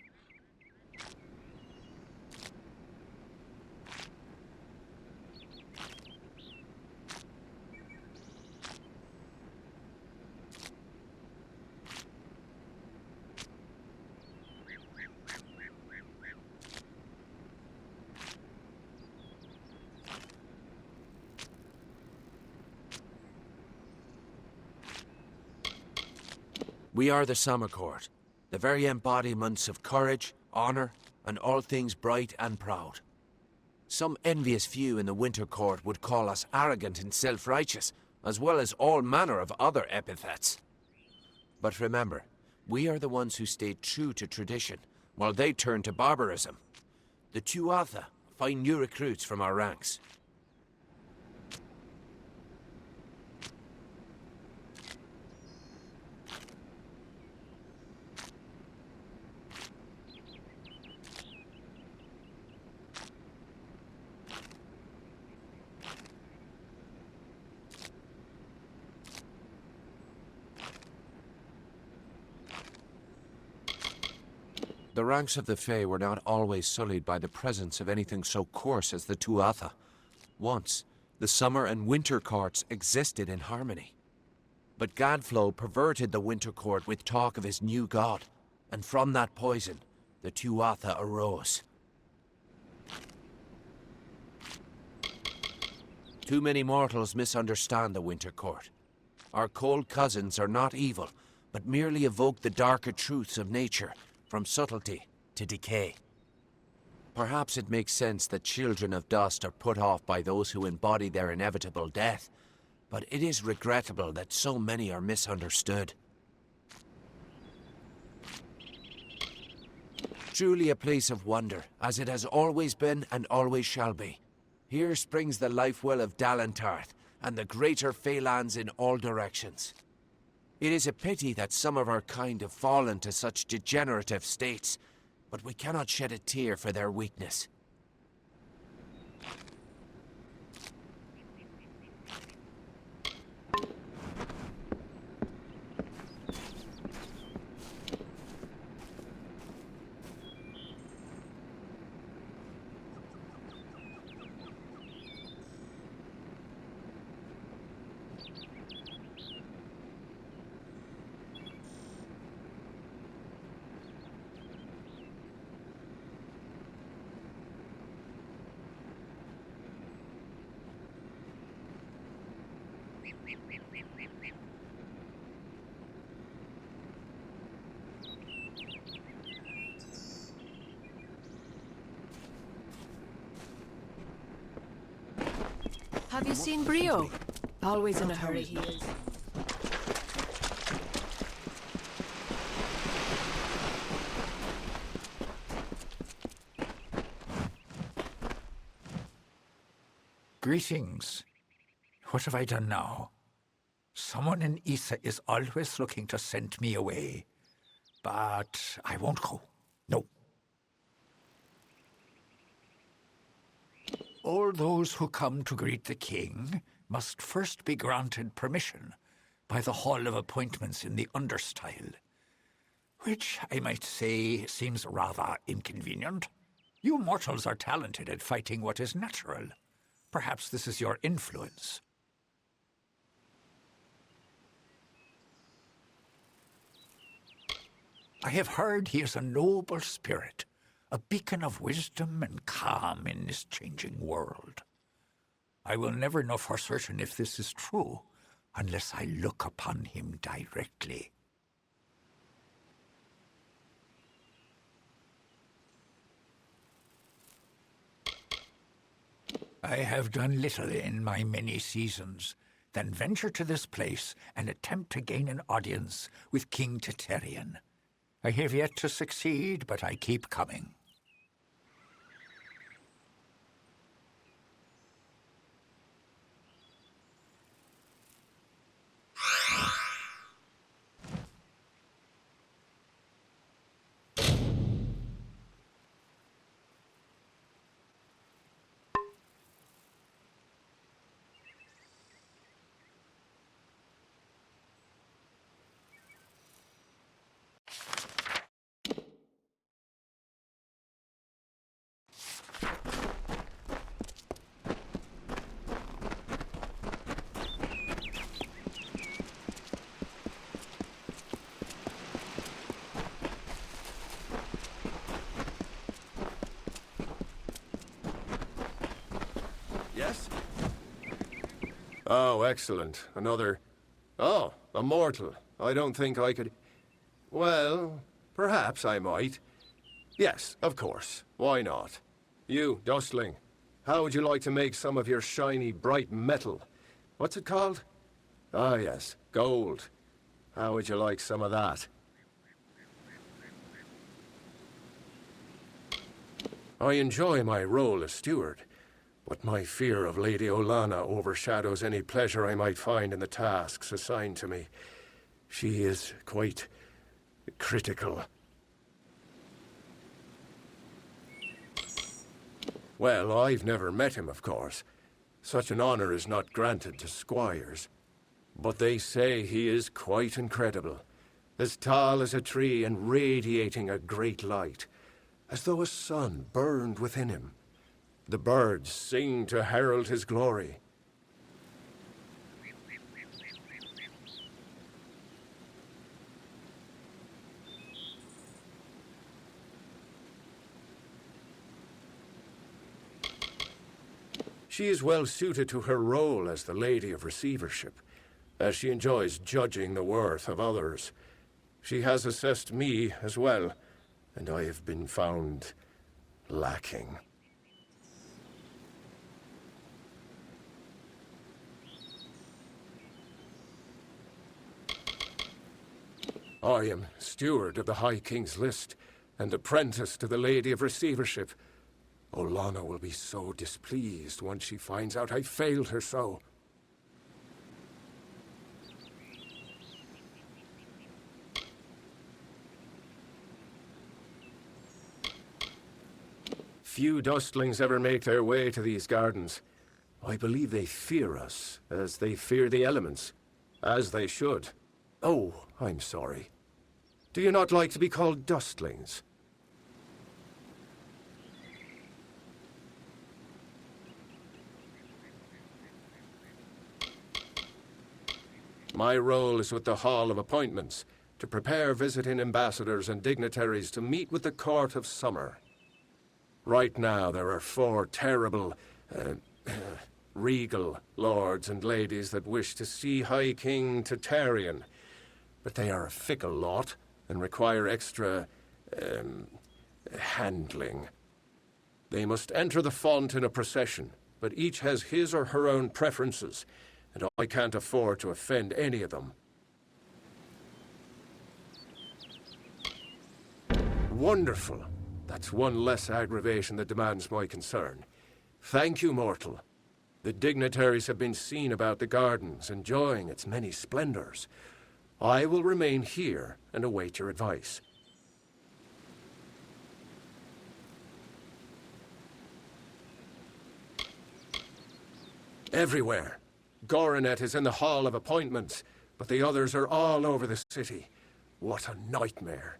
Q: We are the Summer Court, the very embodiments of courage, honor, and all things bright and proud. Some envious few in the Winter Court would call us arrogant and self-righteous, as well as all manner of other epithets. But remember, we are the ones who stayed true to tradition, while they turned to barbarism. The Tuatha find new recruits from our ranks. The ranks of the Fae were not always sullied by the presence of anything so coarse as the Tuatha. Once, the Summer and Winter Courts existed in harmony. But Godflow perverted the Winter Court with talk of his new god, and from that poison, the Tuatha arose. Too many mortals misunderstand the Winter Court. Our cold cousins are not evil, but merely evoke the darker truths of nature, from subtlety to decay. Perhaps it makes sense that children of dust are put off by those who embody their inevitable death, but it is regrettable that so many are misunderstood. Truly a place of wonder, as it has always been and always shall be. Here springs the life well of Dalentarth, and the greater Feylands in all directions. It is a pity that some of our kind have fallen to such degenerative states, but we cannot shed a tear for their weakness.
I: Have you seen Brio? Always in a hurry he is.
L: Greetings. What have I done now? Someone in Issa is always looking to send me away. But I won't go. No. All those who come to greet the king must first be granted permission by the Hall of Appointments in the Understyle, which I might say seems rather inconvenient. You mortals are talented at fighting what is natural. Perhaps this is your influence. I have heard he is a noble spirit, a beacon of wisdom and calm in this changing world. I will never know for certain if this is true, unless I look upon him directly. I have done little in my many seasons, then venture to this place and attempt to gain an audience with King Teterian. I have yet to succeed, but I keep coming.
R: Yes? Oh, excellent. Another... Oh, a mortal. I don't think I could... Well, perhaps I might. Yes, of course. Why not? You, Dustling, how would you like to make some of your shiny, bright metal? What's it called? Ah, yes, gold. How would you like some of that? I enjoy my role as steward, but my fear of Lady Olana overshadows any pleasure I might find in the tasks assigned to me. She is quite critical. Well, I've never met him, of course. Such an honor is not granted to squires. But they say he is quite incredible. As tall as a tree and radiating a great light, as though a sun burned within him. The birds sing to herald his glory. She is well suited to her role as the Lady of Receivership, as she enjoys judging the worth of others. She has assessed me as well, and I have been found lacking. I am steward of the High King's List, and apprentice to the Lady of Receivership. Olana will be so displeased once she finds out I failed her so. Few Dustlings ever make their way to these gardens. I believe they fear us, as they fear the elements. As they should. Oh, I'm sorry. Do you not like to be called Dustlings? My role is with the Hall of Appointments, to prepare visiting ambassadors and dignitaries to meet with the Court of Summer. Right now, there are 4 terrible, regal lords and ladies that wish to see High King Teterian, but they are a fickle lot and require extra, handling. They must enter the font in a procession, but each has his or her own preferences, and I can't afford to offend any of them. Wonderful. That's one less aggravation that demands my concern. Thank you, mortal. The dignitaries have been seen about the gardens, enjoying its many splendors. I will remain here and await your advice. Everywhere. Goronet is in the Hall of Appointments, but the others are all over the city. What a nightmare.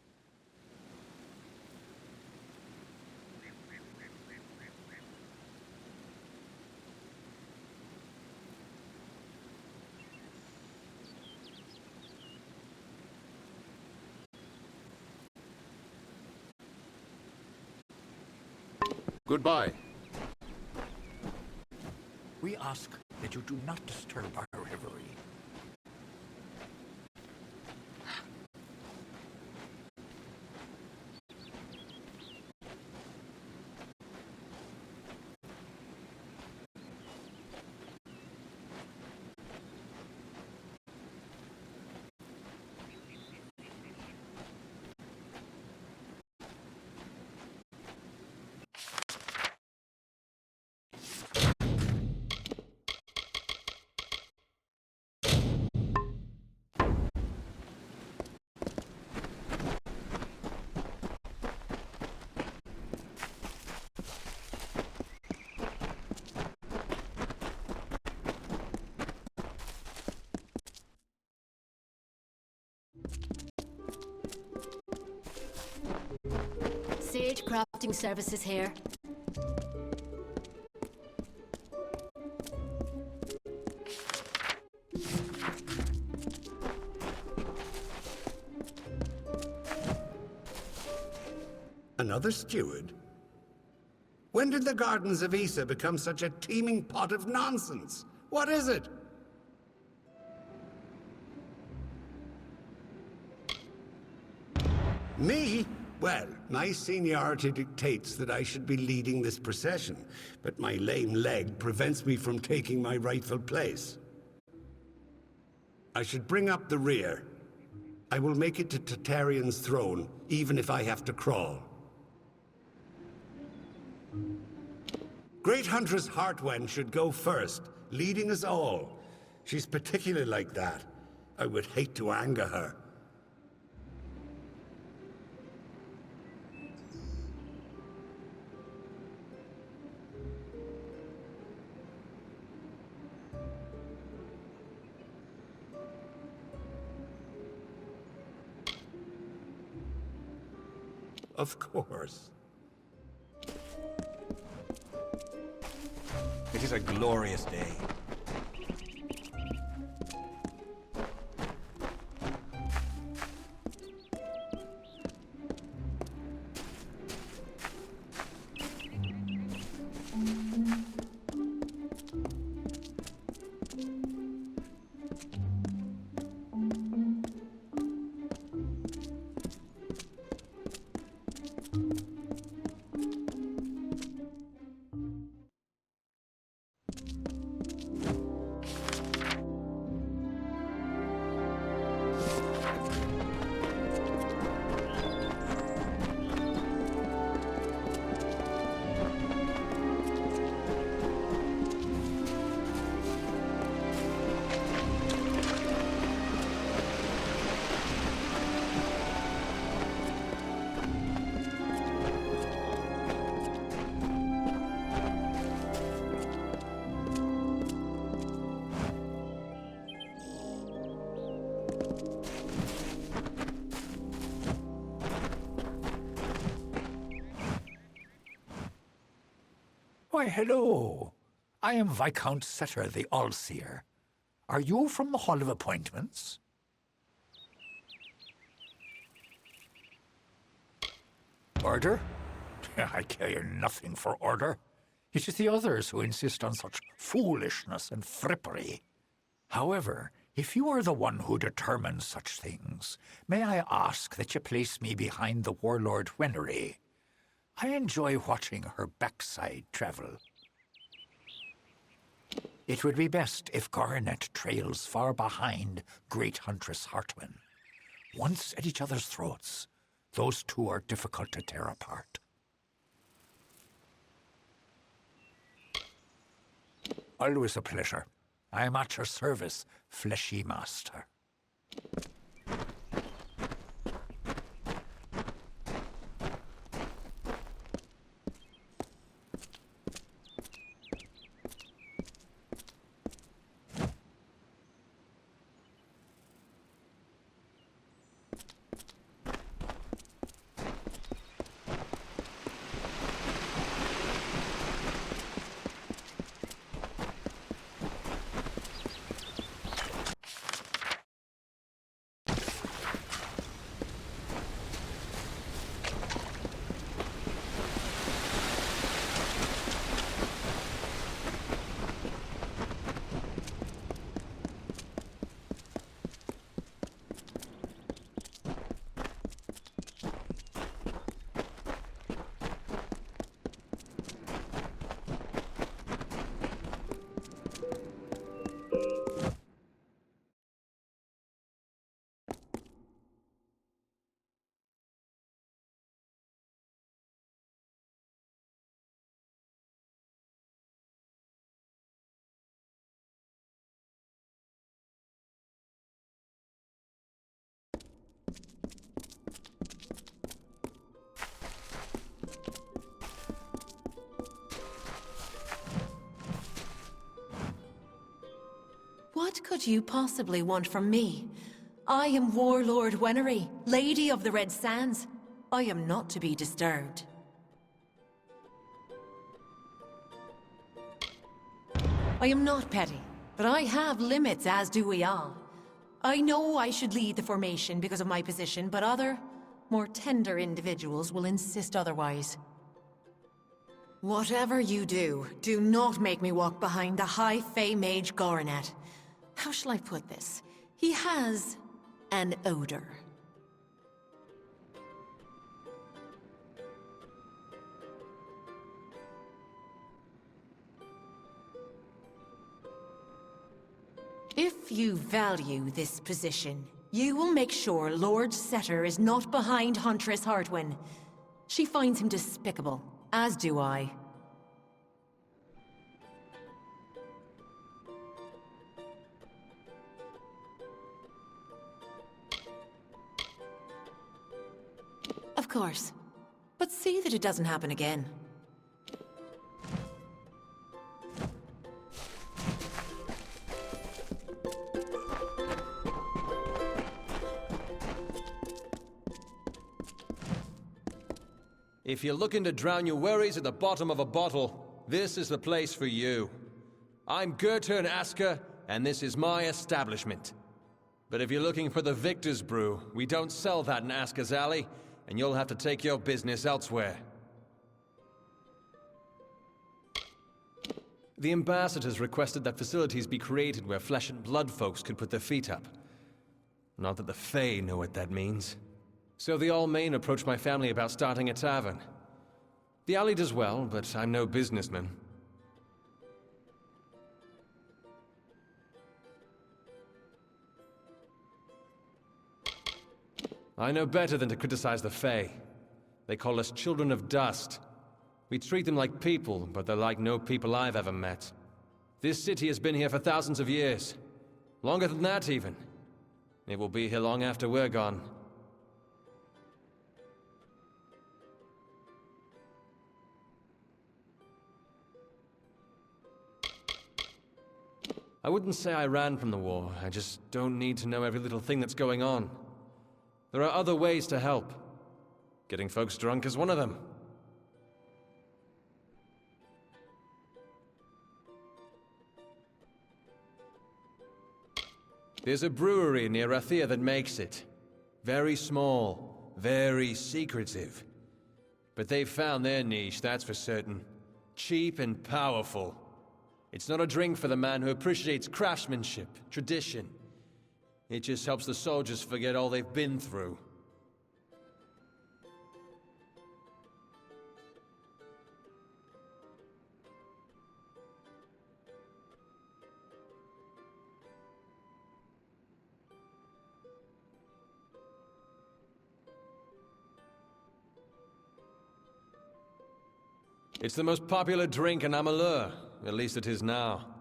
R: Goodbye.
L: We ask that you do not disturb our reverie.
A: Sage crafting services here.
S: Another steward? When did the Gardens of Issa become such a teeming pot of nonsense? What is it? Me? Well, my seniority dictates that I should be leading this procession, but my lame leg prevents me from taking my rightful place. I should bring up the rear. I will make it to Tartarean's throne, even if I have to crawl. Great Huntress Heartwen should go first, leading us all. She's particularly like that. I would hate to anger her. Of course.
B: It is a glorious day.
L: Why, hello. I am Viscount Setter, the All-Seer. Are you from the Hall of Appointments? Order? I care nothing for order. It is the others who insist on such foolishness and frippery. However, if you are the one who determines such things, may I ask that you place me behind the warlord Wenery? I enjoy watching her backside travel. It would be best if Garnet trails far behind Great Huntress Heartwen. Once at each other's throats, those two are difficult to tear apart. Always a pleasure. I am at your service, fleshy master.
I: What could you possibly want from me? I am Warlord Wenery, Lady of the Red Sands. I am not to be disturbed. I am not petty, but I have limits, as do we all. I know I should lead the formation because of my position, but other, more tender individuals will insist otherwise. Whatever you do, do not make me walk behind the High Fae Mage Goronet. How shall I put this? He has an odor. If you value this position, you will make sure Lord Setter is not behind Huntress Hardwin. She finds him despicable, as do I. Of course. But see that it doesn't happen again.
G: If you're looking to drown your worries at the bottom of a bottle, this is the place for you. I'm Gurturn Asker, and this is my establishment. But if you're looking for the Victor's Brew, we don't sell that in Asker's Alley, and you'll have to take your business elsewhere. The ambassadors requested that facilities be created where flesh and blood folks could put their feet up. Not that the Fae know what that means. So the All-Main approached my family about starting a tavern. The alley does well, but I'm no businessman. I know better than to criticize the Fae. They call us children of dust. We treat them like people, but they're like no people I've ever met. This city has been here for thousands of years. Longer than that, even. It will be here long after we're gone. I wouldn't say I ran from the war. I just don't need to know every little thing that's going on. There are other ways to help. Getting folks drunk is one of them. There's a brewery near Rathia that makes it. Very small, very secretive. But they've found their niche, that's for certain. Cheap and powerful. It's not a drink for the man who appreciates craftsmanship, tradition. It just helps the soldiers forget all they've been through. It's the most popular drink in Amalur, at least it is now.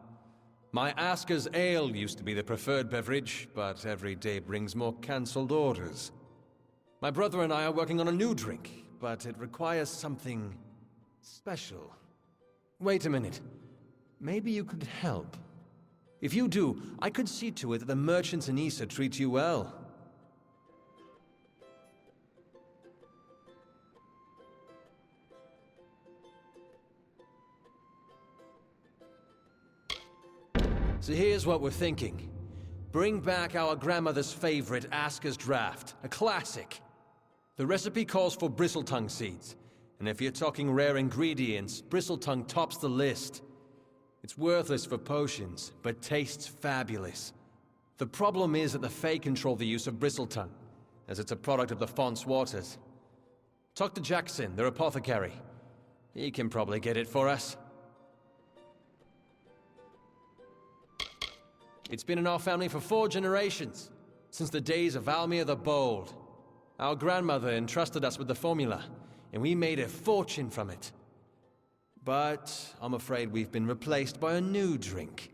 G: My Asker's Ale used to be the preferred beverage, but every day brings more cancelled orders. My brother and I are working on a new drink, but it requires something special. Wait a minute. Maybe you could help. If you do, I could see to it that the merchants in Issa treat you well. So here's what we're thinking. Bring back our grandmother's favorite Asker's Draft, a classic. The recipe calls for bristletongue seeds, and if you're talking rare ingredients, bristletongue tops the list. It's worthless for potions, but tastes fabulous. The problem is that the Fae control the use of bristletongue, as it's a product of the Font's waters. Talk to Jackson, their apothecary. He can probably get it for us. It's been in our family for 4 generations, since the days of Almir the Bold. Our grandmother entrusted us with the formula, and we made a fortune from it. But I'm afraid we've been replaced by a new drink.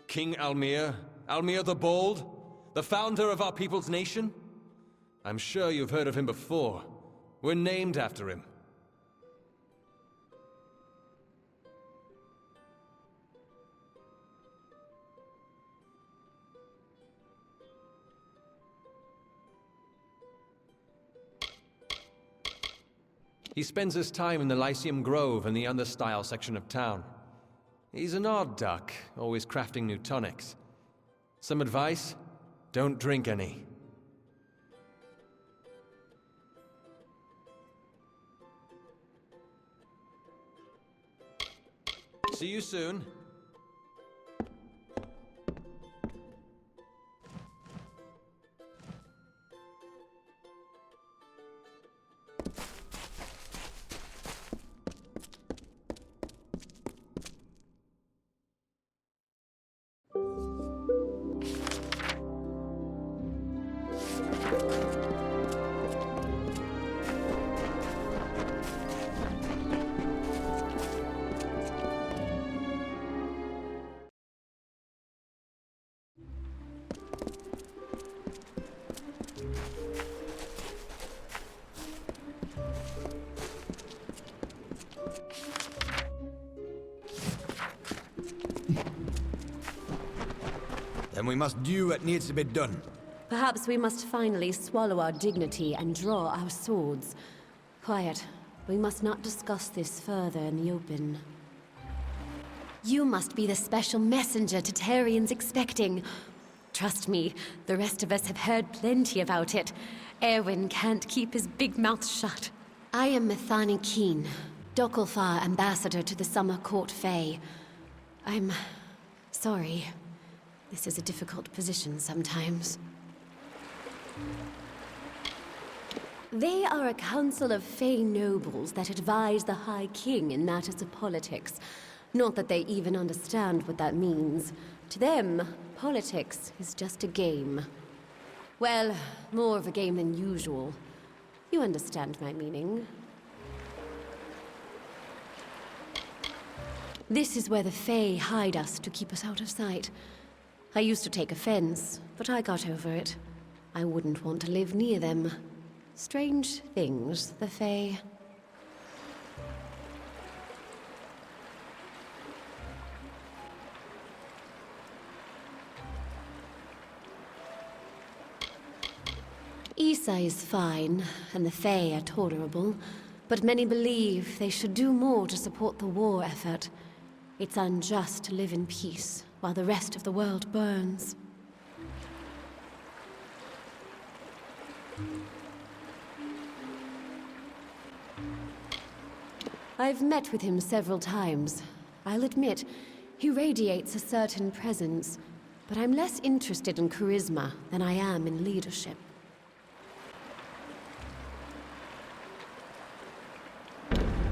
G: King Almir, Almir the Bold, the founder of our people's nation? I'm sure you've heard of him before. We're named after him. He spends his time in the Lyceum Grove and the Understyle section of town. He's an odd duck, always crafting new tonics. Some advice? Don't drink any. See you soon.
F: Then we must do what needs to be done.
A: Perhaps we must finally swallow our dignity and draw our swords. Quiet. We must not discuss this further in the open. You must be the special messenger Tatarian's expecting. Trust me, the rest of us have heard plenty about it. Erwin can't keep his big mouth shut. I am Methani Keen, Dokalfar ambassador to the Summer Court Fae. I'm sorry. This is a difficult position sometimes. They are a council of Fae nobles that advise the High King in matters of politics. Not that they even understand what that means. To them, politics is just a game. Well, more of a game than usual. You understand my meaning. This is where the Fae hide us to keep us out of sight. I used to take offense, but I got over it. I wouldn't want to live near them. Strange things, the Fae. Issa is fine, and the Fae are tolerable, but many believe they should do more to support the war effort. It's unjust to live in peace while the rest of the world burns. I've met with him several times. I'll admit, he radiates a certain presence, but I'm less interested in charisma than I am in leadership.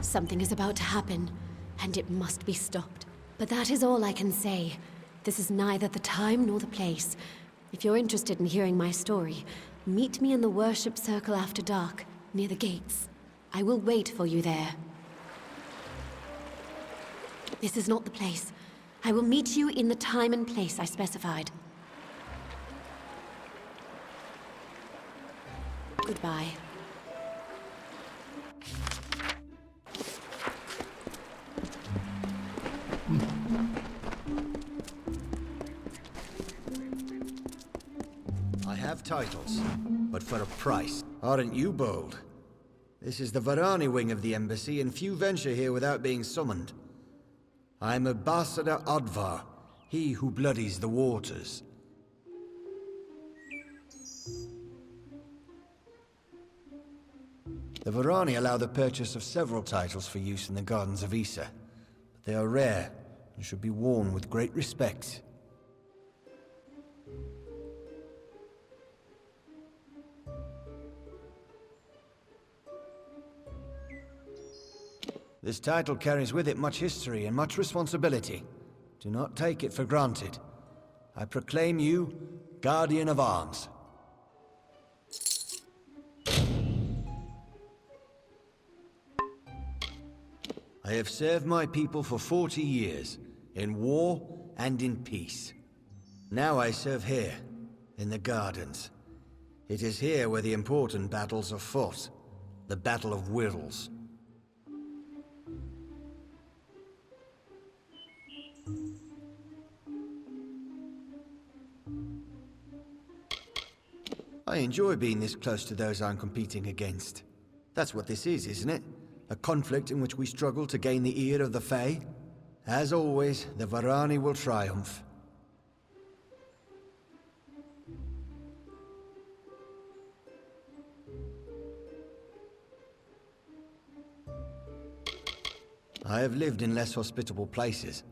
A: Something is about to happen, and it must be stopped. But that is all I can say. This is neither the time nor the place. If you're interested in hearing my story, meet me in the worship circle after dark, near the gates. I will wait for you there. This is not the place. I will meet you in the time and place I specified. Goodbye.
F: I have titles, but for a price. Aren't you bold? This is the Varani wing of the embassy, and few venture here without being summoned. I'm Ambassador Advar, he who bloodies the waters. The Varani allow the purchase of several titles for use in the gardens of Issa, but they are rare and should be worn with great respect. This title carries with it much history and much responsibility. Do not take it for granted. I proclaim you Guardian of Arms. I have served my people for 40 years, in war and in peace. Now I serve here, in the Gardens. It is here where the important battles are fought. The Battle of Whirls. I enjoy being this close to those I'm competing against. That's what this is, isn't it? A conflict in which we struggle to gain the ear of the Fae. As always, the Varani will triumph. I have lived in less hospitable places.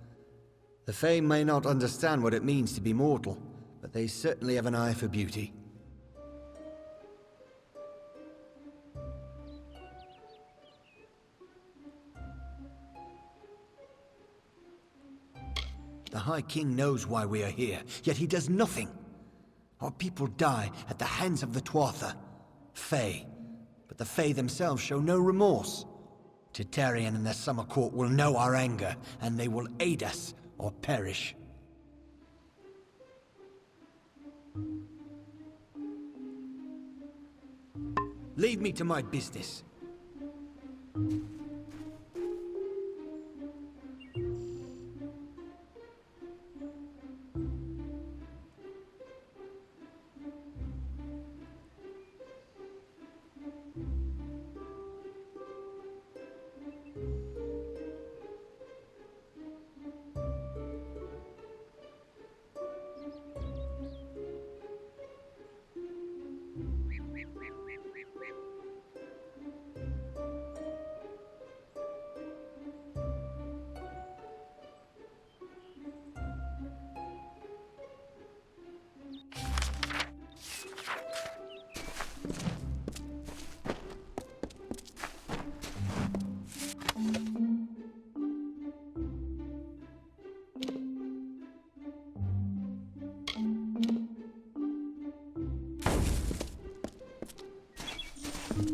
F: The Fae may not understand what it means to be mortal, but they certainly have an eye for beauty. The High King knows why we are here, yet he does nothing. Our people die at the hands of the Tuatha, Fae, but the Fae themselves show no remorse. Titarian and the Summer Court will know our anger, and they will aid us or perish. Leave me to my business.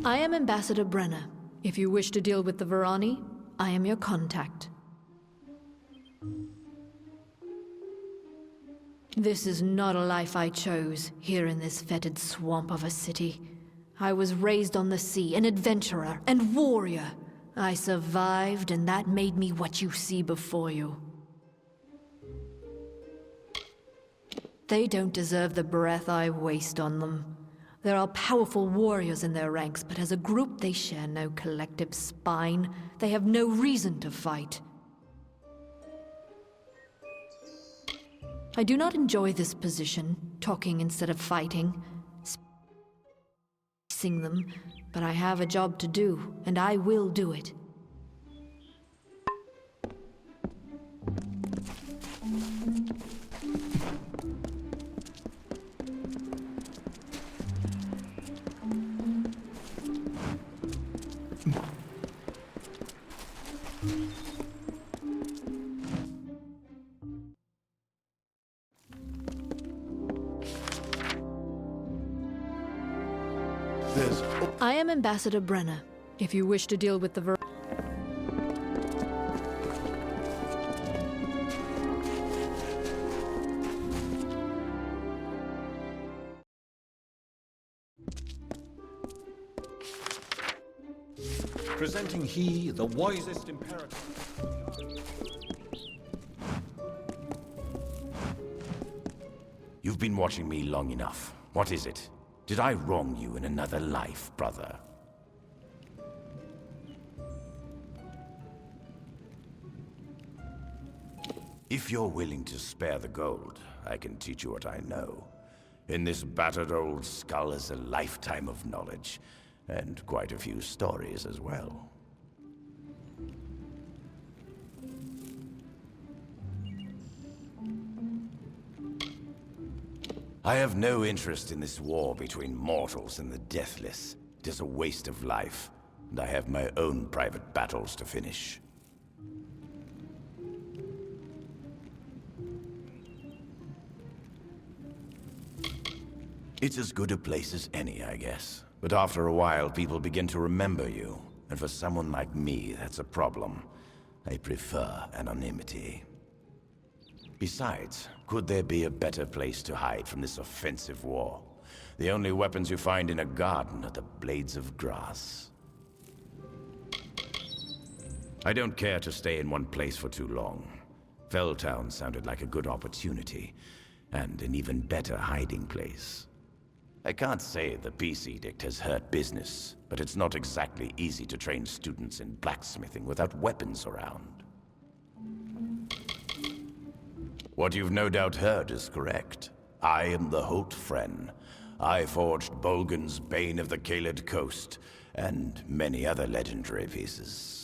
T: I am Ambassador Brenna. If you wish to deal with the Varani, I am your contact. This is not a life I chose, here in this fetid swamp of a city. I was raised on the sea, an adventurer and warrior. I survived, and that made me what you see before you. They don't deserve the breath I waste on them. There are powerful warriors in their ranks, but as a group they share no collective spine. They have no reason to fight. I do not enjoy this position, talking instead of fighting, sing them, but I have a job to do, and I will do it. I am Ambassador Brenna. If you wish to deal with the
B: Presenting he, the wisest imperator.
K: You've been watching me long enough. What is it? Did I wrong you in another life, brother? If you're willing to spare the gold, I can teach you what I know. In this battered old skull is a lifetime of knowledge, and quite a few stories as well. I have no interest in this war between mortals and the deathless. It is a waste of life, and I have my own private battles to finish. It's as good a place as any, I guess. But after a while, people begin to remember you. And for someone like me, that's a problem. I prefer anonymity. Besides, could there be a better place to hide from this offensive war? The only weapons you find in a garden are the blades of grass. I don't care to stay in one place for too long. Felltown sounded like a good opportunity, and an even better hiding place. I can't say the peace edict has hurt business, but it's not exactly easy to train students in blacksmithing without weapons around. What you've no doubt heard is correct. I am the Holt Fren. I forged Bolgan's Bane of the Caelid Coast, and many other legendary pieces.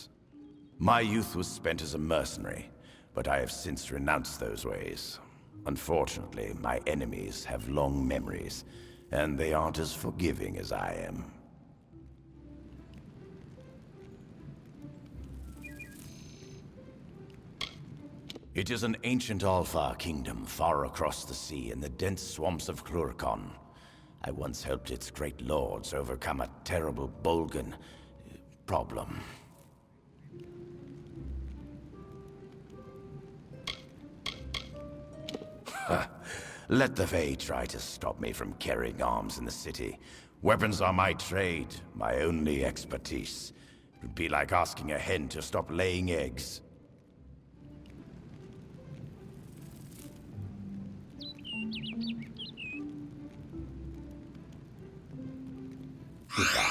K: My youth was spent as a mercenary, but I have since renounced those ways. Unfortunately, my enemies have long memories, and they aren't as forgiving as I am. It is an ancient Alfar kingdom far across the sea in the dense swamps of Clurcon. I once helped its great lords overcome a terrible Bolgan problem. Let the Fae try to stop me from carrying arms in the city. Weapons are my trade, my only expertise. It would be like asking a hen to stop laying eggs. Goodbye.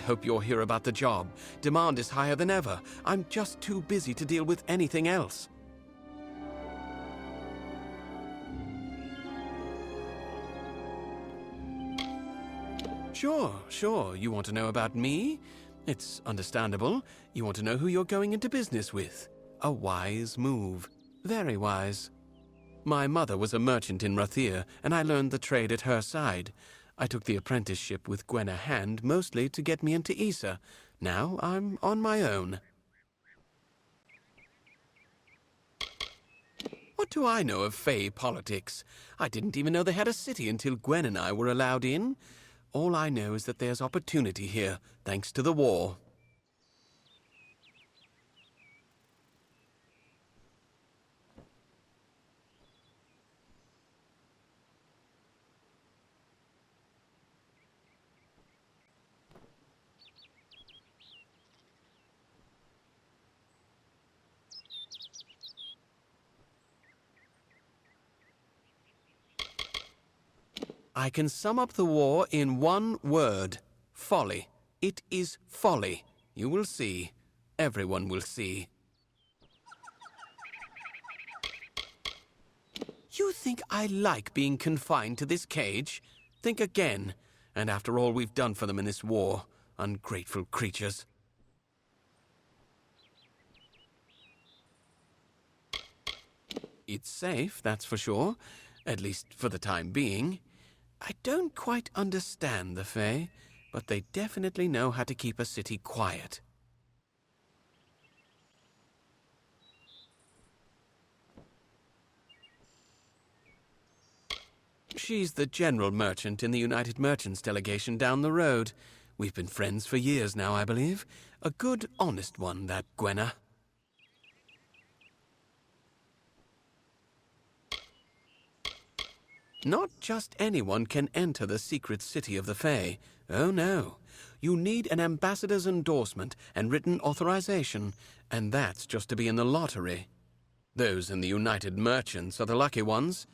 Q: Hope you're here about the job. Demand is higher than ever. I'm just too busy to deal with anything else. Sure. You want to know about me? It's understandable. You want to know who you're going into business with. A wise move. Very wise. My mother was a merchant in Rathir, and I learned the trade at her side. I took the apprenticeship with Gwenna Hand mostly to get me into Issa. Now I'm on my own. What do I know of Fae politics? I didn't even know they had a city until Gwen and I were allowed in. All I know is that there's opportunity here, thanks to the war. I can sum up the war in one word. Folly. It is folly. You will see. Everyone will see. You think I like being confined to this cage? Think again. And after all we've done for them in this war, ungrateful creatures. It's safe, that's for sure. At least for the time being. I don't quite understand the Fae, but they definitely know how to keep a city quiet. She's the general merchant in the United Merchants delegation down the road. We've been friends for years now, I believe. A good, honest one, that Gwenna. Not just anyone can enter the secret city of the Fae. Oh no. You need an ambassador's endorsement and written authorization, and that's just to be in the lottery. Those in the United Merchants are the lucky ones.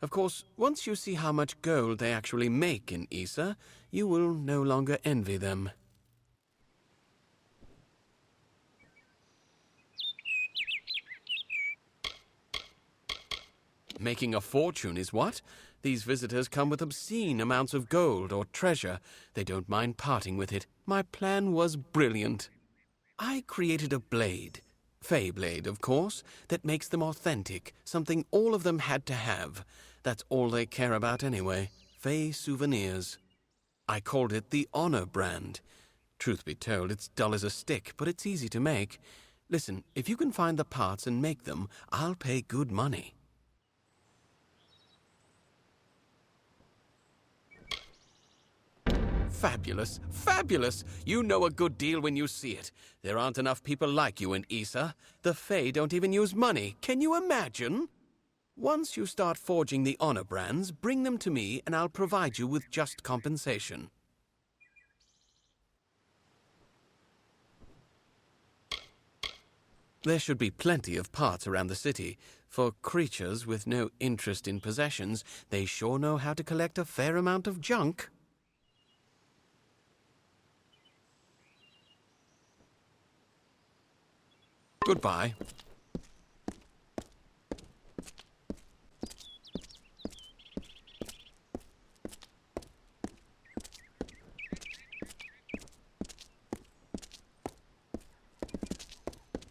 Q: Of course, once you see how much gold they actually make in Issa, you will no longer envy them. Making a fortune is what? These visitors come with obscene amounts of gold or treasure. They don't mind parting with it. My plan was brilliant. I created a blade, Fae blade, of course, that makes them authentic, something all of them had to have. That's all they care about anyway, Fae souvenirs. I called it the Honor brand.
U: Truth be told, it's dull as a stick, but it's easy to make. Listen, if you can find the parts and make them, I'll pay good money. Fabulous, fabulous! You know a good deal when you see it. There aren't enough people like you in Issa. The Fae don't even use money. Can you imagine? Once you start forging the honor brands, bring them to me and I'll provide you with just compensation. There should be plenty of parts around the city. For creatures with no interest in possessions, they sure know how to collect a fair amount of junk. Goodbye.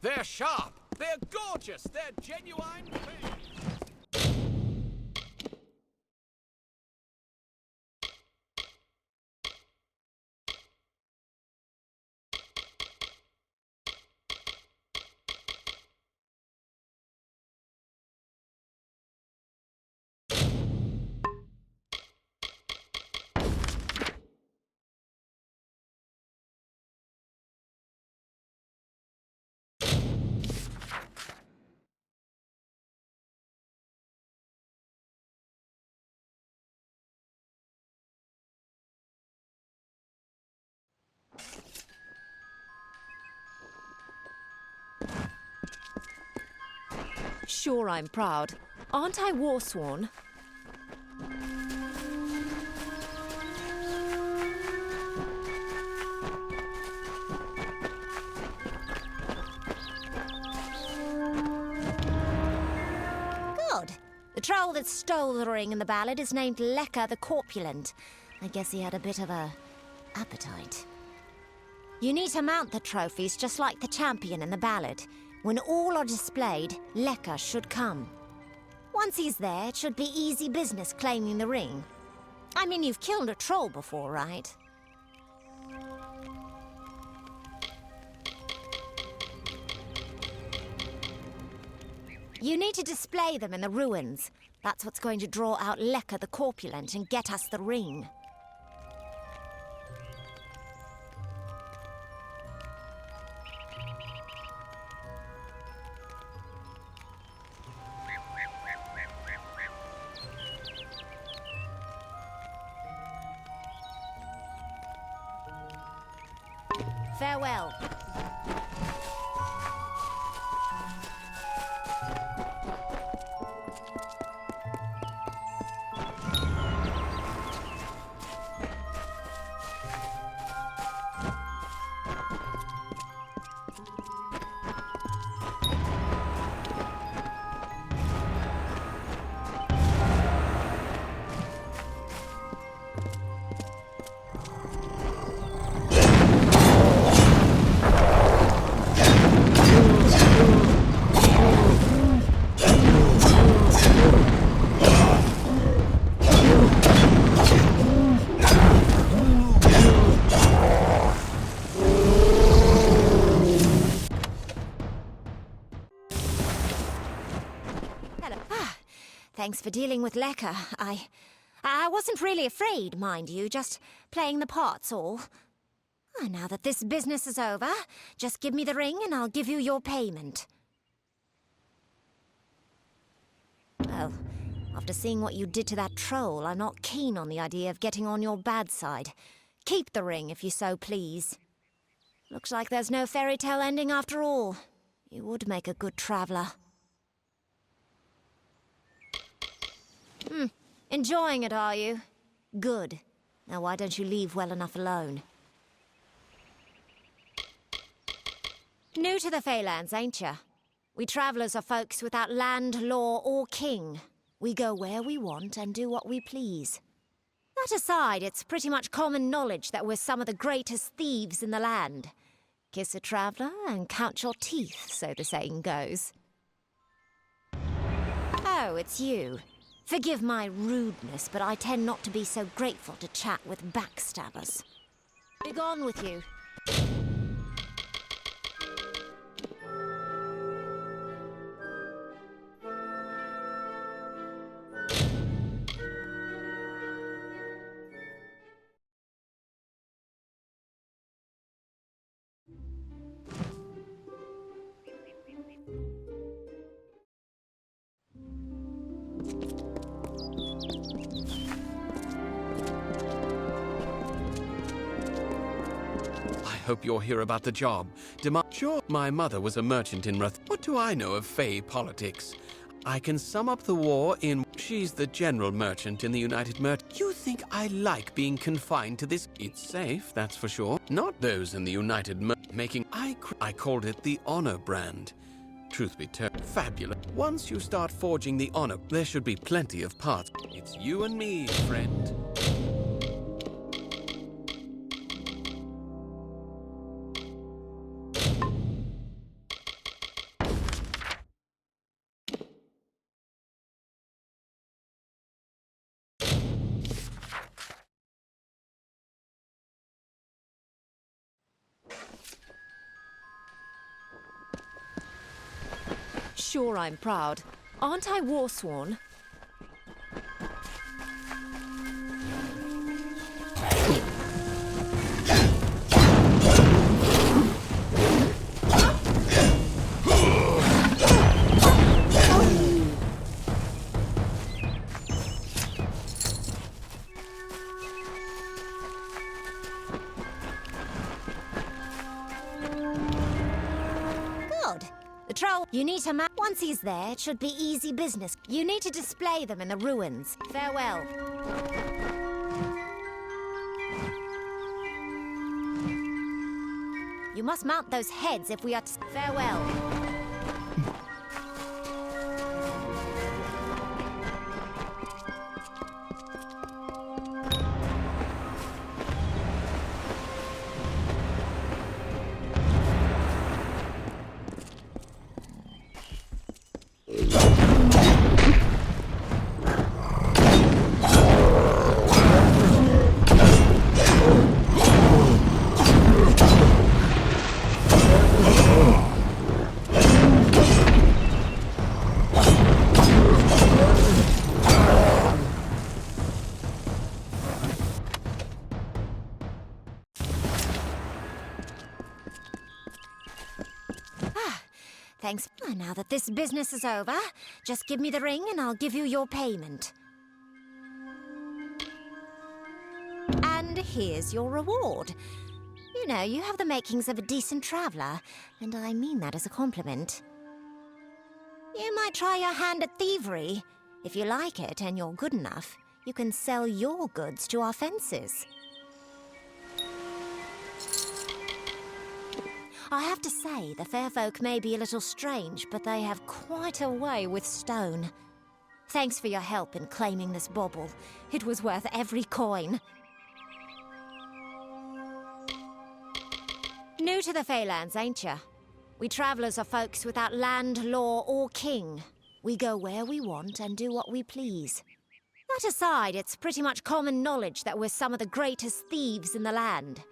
V: They're sharp. They're gorgeous. They're genuine.
W: Sure, I'm proud. Aren't I war-sworn?
X: Good. The troll that stole the ring in the ballad is named Lekka the Corpulent. I guess he had a bit of a appetite. You need to mount the trophies just like the champion in the ballad. When all are displayed, Lekka should come. Once he's there, it should be easy business claiming the ring. I mean, you've killed a troll before, right? You need to display them in the ruins. That's what's going to draw out Lekka the Corpulent and get us the ring. Farewell. Thanks for dealing with Lekka. I wasn't really afraid, mind you, just playing the parts all. Now that this business is over, just give me the ring and I'll give you your payment. Well, after seeing what you did to that troll, I'm not keen on the idea of getting on your bad side. Keep the ring if you so please. Looks like there's no fairy tale ending after all. You would make a good traveler. Enjoying it, are you? Good. Now why don't you leave well enough alone? New to the Feylands, ain't ya? We travellers are folks without land, law, or king. We go where we want and do what we please. That aside, it's pretty much common knowledge that we're some of the greatest thieves in the land. Kiss a traveller and count your teeth, so the saying goes. Oh, it's you. Forgive my rudeness, but I tend not to be so grateful to chat with backstabbers. Begone with you.
U: hope you're here about the job. Sure, my mother was a merchant in Rath. What do I know of Fey politics? I can sum up the war in... She's the general merchant in the United You think I like being confined to this? It's safe, that's for sure. Not those in the United making... I called it the Honor brand. Truth be told, fabulous. Once you start forging the Honor, there should be plenty of parts. It's you and me, friend.
W: Sure, I'm proud. Aren't I war-sworn?
X: You need to map. Once he's there, it should be easy business. You need to display them in the ruins. Farewell. You must mount those heads if we are to... Farewell. Thanks. Now that this business is over, just give me the ring and I'll give you your payment. And here's your reward. You know, you have the makings of a decent traveler, and I mean that as a compliment. You might try your hand at thievery. If you like it and you're good enough, you can sell your goods to our fencers. I have to say, the fair folk may be a little strange, but they have quite a way with stone. Thanks for your help in claiming this bauble. It was worth every coin. New to the Feylands, ain't ya? We travellers are folks without land, law, or king. We go where we want and do what we please. That aside, it's pretty much common knowledge that we're some of the greatest thieves in the land.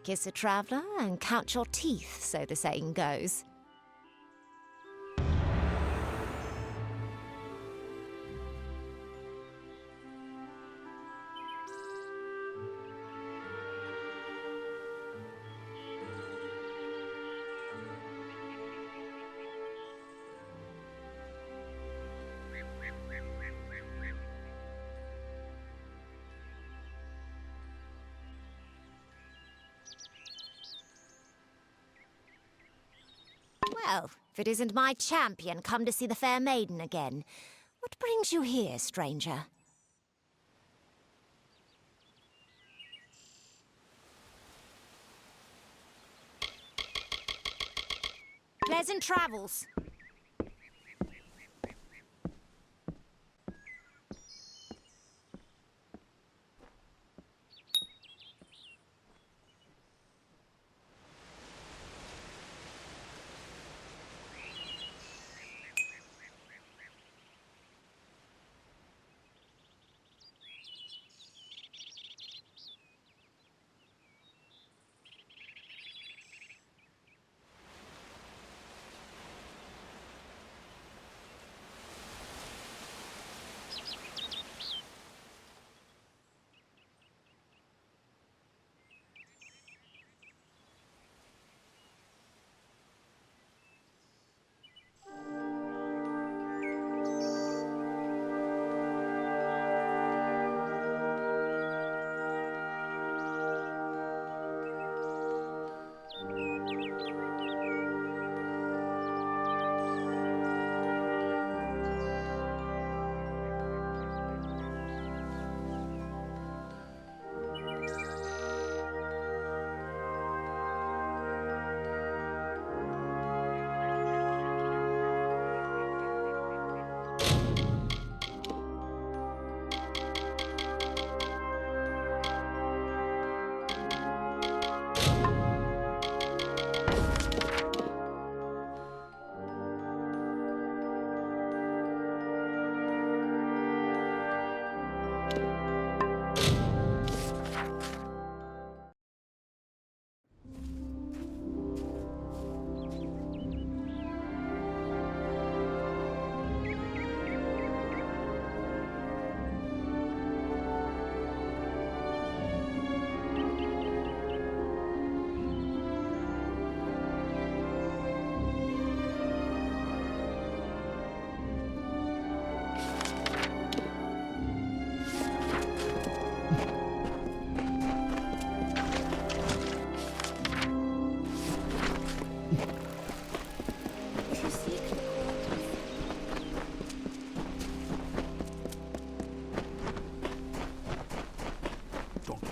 X: Kiss a traveller and count your teeth, so the saying goes. Well, if it isn't my champion come to see the fair maiden again. What brings you here, stranger? Pleasant travels.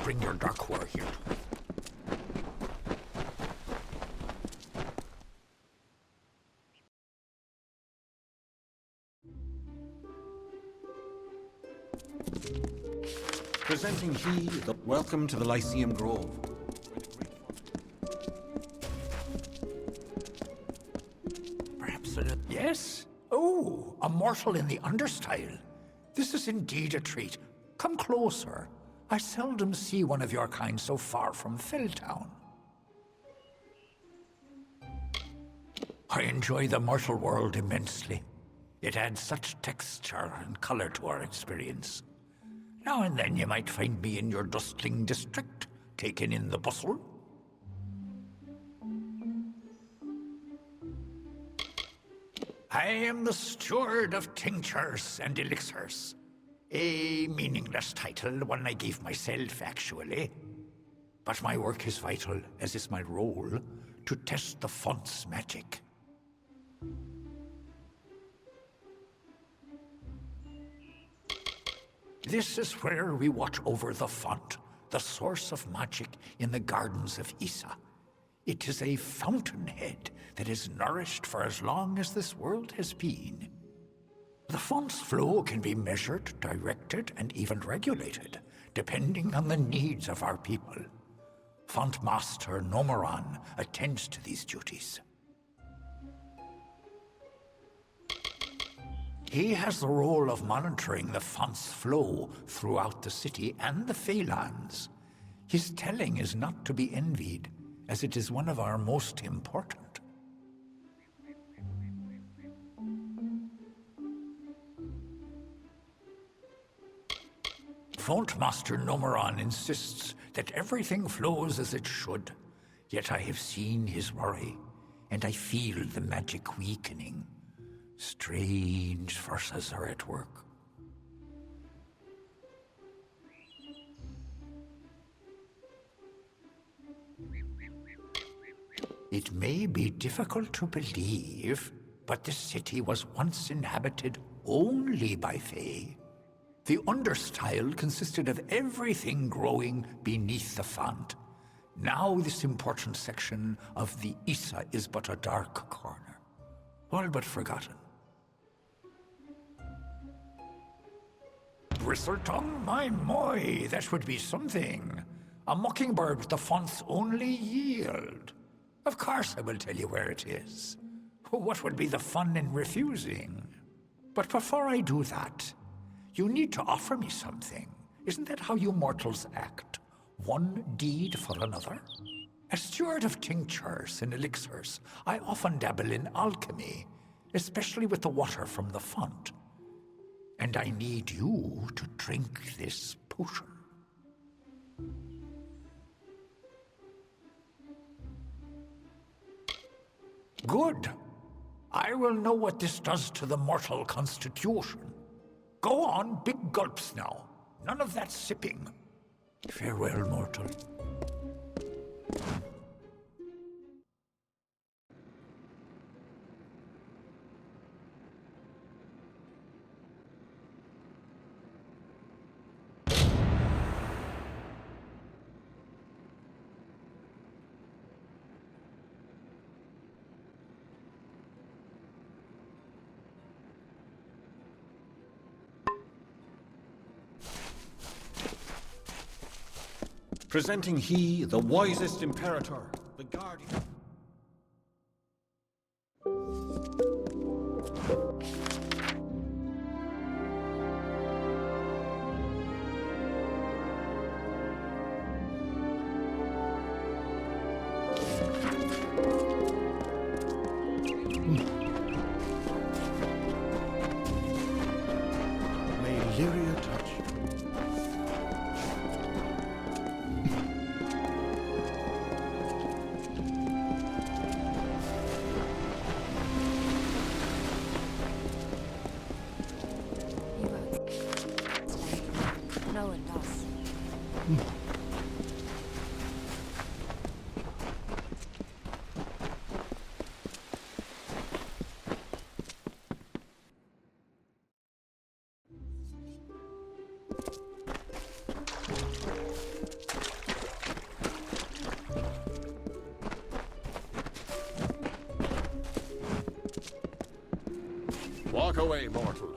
L: bring your dark war here to me.
B: Presenting he, the welcome to the Lyceum Grove.
L: Perhaps yes? Oh, a mortal in the understyle. This is indeed a treat. Come closer. I seldom see one of your kind so far from Felltown. I enjoy the mortal world immensely. It adds such texture and color to our experience. Now and then you might find me in your dustling district, taking in the bustle. I am the steward of tinctures and elixirs. A meaningless title, one I gave myself, actually. But my work is vital, as is my role, to test the font's magic. This is where we watch over the font, the source of magic in the gardens of Isa. It is a fountainhead that is nourished for as long as this world has been. The font's flow can be measured, directed, and even regulated, depending on the needs of our people. Font Master Nomoran attends to these duties. He has the role of monitoring the font's flow throughout the city and the Feylands. His telling is not to be envied, as it is one of our most important. Font Master Nomoran insists that everything flows as it should, yet I have seen his worry, and I feel the magic weakening. Strange forces are at work. It may be difficult to believe, but the city was once inhabited only by Fae. The understyle consisted of everything growing beneath the font. Now this important section of the Isa is but a dark corner, all but forgotten. Bristletongue, my moy, that would be something. A mockingbird, the font's only yield. Of course I will tell you where it is. What would be the fun in refusing? But before I do that, you need to offer me something. Isn't that how you mortals act? One deed for another? As steward of tinctures and elixirs, I often dabble in alchemy, especially with the water from the font. And I need you to drink this potion. Good. I will know what this does to the mortal constitution. Go on, big gulps now. None of that sipping. Farewell, mortal.
B: Presenting he, the wisest imperator, the guardian.
F: May Lyria touch.
R: away, mortal.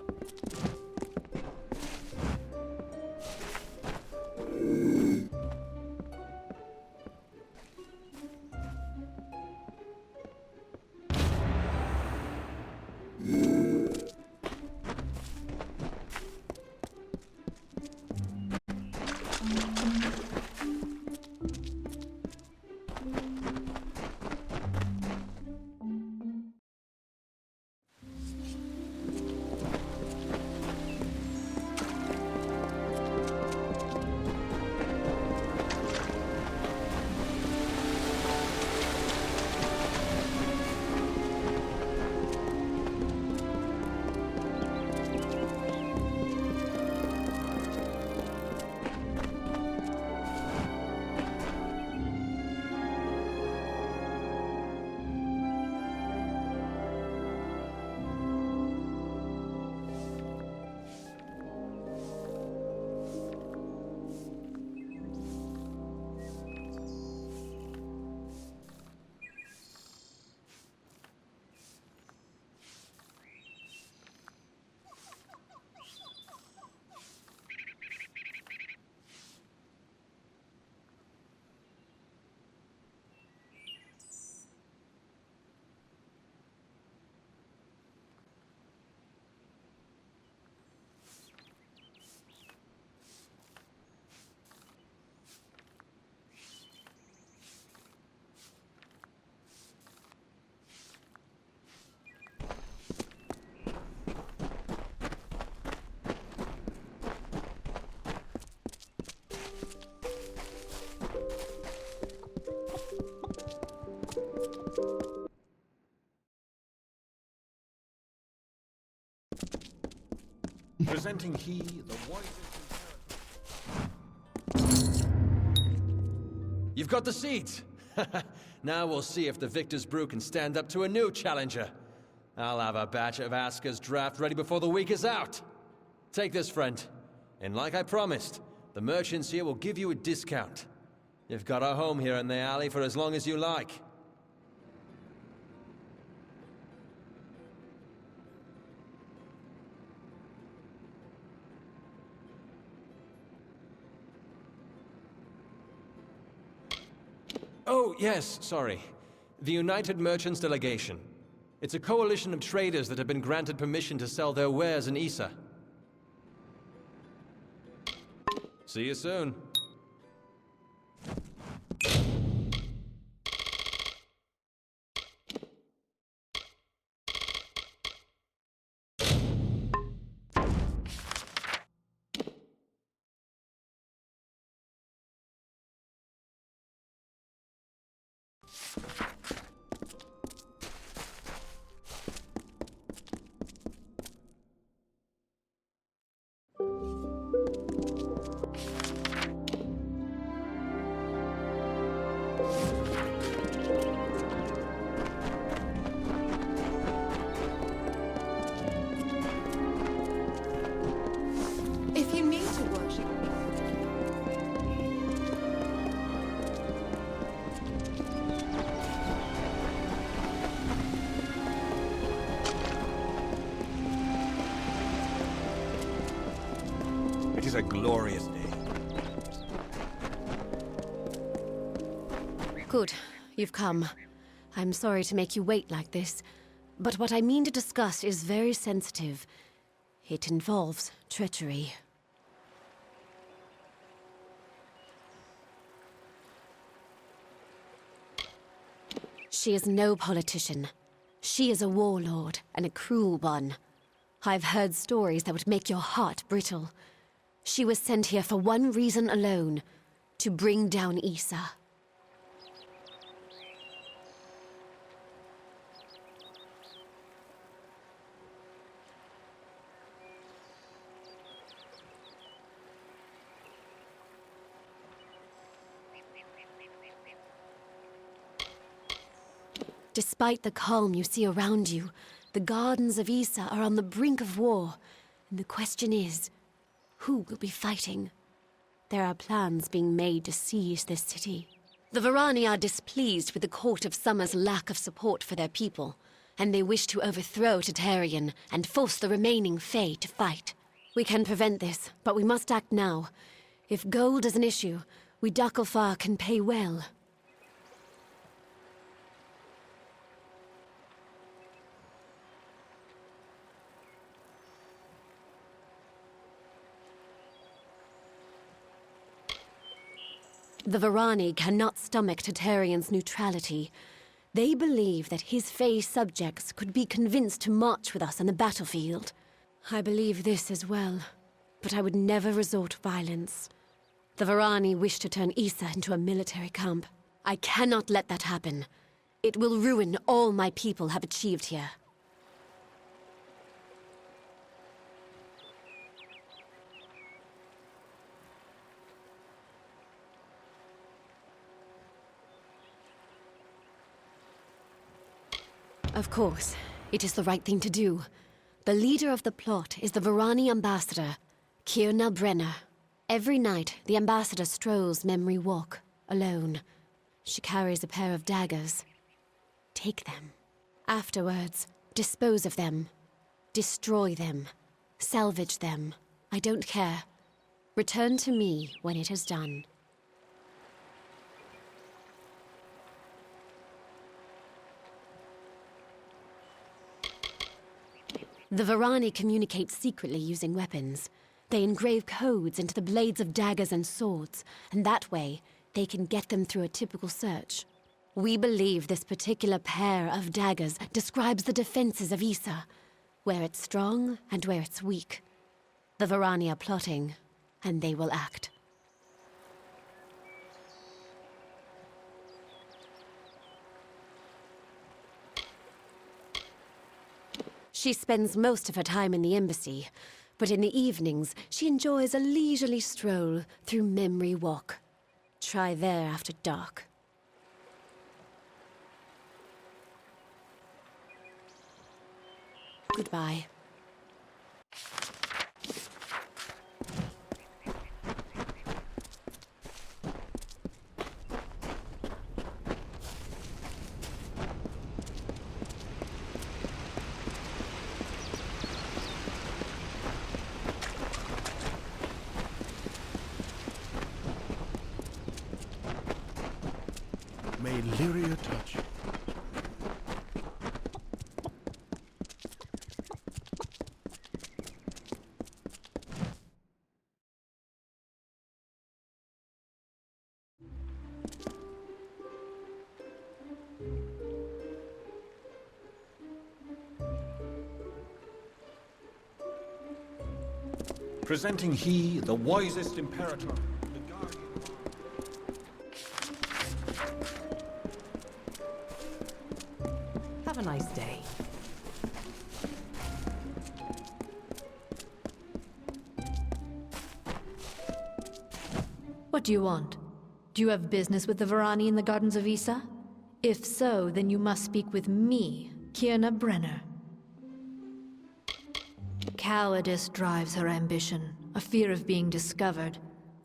B: Presenting he, the wisest.
C: You've got the seeds! Now we'll see if the Victor's Brew can stand up to a new challenger. I'll have a batch of Asker's draft ready before the week is out. Take this, friend. And like I promised, the merchants here will give you a discount. You've got a home here in the alley for as long as you like. Oh, yes, sorry. The United Merchants Delegation. It's a coalition of traders that have been granted permission to sell their wares in Issa. See you soon.
I: If you need to worship
B: It is a glorious day.
A: Good. You've come. I'm sorry to make you wait like this, but what I mean to discuss is very sensitive. It involves treachery. She is no politician. She is a warlord, and a cruel one. I've heard stories that would make your heart brittle. She was sent here for one reason alone: to bring down Issa. Despite the calm you see around you, the gardens of Issa are on the brink of war, and the question is, who will be fighting? There are plans being made to seize this city. The Varani are displeased with the Court of Summer's lack of support for their people. and they wish to overthrow Tatarian and force the remaining Fae to fight. We can prevent this, but we must act now. If gold is an issue, we Dakelfar can pay well. The Varani cannot stomach Tatarian's neutrality. They believe that his Fae subjects could be convinced to march with us on the battlefield. I believe this as well, but I would never resort to violence. The Varani wish to turn Issa into a military camp. I cannot let that happen. It will ruin all my people have achieved here. Of course, it is the right thing to do. The leader of the plot is the Varani ambassador, Kierna Brenner. Every night, the ambassador strolls Memory Walk, alone. She carries a pair of daggers. Take them. Afterwards, dispose of them. Destroy them. Salvage them. I don't care. Return to me when it is done. The Varani communicate secretly using weapons. They engrave codes into the blades of daggers and swords, and that way, they can get them through a typical search. We believe this particular pair of daggers describes the defenses of Issa, where it's strong and where it's weak. The Varani are plotting, and they will act. She spends most of her time in the embassy, but in the evenings, she enjoys a leisurely stroll through Memory Walk. Try there after dark. Goodbye.
M: May Lyria touch.
B: Presenting he, the wisest imperator.
O: Have a nice day.
T: What do you want? Do you have business with the Varani in the Gardens of Issa? If so, then you must speak with me, Kierna Brenner. Cowardice drives her ambition, a fear of being discovered.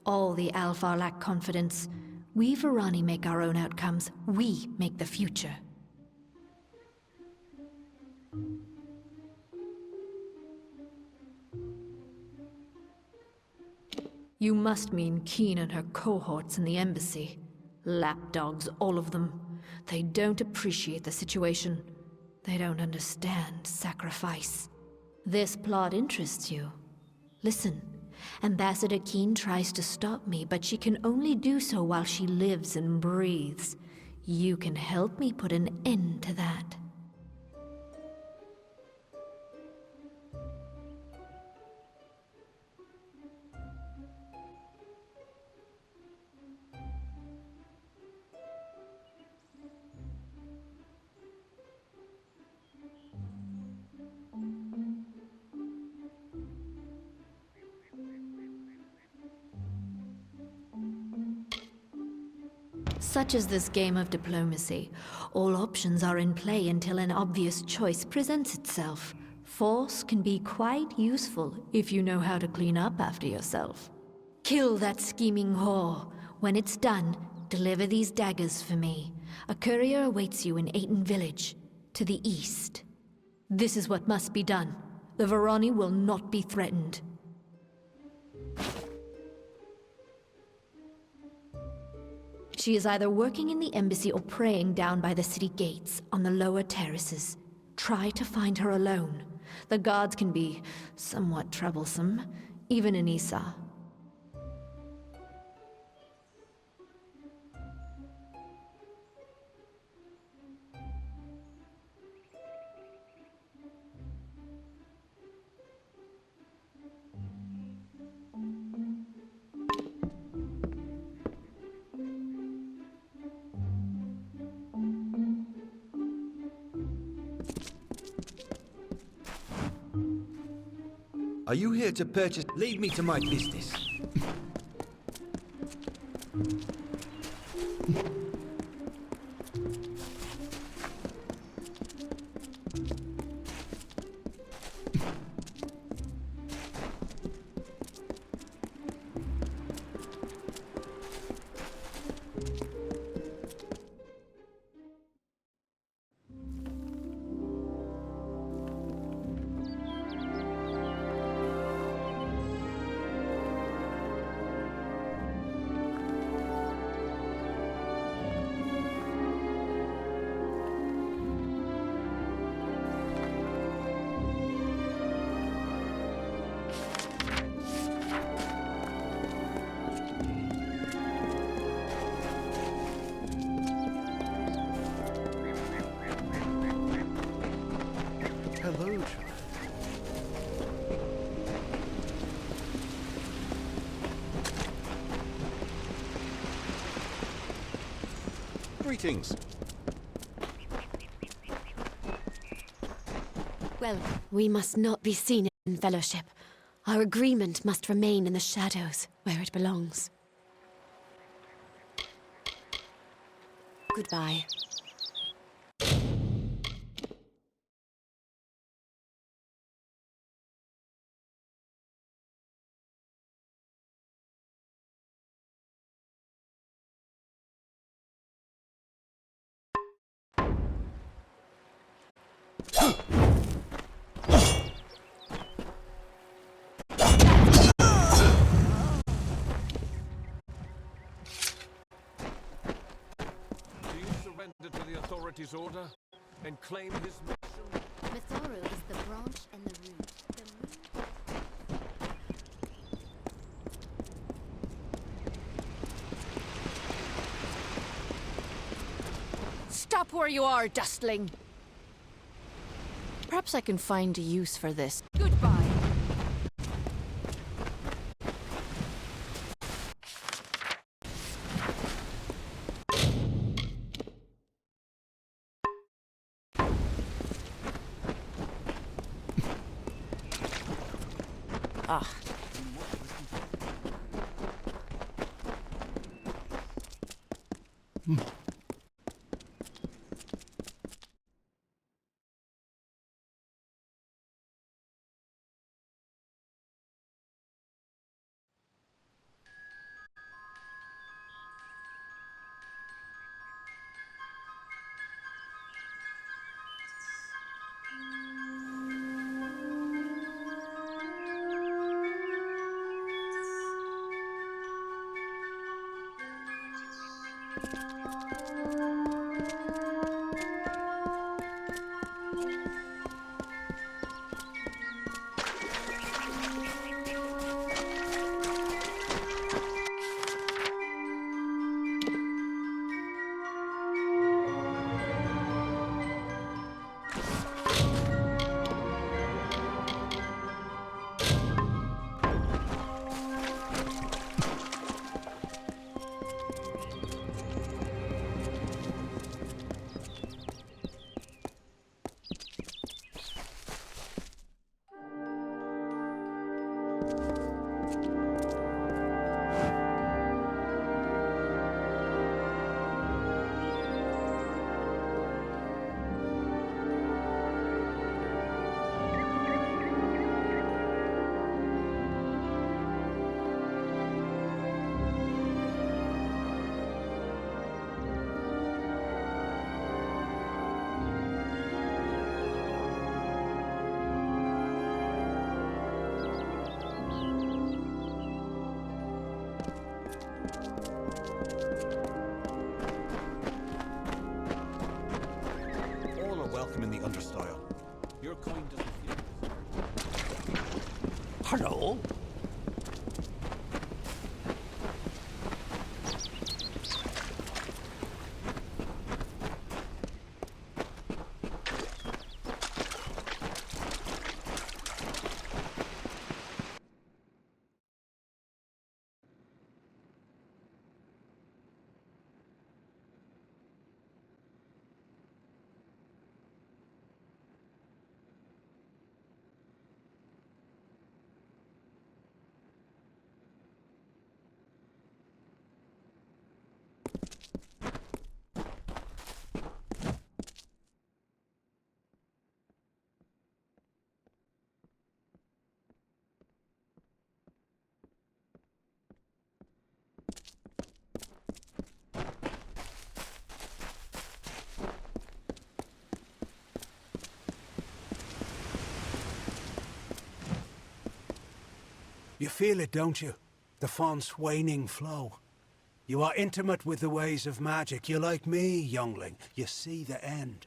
T: All the Alfar lack confidence. We Varani make our own outcomes. We make the future. You must mean Keen and her cohorts in the embassy. Lapdogs, all of them. They don't appreciate the situation. They don't understand sacrifice. This plot interests you. Listen, Ambassador Keen tries to stop me, but she can only do so while she lives and breathes. You can help me put an end to that. Such is this game of diplomacy. All options are in play until an obvious choice presents itself. Force can be quite useful if you know how to clean up after yourself. Kill that scheming whore. When it's done, deliver these daggers for me. A courier awaits you in Aten village. to the east. This is what must be done. The Varani will not be threatened. She is either working in the embassy or praying down by the city gates on the lower terraces. Try to find her alone. The guards can be somewhat troublesome, even in Isa.
F: Are you here to purchase? Leave me to my business.
L: Hello, child.
B: Greetings.
A: Well, we must not be seen in fellowship. Our agreement must remain in the shadows, where it belongs. Goodbye.
G: Do you surrender to the authorities' order and claim his mission?
A: Mitharu is the branch and the root.
W: Stop where you are, dustling! Perhaps I can find a use for this. Goodbye! Ah.
D: You feel it, don't you? The font's waning flow. You are intimate with the ways of magic. You're like me, youngling. You see the end.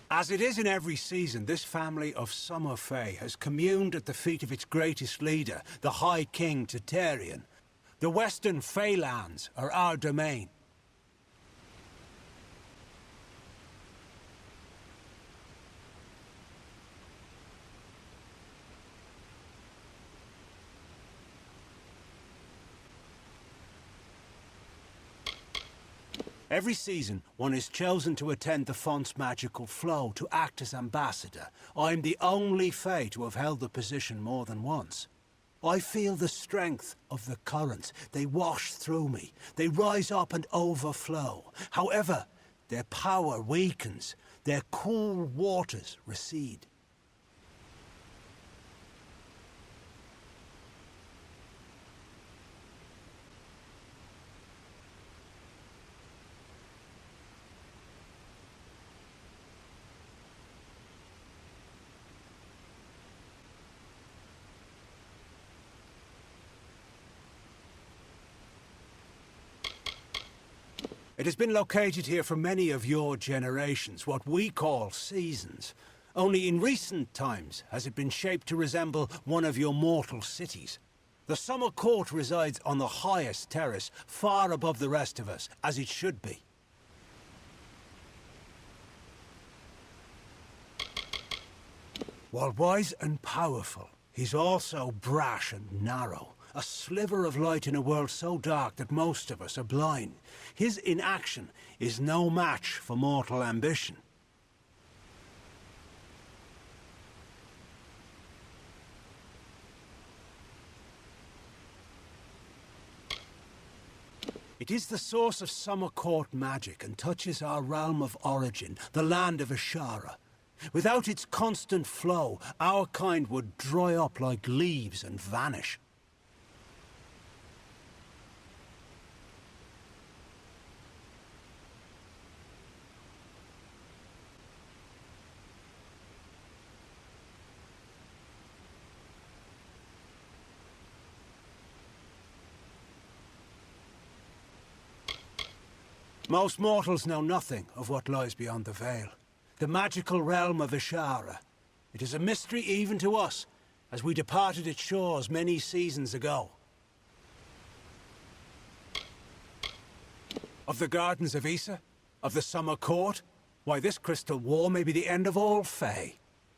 D: As it is in every season, this family of Summer Fae has communed at the feet of its greatest leader, the High King Tatarian. The Western Feylands are our domain. Every season, one is chosen to attend the font's magical flow, to act as ambassador. I'm the only Fae to have held the position more than once. I feel the strength of the currents. They wash through me. They rise up and overflow. However, their power weakens. Their cool waters recede. It has been located here for many of your generations, what we call seasons. Only in recent times has it been shaped to resemble one of your mortal cities. The Summer Court resides on the highest terrace, far above the rest of us, as it should be. While wise and powerful, he's also brash and narrow. A sliver of light in a world so dark that most of us are blind. His inaction is no match for mortal ambition. It is the source of Summer Court magic and touches our realm of origin, the land of Ashara. Without its constant flow, our kind would dry up like leaves and vanish. Most mortals know nothing of what lies beyond the veil. The magical realm of Ishara. It is a mystery even to us, as we departed its shores many seasons ago. Of the gardens of Issa? Of the Summer Court? Why, this crystal war may be the end of all Fae.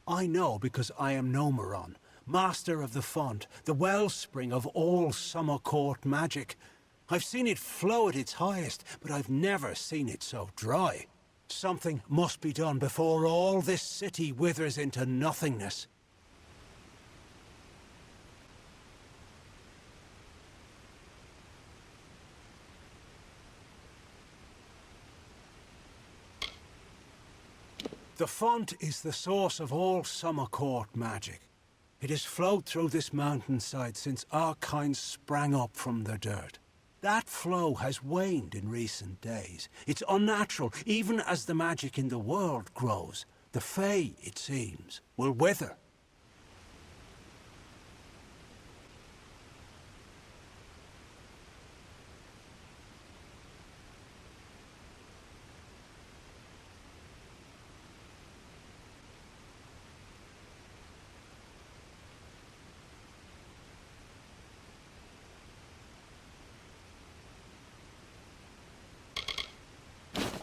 D: I know because I am Nomeron, master of the font, the wellspring of all Summer Court magic. I've seen it flow at its highest, but I've never seen it so dry. Something must be done before all this city withers into nothingness. The font is the source of all Summer Court magic. It has flowed through this mountainside since our kind sprang up from the dirt. That flow has waned in recent days. It's unnatural, even as the magic in the world grows. The Fae, it seems, will wither.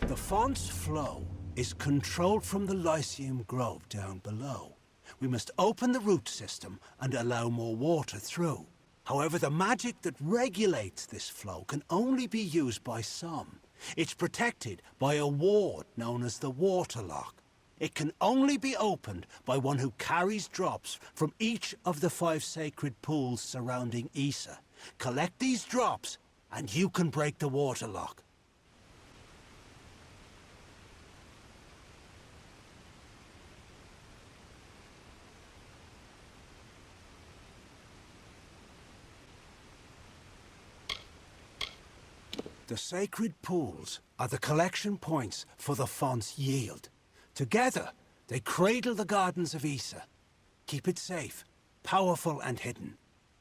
D: The font's flow is controlled from the Lyceum Grove down below. We must open the root system and allow more water through. However, the magic that regulates this flow can only be used by some. It's protected by a ward known as the Waterlock. It can only be opened by one who carries drops from each of the 5 sacred pools surrounding Issa. Collect these drops, and you can break the Waterlock. The sacred pools are the collection points for the font's yield. Together, they cradle the gardens of Issa. Keep it safe, powerful and hidden.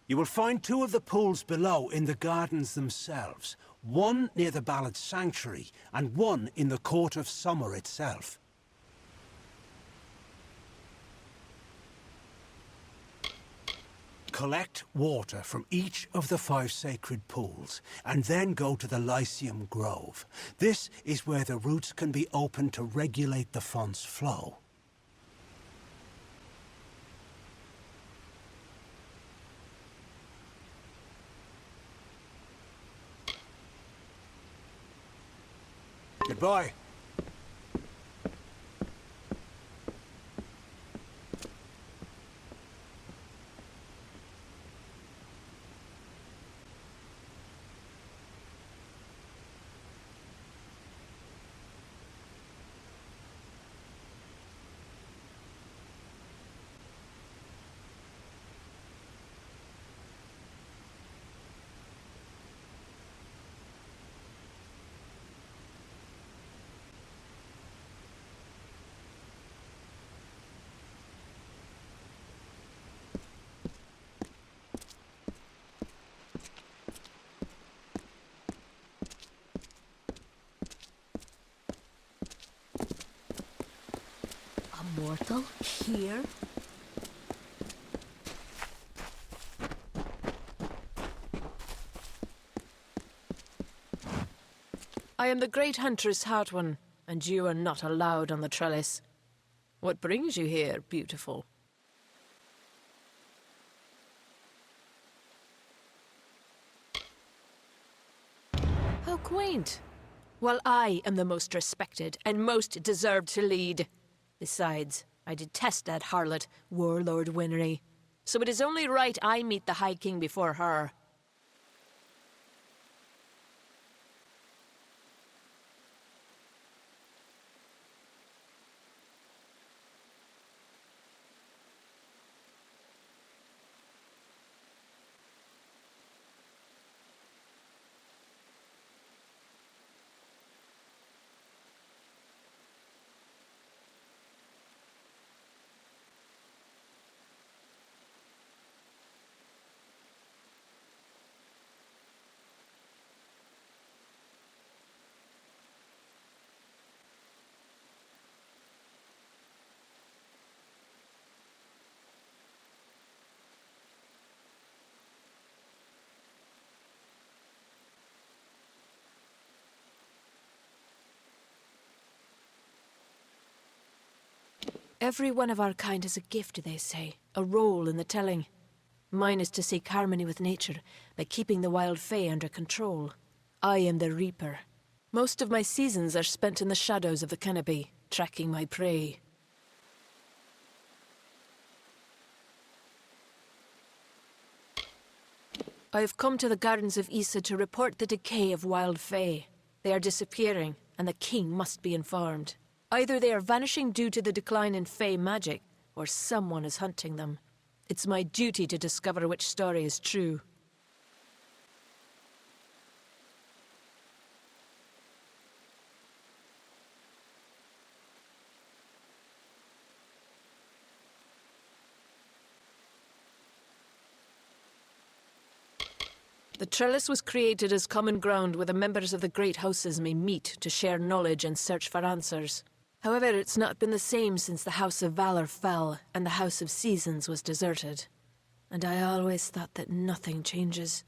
D: You will find 2 of the pools below in the gardens themselves. One near the Ballad Sanctuary, and one in the Court of Summer itself. Collect water from each of the 5 sacred pools, and then go to the Lyceum Grove. This is where the roots can be opened to regulate the font's flow. Goodbye.
A: A mortal? Here?
O: I am the great huntress Hartwan, and you are not allowed on the trellis. What brings you here, beautiful? How quaint. Well, I am the most respected and most deserved to lead. Besides, I detest that harlot, Warlord Winry. So it is only right I meet the High King before her. Every one of our kind has a gift, they say, a role in the telling. Mine is to seek harmony with nature by keeping the wild fae under control. I am the Reaper. Most of my seasons are spent in the shadows of the canopy, tracking my prey. I have come to the Gardens of Issa to report the decay of wild fae. They are disappearing, and the king must be informed. Either they are vanishing due to the decline in fae magic, or someone is hunting them. It's my duty to discover which story is true. The trellis was created as common ground where the members of the great houses may meet to share knowledge and search for answers. However, it's not been the same since the House of Valor fell and the House of Seasons was deserted. And I always thought that nothing changes.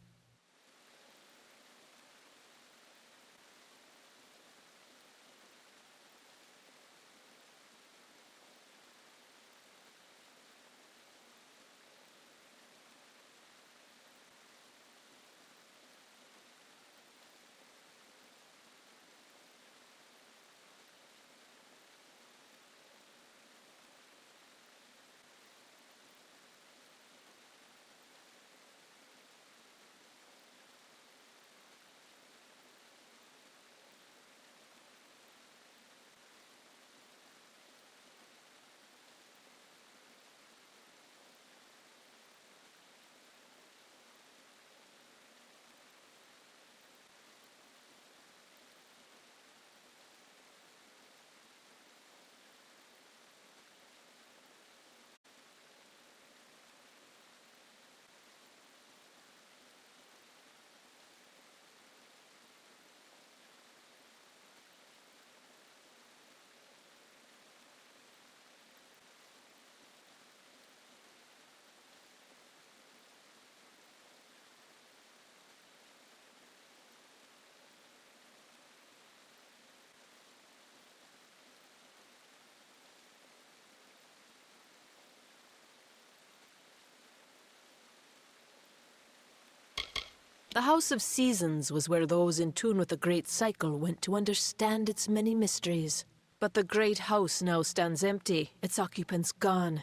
O: The House of Seasons was where those in tune with the Great Cycle went to understand its many mysteries. But the Great House now stands empty, its occupants gone.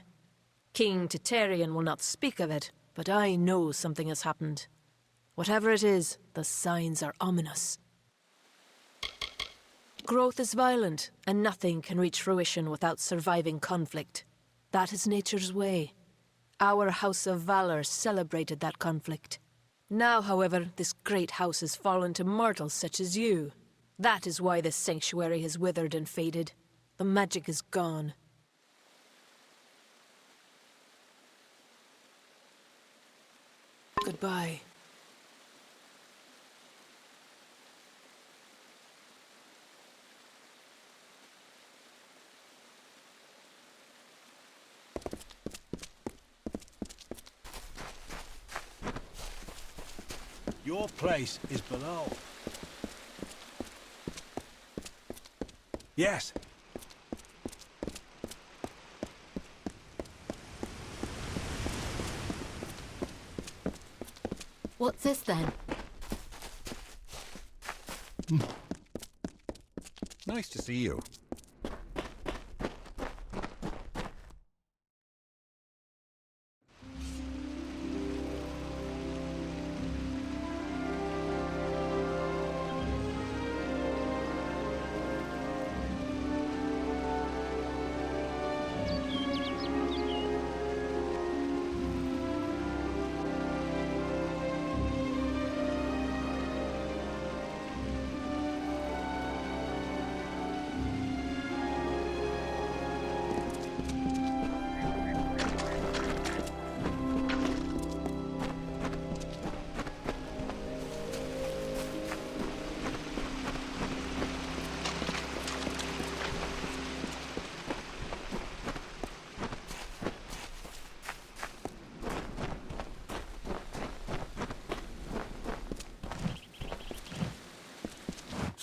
O: King Titarian will not speak of it, but I know something has happened. Whatever it is, the signs are ominous. Growth is violent, and nothing can reach fruition without surviving conflict. That is nature's way. Our House of Valor celebrated that conflict. Now, however, this great house has fallen to mortals such as you. That is why this sanctuary has withered and faded. The magic is gone. Goodbye.
D: Your place is below. Yes.
A: What's this then?
B: Nice to see you.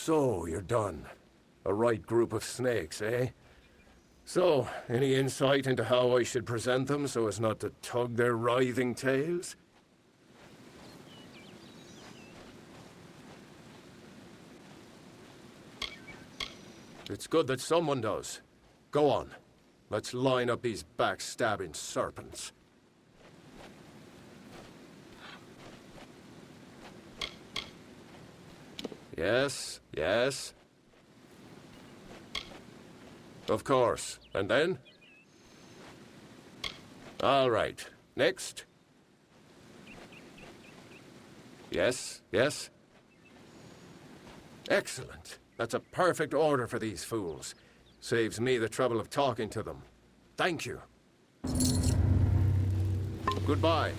R: So, you're done. A right group of snakes, eh? So, any insight into how I should present them so as not to tug their writhing tails? It's good that someone does. Go on. Let's line up these backstabbing serpents. Yes, yes. Of course. And then? All right. Next. Yes, yes. Excellent. That's a perfect order for these fools. Saves me the trouble of talking to them. Thank you. Goodbye.